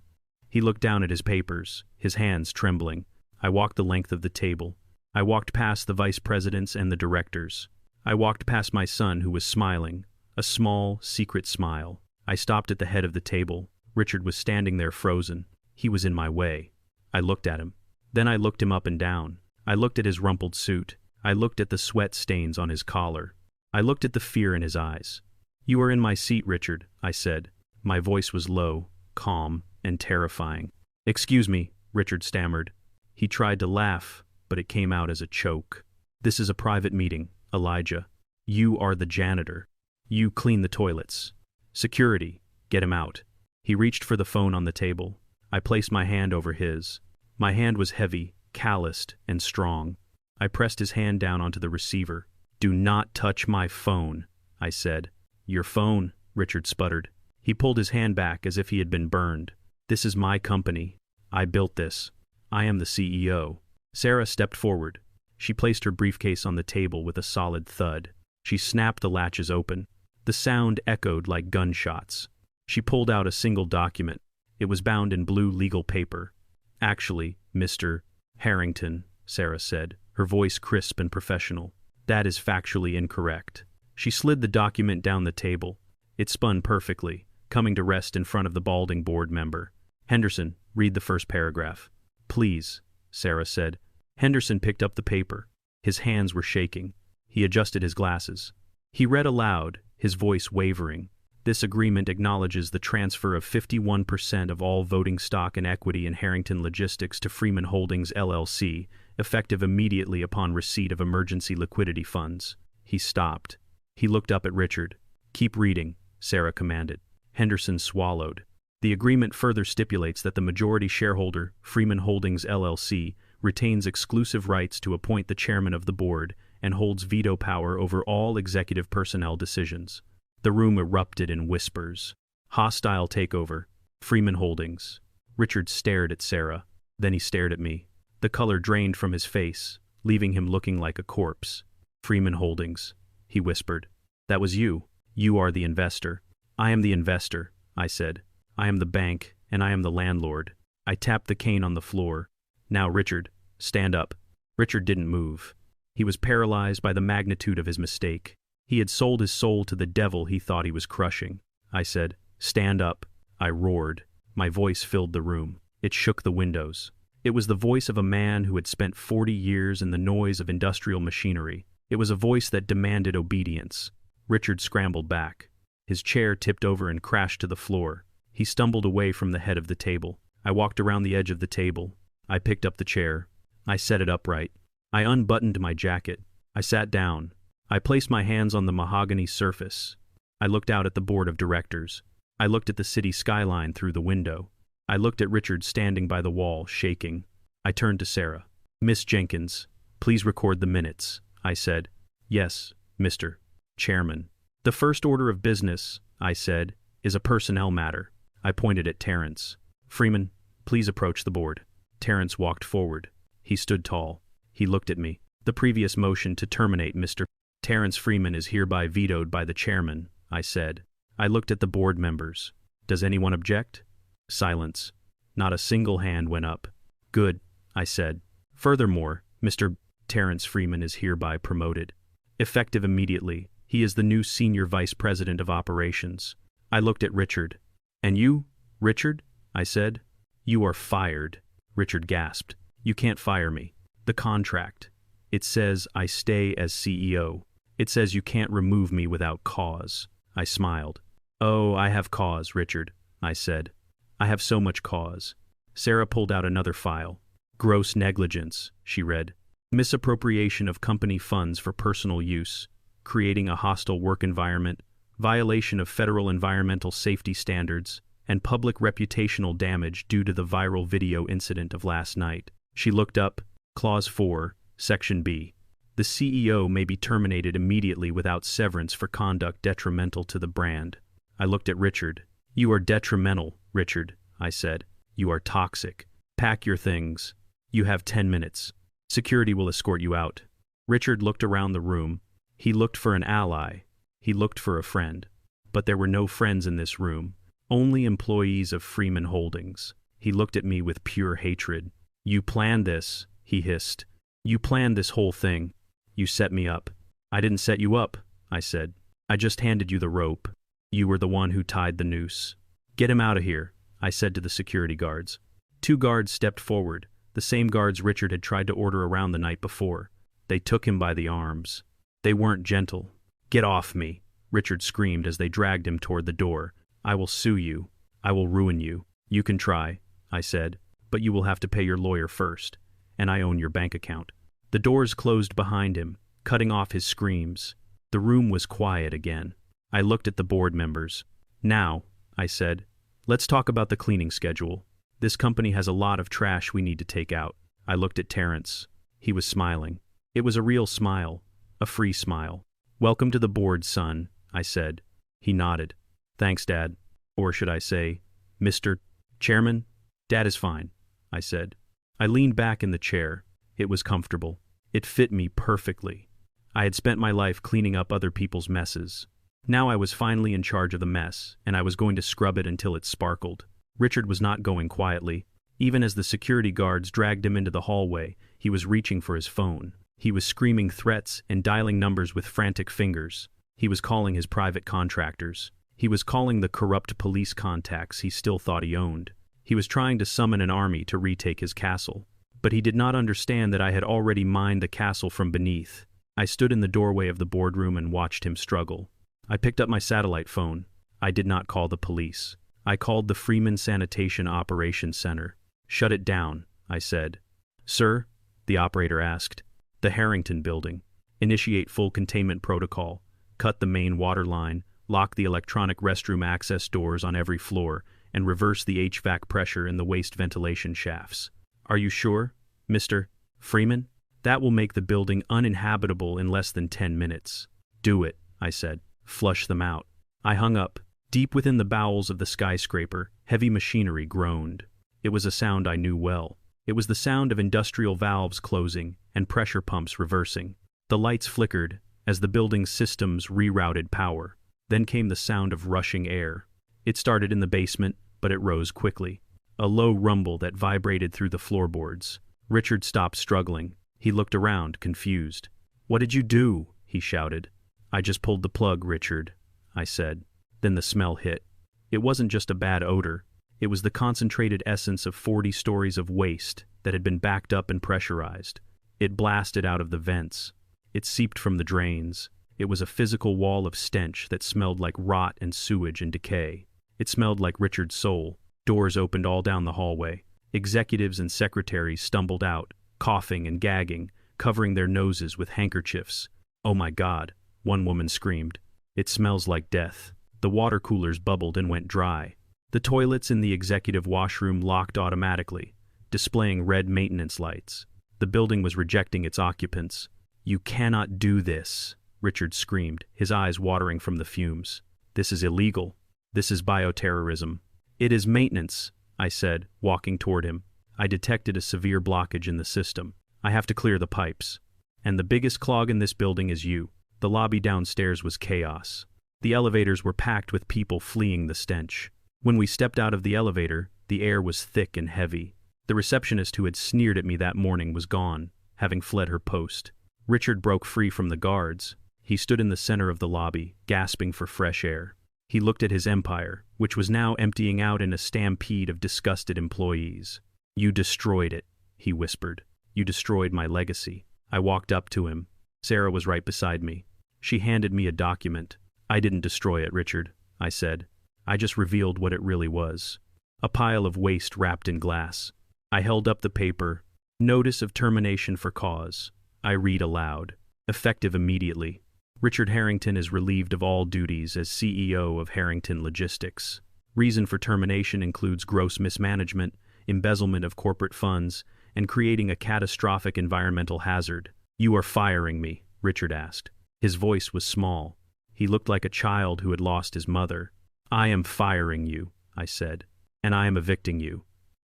Speaker 1: He looked down at his papers, his hands trembling. I walked the length of the table. I walked past the vice presidents and the directors. I walked past my son who was smiling, a small, secret smile. I stopped at the head of the table. Richard was standing there frozen. He was in my way. I looked at him. Then I looked him up and down. I looked at his rumpled suit. I looked at the sweat stains on his collar. I looked at the fear in his eyes. "You are in my seat, Richard," I said. My voice was low, calm, and terrifying. "Excuse me," Richard stammered. He tried to laugh, but it came out as a choke. "This is a private meeting, Elijah. You are the janitor. You clean the toilets. Security, get him out." He reached for the phone on the table. I placed my hand over his. My hand was heavy, calloused, and strong. I pressed his hand down onto the receiver. "Do not touch my phone," I said. "Your phone," Richard sputtered. He pulled his hand back as if he had been burned. "This is my company. I built this. I am the CEO. Sarah stepped forward. She placed her briefcase on the table with a solid thud. She snapped the latches open. The sound echoed like gunshots. She pulled out a single document. It was bound in blue legal paper. "Actually, Mr. Harrington," Sarah said, her voice crisp and professional, "that is factually incorrect." She slid the document down the table. It spun perfectly, coming to rest in front of the balding board member. "Henderson, read the first paragraph." "Please," Sarah said. Henderson picked up the paper. His hands were shaking. He adjusted his glasses. He read aloud, his voice wavering. "This agreement acknowledges the transfer of 51% of all voting stock and equity in Harrington Logistics to Freeman Holdings, LLC, effective immediately upon receipt of emergency liquidity funds." He stopped. He looked up at Richard. "Keep reading," Sarah commanded. Henderson swallowed. "The agreement further stipulates that the majority shareholder, Freeman Holdings, LLC, retains exclusive rights to appoint the chairman of the board and holds veto power over all executive personnel decisions." The room erupted in whispers. "Hostile takeover. Freeman Holdings." Richard stared at Sarah. Then he stared at me. The color drained from his face, leaving him looking like a corpse. "Freeman Holdings," he whispered. "That was you. You are the investor." "I am the investor," I said. "I am the bank, and I am the landlord." I tapped the cane on the floor. "Now, Richard, stand up." Richard didn't move. He was paralyzed by the magnitude of his mistake. He had sold his soul to the devil he thought he was crushing. I said, "Stand up." I roared. My voice filled the room. It shook the windows. It was the voice of a man who had spent 40 years in the noise of industrial machinery. It was a voice that demanded obedience. Richard scrambled back. His chair tipped over and crashed to the floor. He stumbled away from the head of the table. I walked around the edge of the table. I picked up the chair. I set it upright. I unbuttoned my jacket. I sat down. I placed my hands on the mahogany surface. I looked out at the board of directors. I looked at the city skyline through the window. I looked at Richard standing by the wall, shaking. I turned to Sarah. "Miss Jenkins, please record the minutes," I said. "Yes, Mr. Chairman." "The first order of business," I said, "is a personnel matter." I pointed at Terrence. "Freeman, please approach the board." Terrence walked forward. He stood tall. He looked at me. "The previous motion to terminate Mr. Terrence Freeman is hereby vetoed by the chairman," I said. I looked at the board members. "Does anyone object?" Silence. Not a single hand went up. "Good," I said. "Furthermore, Mr. Terrence Freeman is hereby promoted. Effective immediately, he is the new senior vice president of operations." I looked at Richard. "And you, Richard?" I said. "You are fired," Richard gasped. "You can't fire me. The contract. It says I stay as CEO. It says you can't remove me without cause." I smiled. "Oh, I have cause, Richard," I said. "I have so much cause." Sarah pulled out another file. "Gross negligence," she read. "Misappropriation of company funds for personal use, creating a hostile work environment, violation of federal environmental safety standards, and public reputational damage due to the viral video incident of last night." She looked up, Clause 4, Section B. "The CEO may be terminated immediately without severance for conduct detrimental to the brand." I looked at Richard. "You are detrimental, Richard," I said. "You are toxic. Pack your things. You have 10 minutes. Security will escort you out." Richard looked around the room. He looked for an ally. He looked for a friend. But there were no friends in this room. Only employees of Freeman Holdings. He looked at me with pure hatred. "You planned this," he hissed. "You planned this whole thing. You set me up." "I didn't set you up," I said. "I just handed you the rope. You were the one who tied the noose." "Get him out of here," I said to the security guards. 2 guards stepped forward, the same guards Richard had tried to order around the night before. They took him by the arms. They weren't gentle. "Get off me," Richard screamed as they dragged him toward the door. "I will sue you. I will ruin you." "You can try," I said, "but you will have to pay your lawyer first, and I own your bank account." The doors closed behind him, cutting off his screams. The room was quiet again. I looked at the board members. "Now," I said, "let's talk about the cleaning schedule. This company has a lot of trash we need to take out." I looked at Terrence. He was smiling. It was a real smile, a free smile. "Welcome to the board, son," I said. He nodded. "Thanks, Dad." Or should I say, "Mr. Chairman?" "Dad is fine," I said. I leaned back in the chair. It was comfortable. It fit me perfectly. I had spent my life cleaning up other people's messes. Now I was finally in charge of the mess, and I was going to scrub it until it sparkled. Richard was not going quietly. Even as the security guards dragged him into the hallway, he was reaching for his phone. He was screaming threats and dialing numbers with frantic fingers. He was calling his private contractors. He was calling the corrupt police contacts he still thought he owned. He was trying to summon an army to retake his castle. But he did not understand that I had already mined the castle from beneath. I stood in the doorway of the boardroom and watched him struggle. I picked up my satellite phone. I did not call the police. I called the Freeman Sanitation Operations Center. "Shut it down," I said. "Sir?" the operator asked. "The Harrington building. Initiate full containment protocol. Cut the main water line, lock the electronic restroom access doors on every floor, and reverse the HVAC pressure in the waste ventilation shafts." "Are you sure, Mr. Freeman? That will make the building uninhabitable in less than 10 minutes. "Do it," I said. "Flush them out." I hung up. Deep within the bowels of the skyscraper, heavy machinery groaned. It was a sound I knew well. It was the sound of industrial valves closing and pressure pumps reversing. The lights flickered as the building's systems rerouted power. Then came the sound of rushing air. It started in the basement, but it rose quickly. A low rumble that vibrated through the floorboards. Richard stopped struggling. He looked around, confused. "What did you do?" he shouted. "I just pulled the plug, Richard," I said. Then the smell hit. It wasn't just a bad odor. It was the concentrated essence of 40 stories of waste that had been backed up and pressurized. It blasted out of the vents. It seeped from the drains. It was a physical wall of stench that smelled like rot and sewage and decay. It smelled like Richard's soul. Doors opened all down the hallway. Executives and secretaries stumbled out, coughing and gagging, covering their noses with handkerchiefs. "Oh my God," one woman screamed. "It smells like death." The water coolers bubbled and went dry. The toilets in the executive washroom locked automatically, displaying red maintenance lights. The building was rejecting its occupants. "You cannot do this," Richard screamed, his eyes watering from the fumes. "This is illegal. This is bioterrorism." "It is maintenance," I said, walking toward him. I detected a severe blockage in the system. "I have to clear the pipes. And the biggest clog in this building is you." The lobby downstairs was chaos. The elevators were packed with people fleeing the stench. When we stepped out of the elevator, the air was thick and heavy. The receptionist who had sneered at me that morning was gone, having fled her post. Richard broke free from the guards. He stood in the center of the lobby, gasping for fresh air. He looked at his empire, which was now emptying out in a stampede of disgusted employees. "You destroyed it," he whispered. "You destroyed my legacy." I walked up to him. Sarah was right beside me. She handed me a document. "I didn't destroy it, Richard," I said. "I just revealed what it really was. A pile of waste wrapped in glass." I held up the paper. "Notice of termination for cause." I read aloud. "Effective immediately. Richard Harrington is relieved of all duties as CEO of Harrington Logistics. Reason for termination includes gross mismanagement, embezzlement of corporate funds, and creating a catastrophic environmental hazard." "You are firing me?" Richard asked. His voice was small. He looked like a child who had lost his mother. "I am firing you," I said, "and I am evicting you."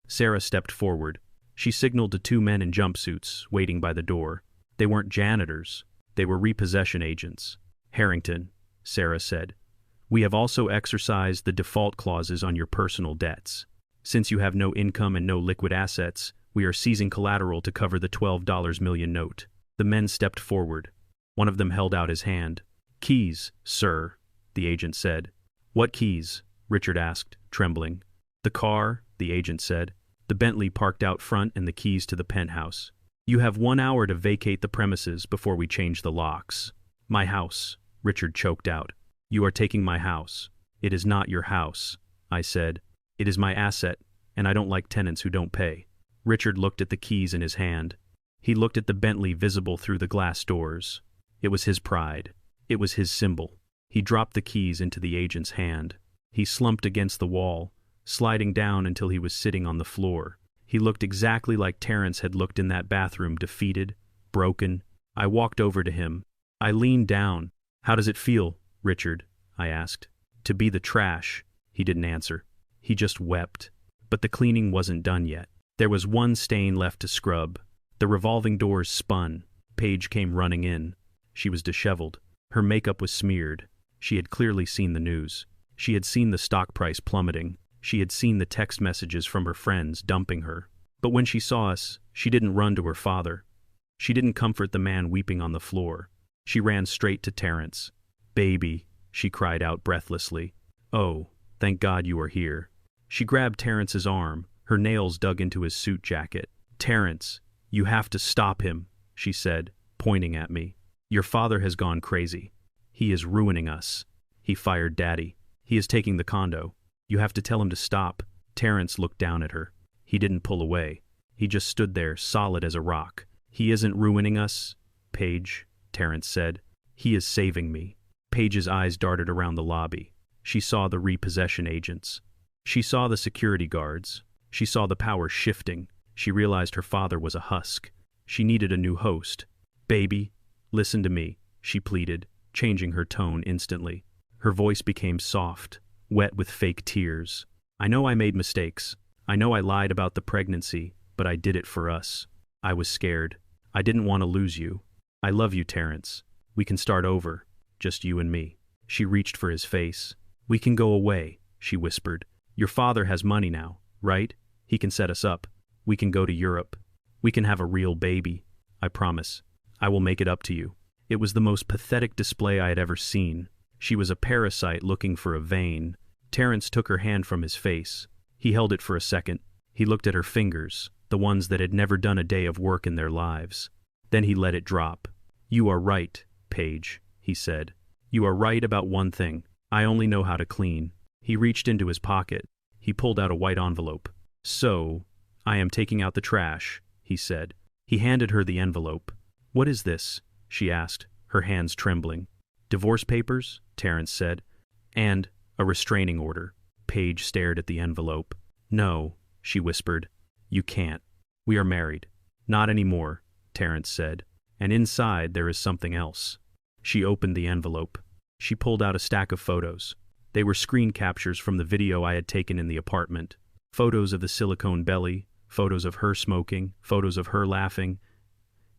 Speaker 1: Sarah stepped forward. She signaled to two men in jumpsuits, waiting by the door. They weren't janitors. They were repossession agents. "Harrington," Sarah said, "we have also exercised the default clauses on your personal debts. Since you have no income and no liquid assets, we are seizing collateral to cover the $12 million note." The men stepped forward. One of them held out his hand. "Keys, sir," the agent said. "What keys?" Richard asked, trembling. "The car," the agent said. "The Bentley parked out front and the keys to the penthouse. You have 1 hour to vacate the premises before we change the locks." "My house," Richard choked out. "You are taking my house." "It is not your house," I said. "It is my asset, and I don't like tenants who don't pay." Richard looked at the keys in his hand. He looked at the Bentley visible through the glass doors. It was his pride. It was his symbol. He dropped the keys into the agent's hand. He slumped against the wall, sliding down until he was sitting on the floor. He looked exactly like Terrence had looked in that bathroom, defeated, broken. I walked over to him. I leaned down. "How does it feel, Richard?" I asked. "To be the trash." He didn't answer. He just wept. But the cleaning wasn't done yet. There was one stain left to scrub. The revolving doors spun. Paige came running in. She was disheveled. Her makeup was smeared. She had clearly seen the news. She had seen the stock price plummeting. She had seen the text messages from her friends dumping her. But when she saw us, she didn't run to her father. She didn't comfort the man weeping on the floor. She ran straight to Terrence. "Baby," she cried out breathlessly. "Oh, thank God you are here." She grabbed Terrence's arm, her nails dug into his suit jacket. "Terrence, you have to stop him," she said, pointing at me. "Your father has gone crazy. He is ruining us. He fired Daddy. He is taking the condo. You have to tell him to stop." Terrence looked down at her. He didn't pull away. He just stood there, solid as a rock. "He isn't ruining us, Paige," Terrence said. "He is saving me." Paige's eyes darted around the lobby. She saw the repossession agents. She saw the security guards. She saw the power shifting. She realized her father was a husk. She needed a new host. "Baby, listen to me," she pleaded, changing her tone instantly. Her voice became soft, wet with fake tears. "I know I made mistakes. I know I lied about the pregnancy, but I did it for us. I was scared. I didn't want to lose you. I love you, Terrence. We can start over, just you and me." She reached for his face. "We can go away," she whispered. "Your father has money now, right? He can set us up. We can go to Europe. We can have a real baby. I promise. I will make it up to you." It was the most pathetic display I had ever seen. She was a parasite looking for a vein. Terrence took her hand from his face. He held it for a second. He looked at her fingers, the ones that had never done a day of work in their lives. Then he let it drop. "You are right, Paige," he said. "You are right about one thing. I only know how to clean." He reached into his pocket. He pulled out a white envelope. "So, I am taking out the trash," he said. He handed her the envelope. "What is this?" she asked, her hands trembling. "Divorce papers," Terrence said. "And a restraining order." Paige stared at the envelope. "No," she whispered. "You can't. We are married." "Not anymore," Terrence said. "And inside there is something else." She opened the envelope. She pulled out a stack of photos. They were screen captures from the video I had taken in the apartment. Photos of the silicone belly, photos of her smoking, photos of her laughing,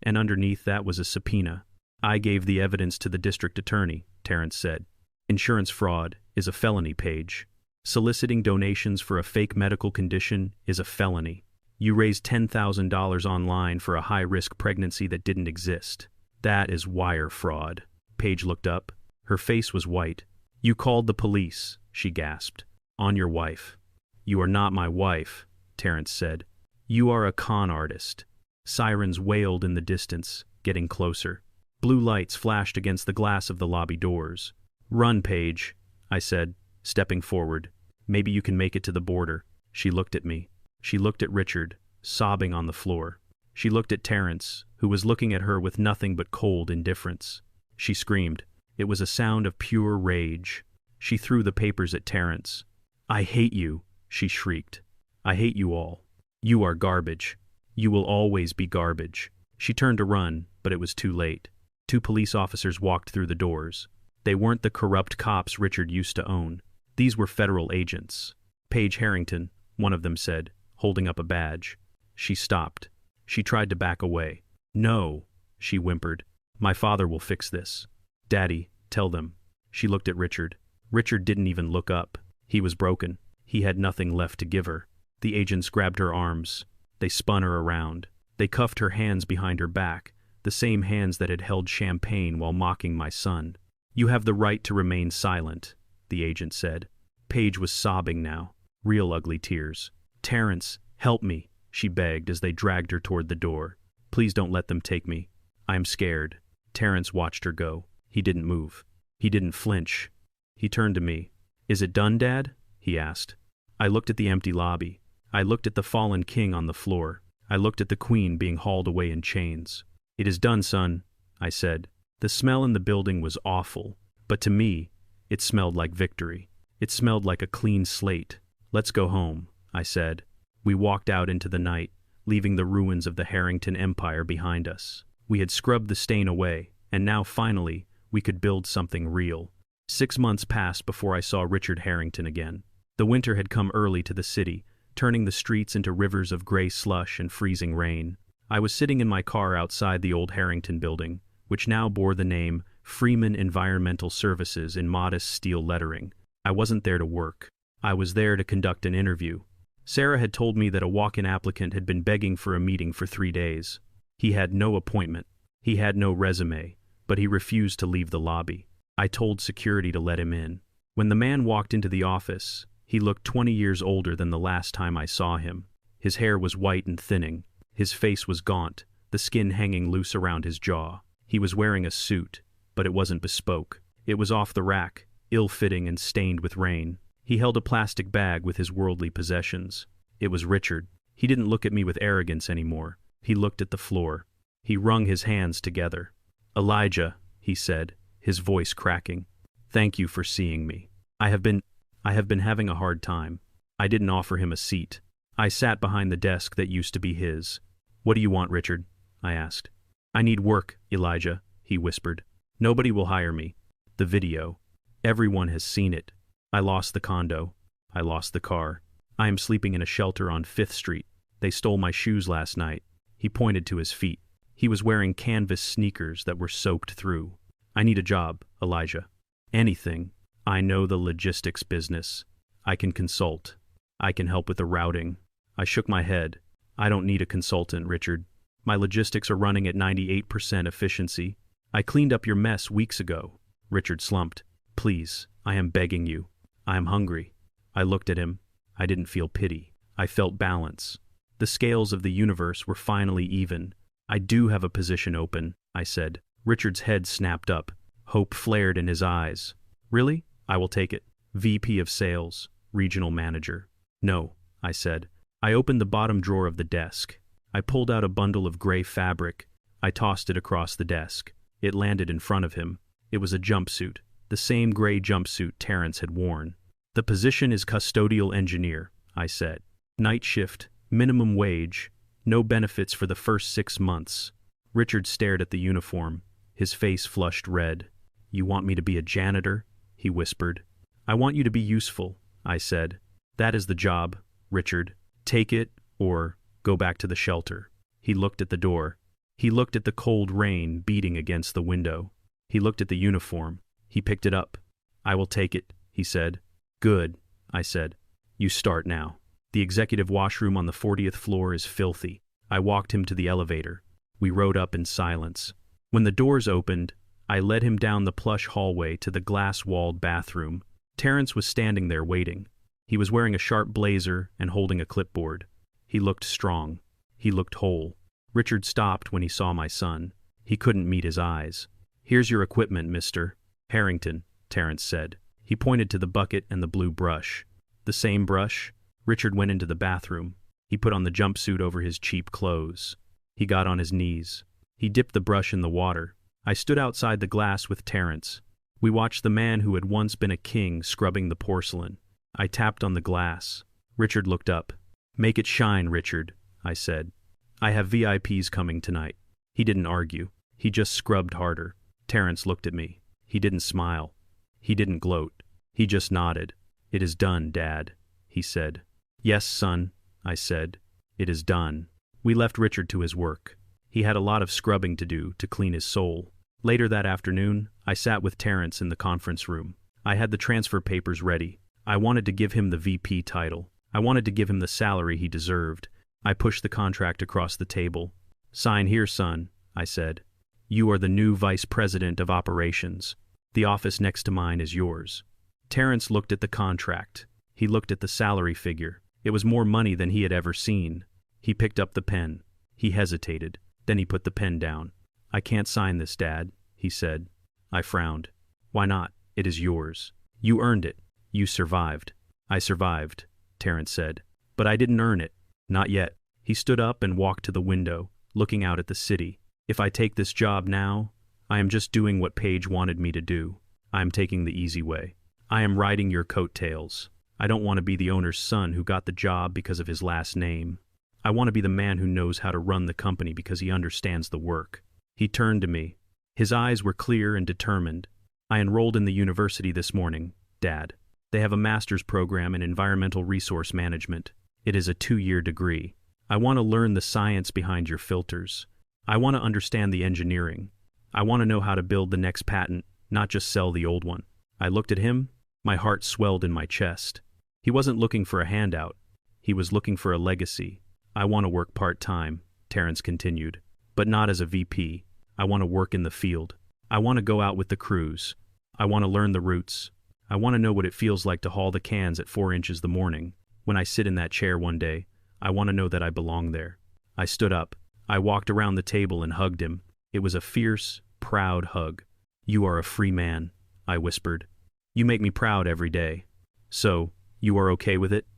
Speaker 1: and underneath that was a subpoena. "I gave the evidence to the district attorney," Terrence said. "Insurance fraud is a felony, Paige. Soliciting donations for a fake medical condition is a felony. You raised $10,000 online for a high-risk pregnancy that didn't exist. That is wire fraud." Paige looked up. Her face was white. You called the police, she gasped. On your wife. You are not my wife, Terrence said. You are a con artist. Sirens wailed in the distance, getting closer. Blue lights flashed against the glass of the lobby doors. Run, Paige, I said, stepping forward. Maybe you can make it to the border. She looked at me. She looked at Richard, sobbing on the floor. She looked at Terrence, who was looking at her with nothing but cold indifference. She screamed. It was a sound of pure rage. She threw the papers at Terrence. I hate you, she shrieked. I hate you all. You are garbage. You will always be garbage. She turned to run, but it was too late. 2 police officers walked through the doors. They weren't the corrupt cops Richard used to own. These were federal agents. Paige Harrington, one of them said, holding up a badge. She stopped. She tried to back away. No, she whimpered. My father will fix this. Daddy, tell them. She looked at Richard. Richard didn't even look up. He was broken. He had nothing left to give her. The agents grabbed her arms. They spun her around. They cuffed her hands behind her back, the same hands that had held champagne while mocking my son. You have the right to remain silent, the agent said. Paige was sobbing now, real ugly tears. Terrence, help me, she begged as they dragged her toward the door. Please don't let them take me. I am scared. Terrence watched her go. He didn't move. He didn't flinch. He turned to me. Is it done, Dad? He asked. I looked at the empty lobby. I looked at the fallen king on the floor. I looked at the queen being hauled away in chains. It is done, son, I said. The smell in the building was awful, but to me, it smelled like victory. It smelled like a clean slate. Let's go home, I said. We walked out into the night, leaving the ruins of the Harrington Empire behind us. We had scrubbed the stain away, and now finally, we could build something real. 6 months passed before I saw Richard Harrington again. The winter had come early to the city, turning the streets into rivers of gray slush and freezing rain. I was sitting in my car outside the old Harrington building, which now bore the name Freeman Environmental Services in modest steel lettering. I wasn't there to work. I was there to conduct an interview. Sarah had told me that a walk-in applicant had been begging for a meeting for 3 days. He had no appointment. He had no resume, but he refused to leave the lobby. I told security to let him in. When the man walked into the office, he looked 20 years older than the last time I saw him. His hair was white and thinning. His face was gaunt, the skin hanging loose around his jaw. He was wearing a suit, but it wasn't bespoke. It was off the rack, ill-fitting and stained with rain. He held a plastic bag with his worldly possessions. It was Richard. He didn't look at me with arrogance anymore. He looked at the floor. He wrung his hands together. Elijah, he said, his voice cracking. Thank you for seeing me. I have been having a hard time. I didn't offer him a seat. I sat behind the desk that used to be his. What do you want, Richard? I asked. I need work, Elijah, he whispered. Nobody will hire me. The video. Everyone has seen it. I lost the condo. I lost the car. I am sleeping in a shelter on 5th Street. They stole my shoes last night. He pointed to his feet. He was wearing canvas sneakers that were soaked through. I need a job, Elijah. Anything. I know the logistics business. I can consult. I can help with the routing. I shook my head. I don't need a consultant, Richard. My logistics are running at 98% efficiency. I cleaned up your mess weeks ago. Richard slumped. Please, I am begging you. I am hungry. I looked at him. I didn't feel pity. I felt balance. The scales of the universe were finally even. I do have a position open, I said. Richard's head snapped up. Hope flared in his eyes. Really? I will take it. VP of Sales, Regional Manager. No, I said. I opened the bottom drawer of the desk. I pulled out a bundle of gray fabric. I tossed it across the desk. It landed in front of him. It was a jumpsuit, the same gray jumpsuit Terrence had worn. The position is custodial engineer, I said. Night shift, minimum wage, no benefits for the first 6 months. Richard stared at the uniform. His face flushed red. You want me to be a janitor? He whispered. I want you to be useful, I said. That is the job, Richard. Take it, or go back to the shelter. He looked at the door. He looked at the cold rain beating against the window. He looked at the uniform. He picked it up. I will take it, he said. Good, I said. You start now. The executive washroom on the 40th floor is filthy. I walked him to the elevator. We rode up in silence. When the doors opened, I led him down the plush hallway to the glass-walled bathroom. Terrence was standing there waiting. He was wearing a sharp blazer and holding a clipboard. He looked strong. He looked whole. Richard stopped when he saw my son. He couldn't meet his eyes. "Here's your equipment, Mr. Harrington," Terrence said. He pointed to the bucket and the blue brush. "The same brush?" Richard went into the bathroom. He put on the jumpsuit over his cheap clothes. He got on his knees. He dipped the brush in the water. I stood outside the glass with Terrence. We watched the man who had once been a king scrubbing the porcelain. I tapped on the glass. Richard looked up. "Make it shine, Richard," I said. "I have VIPs coming tonight." He didn't argue. He just scrubbed harder. Terrence looked at me. He didn't smile. He didn't gloat. He just nodded. "It is done, Dad," he said. "Yes, son," I said. "It is done." We left Richard to his work. He had a lot of scrubbing to do to clean his soul. Later that afternoon, I sat with Terrence in the conference room. I had the transfer papers ready. I wanted to give him the VP title. I wanted to give him the salary he deserved. I pushed the contract across the table. "Sign here, son," I said. "You are the new Vice President of Operations. The office next to mine is yours." Terrence looked at the contract. He looked at the salary figure. It was more money than he had ever seen. He picked up the pen. He hesitated. Then he put the pen down. "I can't sign this, Dad," he said. I frowned. "Why not? It is yours. You earned it. You survived." "I survived," Terrence said. "But I didn't earn it. Not yet." He stood up and walked to the window, looking out at the city. "If I take this job now, I am just doing what Paige wanted me to do. I am taking the easy way. I am riding your coattails. I don't want to be the owner's son who got the job because of his last name. I want to be the man who knows how to run the company because he understands the work." He turned to me. His eyes were clear and determined. "I enrolled in the university this morning, Dad. They have a master's program in environmental resource management. It is a 2-year degree. I want to learn the science behind your filters. I want to understand the engineering. I want to know how to build the next patent, not just sell the old one." I looked at him. My heart swelled in my chest. He wasn't looking for a handout. He was looking for a legacy. "I want to work part-time," Terrence continued, "but not as a VP. I want to work in the field. I want to go out with the crews. I want to learn the routes. I want to know what it feels like to haul the cans at 4 inches the morning. When I sit in that chair one day, I want to know that I belong there." I stood up. I walked around the table and hugged him. It was a fierce, proud hug. "You are a free man," I whispered. "You make me proud every day." "So, you are okay with it?"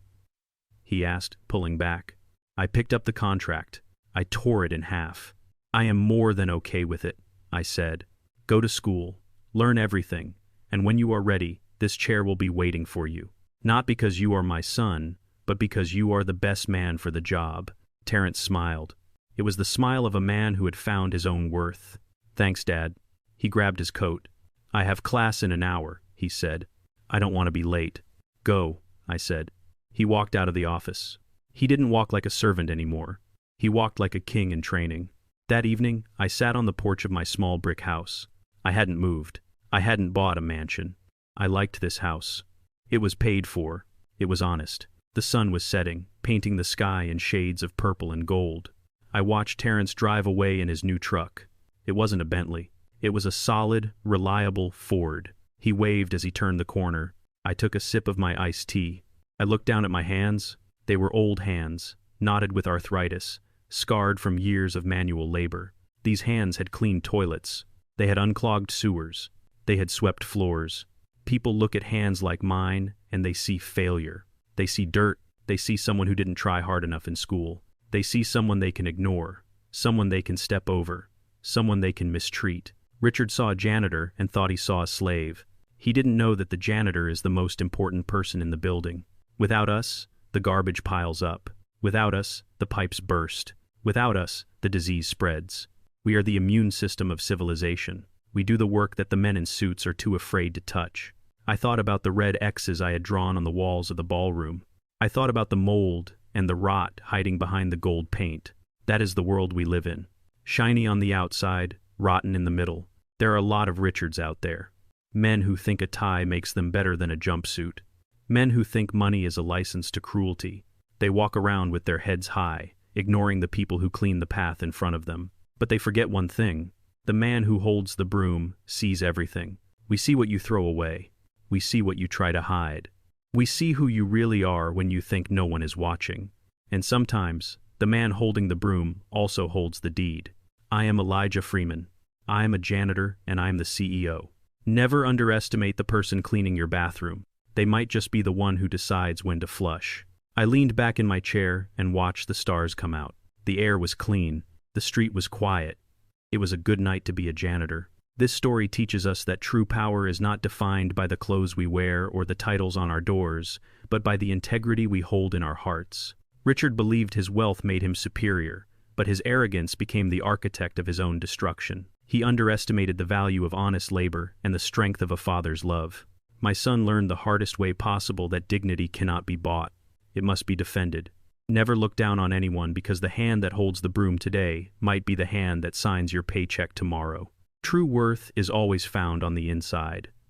Speaker 1: he asked, pulling back. I picked up the contract. I tore it in half. "I am more than okay with it," I said. "Go to school, learn everything, and when you are ready, this chair will be waiting for you. Not because you are my son, but because you are the best man for the job." Terrence smiled. It was the smile of a man who had found his own worth. "Thanks, Dad." He grabbed his coat. "I have class in an hour," he said. "I don't want to be late." "Go," I said. He walked out of the office. He didn't walk like a servant anymore. He walked like a king in training. That evening, I sat on the porch of my small brick house. I hadn't moved. I hadn't bought a mansion. I liked this house. It was paid for. It was honest. The sun was setting, painting the sky in shades of purple and gold. I watched Terrence drive away in his new truck. It wasn't a Bentley. It was a solid, reliable Ford. He waved as he turned the corner. I took a sip of my iced tea. I looked down at my hands. They were old hands, knotted with arthritis, scarred from years of manual labor. These hands had cleaned toilets. They had unclogged sewers. They had swept floors. People look at hands like mine, and they see failure. They see dirt. They see someone who didn't try hard enough in school. They see someone they can ignore, someone they can step over, someone they can mistreat. Richard saw a janitor and thought he saw a slave. He didn't know that the janitor is the most important person in the building. Without us, the garbage piles up. Without us, the pipes burst. Without us, the disease spreads. We are the immune system of civilization. We do the work that the men in suits are too afraid to touch. I thought about the red X's I had drawn on the walls of the ballroom. I thought about the mold and the rot hiding behind the gold paint. That is the world we live in. Shiny on the outside, rotten in the middle. There are a lot of Richards out there. Men who think a tie makes them better than a jumpsuit. Men who think money is a license to cruelty. They walk around with their heads high, ignoring the people who clean the path in front of them. But they forget one thing. The man who holds the broom sees everything. We see what you throw away. We see what you try to hide. We see who you really are when you think no one is watching. And sometimes, the man holding the broom also holds the deed. I am Elijah Freeman. I am a janitor and I am the CEO. Never underestimate the person cleaning your bathroom. They might just be the one who decides when to flush. I leaned back in my chair and watched the stars come out. The air was clean. The street was quiet. It was a good night to be a janitor. This story teaches us that true power is not defined by the clothes we wear or the titles on our doors, but by the integrity we hold in our hearts. Richard believed his wealth made him superior, but his arrogance became the architect of his own destruction. He underestimated the value of honest labor and the strength of a father's love. My son learned the hardest way possible that dignity cannot be bought. It must be defended. Never look down on anyone because the hand that holds the broom today might be the hand that signs your paycheck tomorrow. True worth is always found on the inside.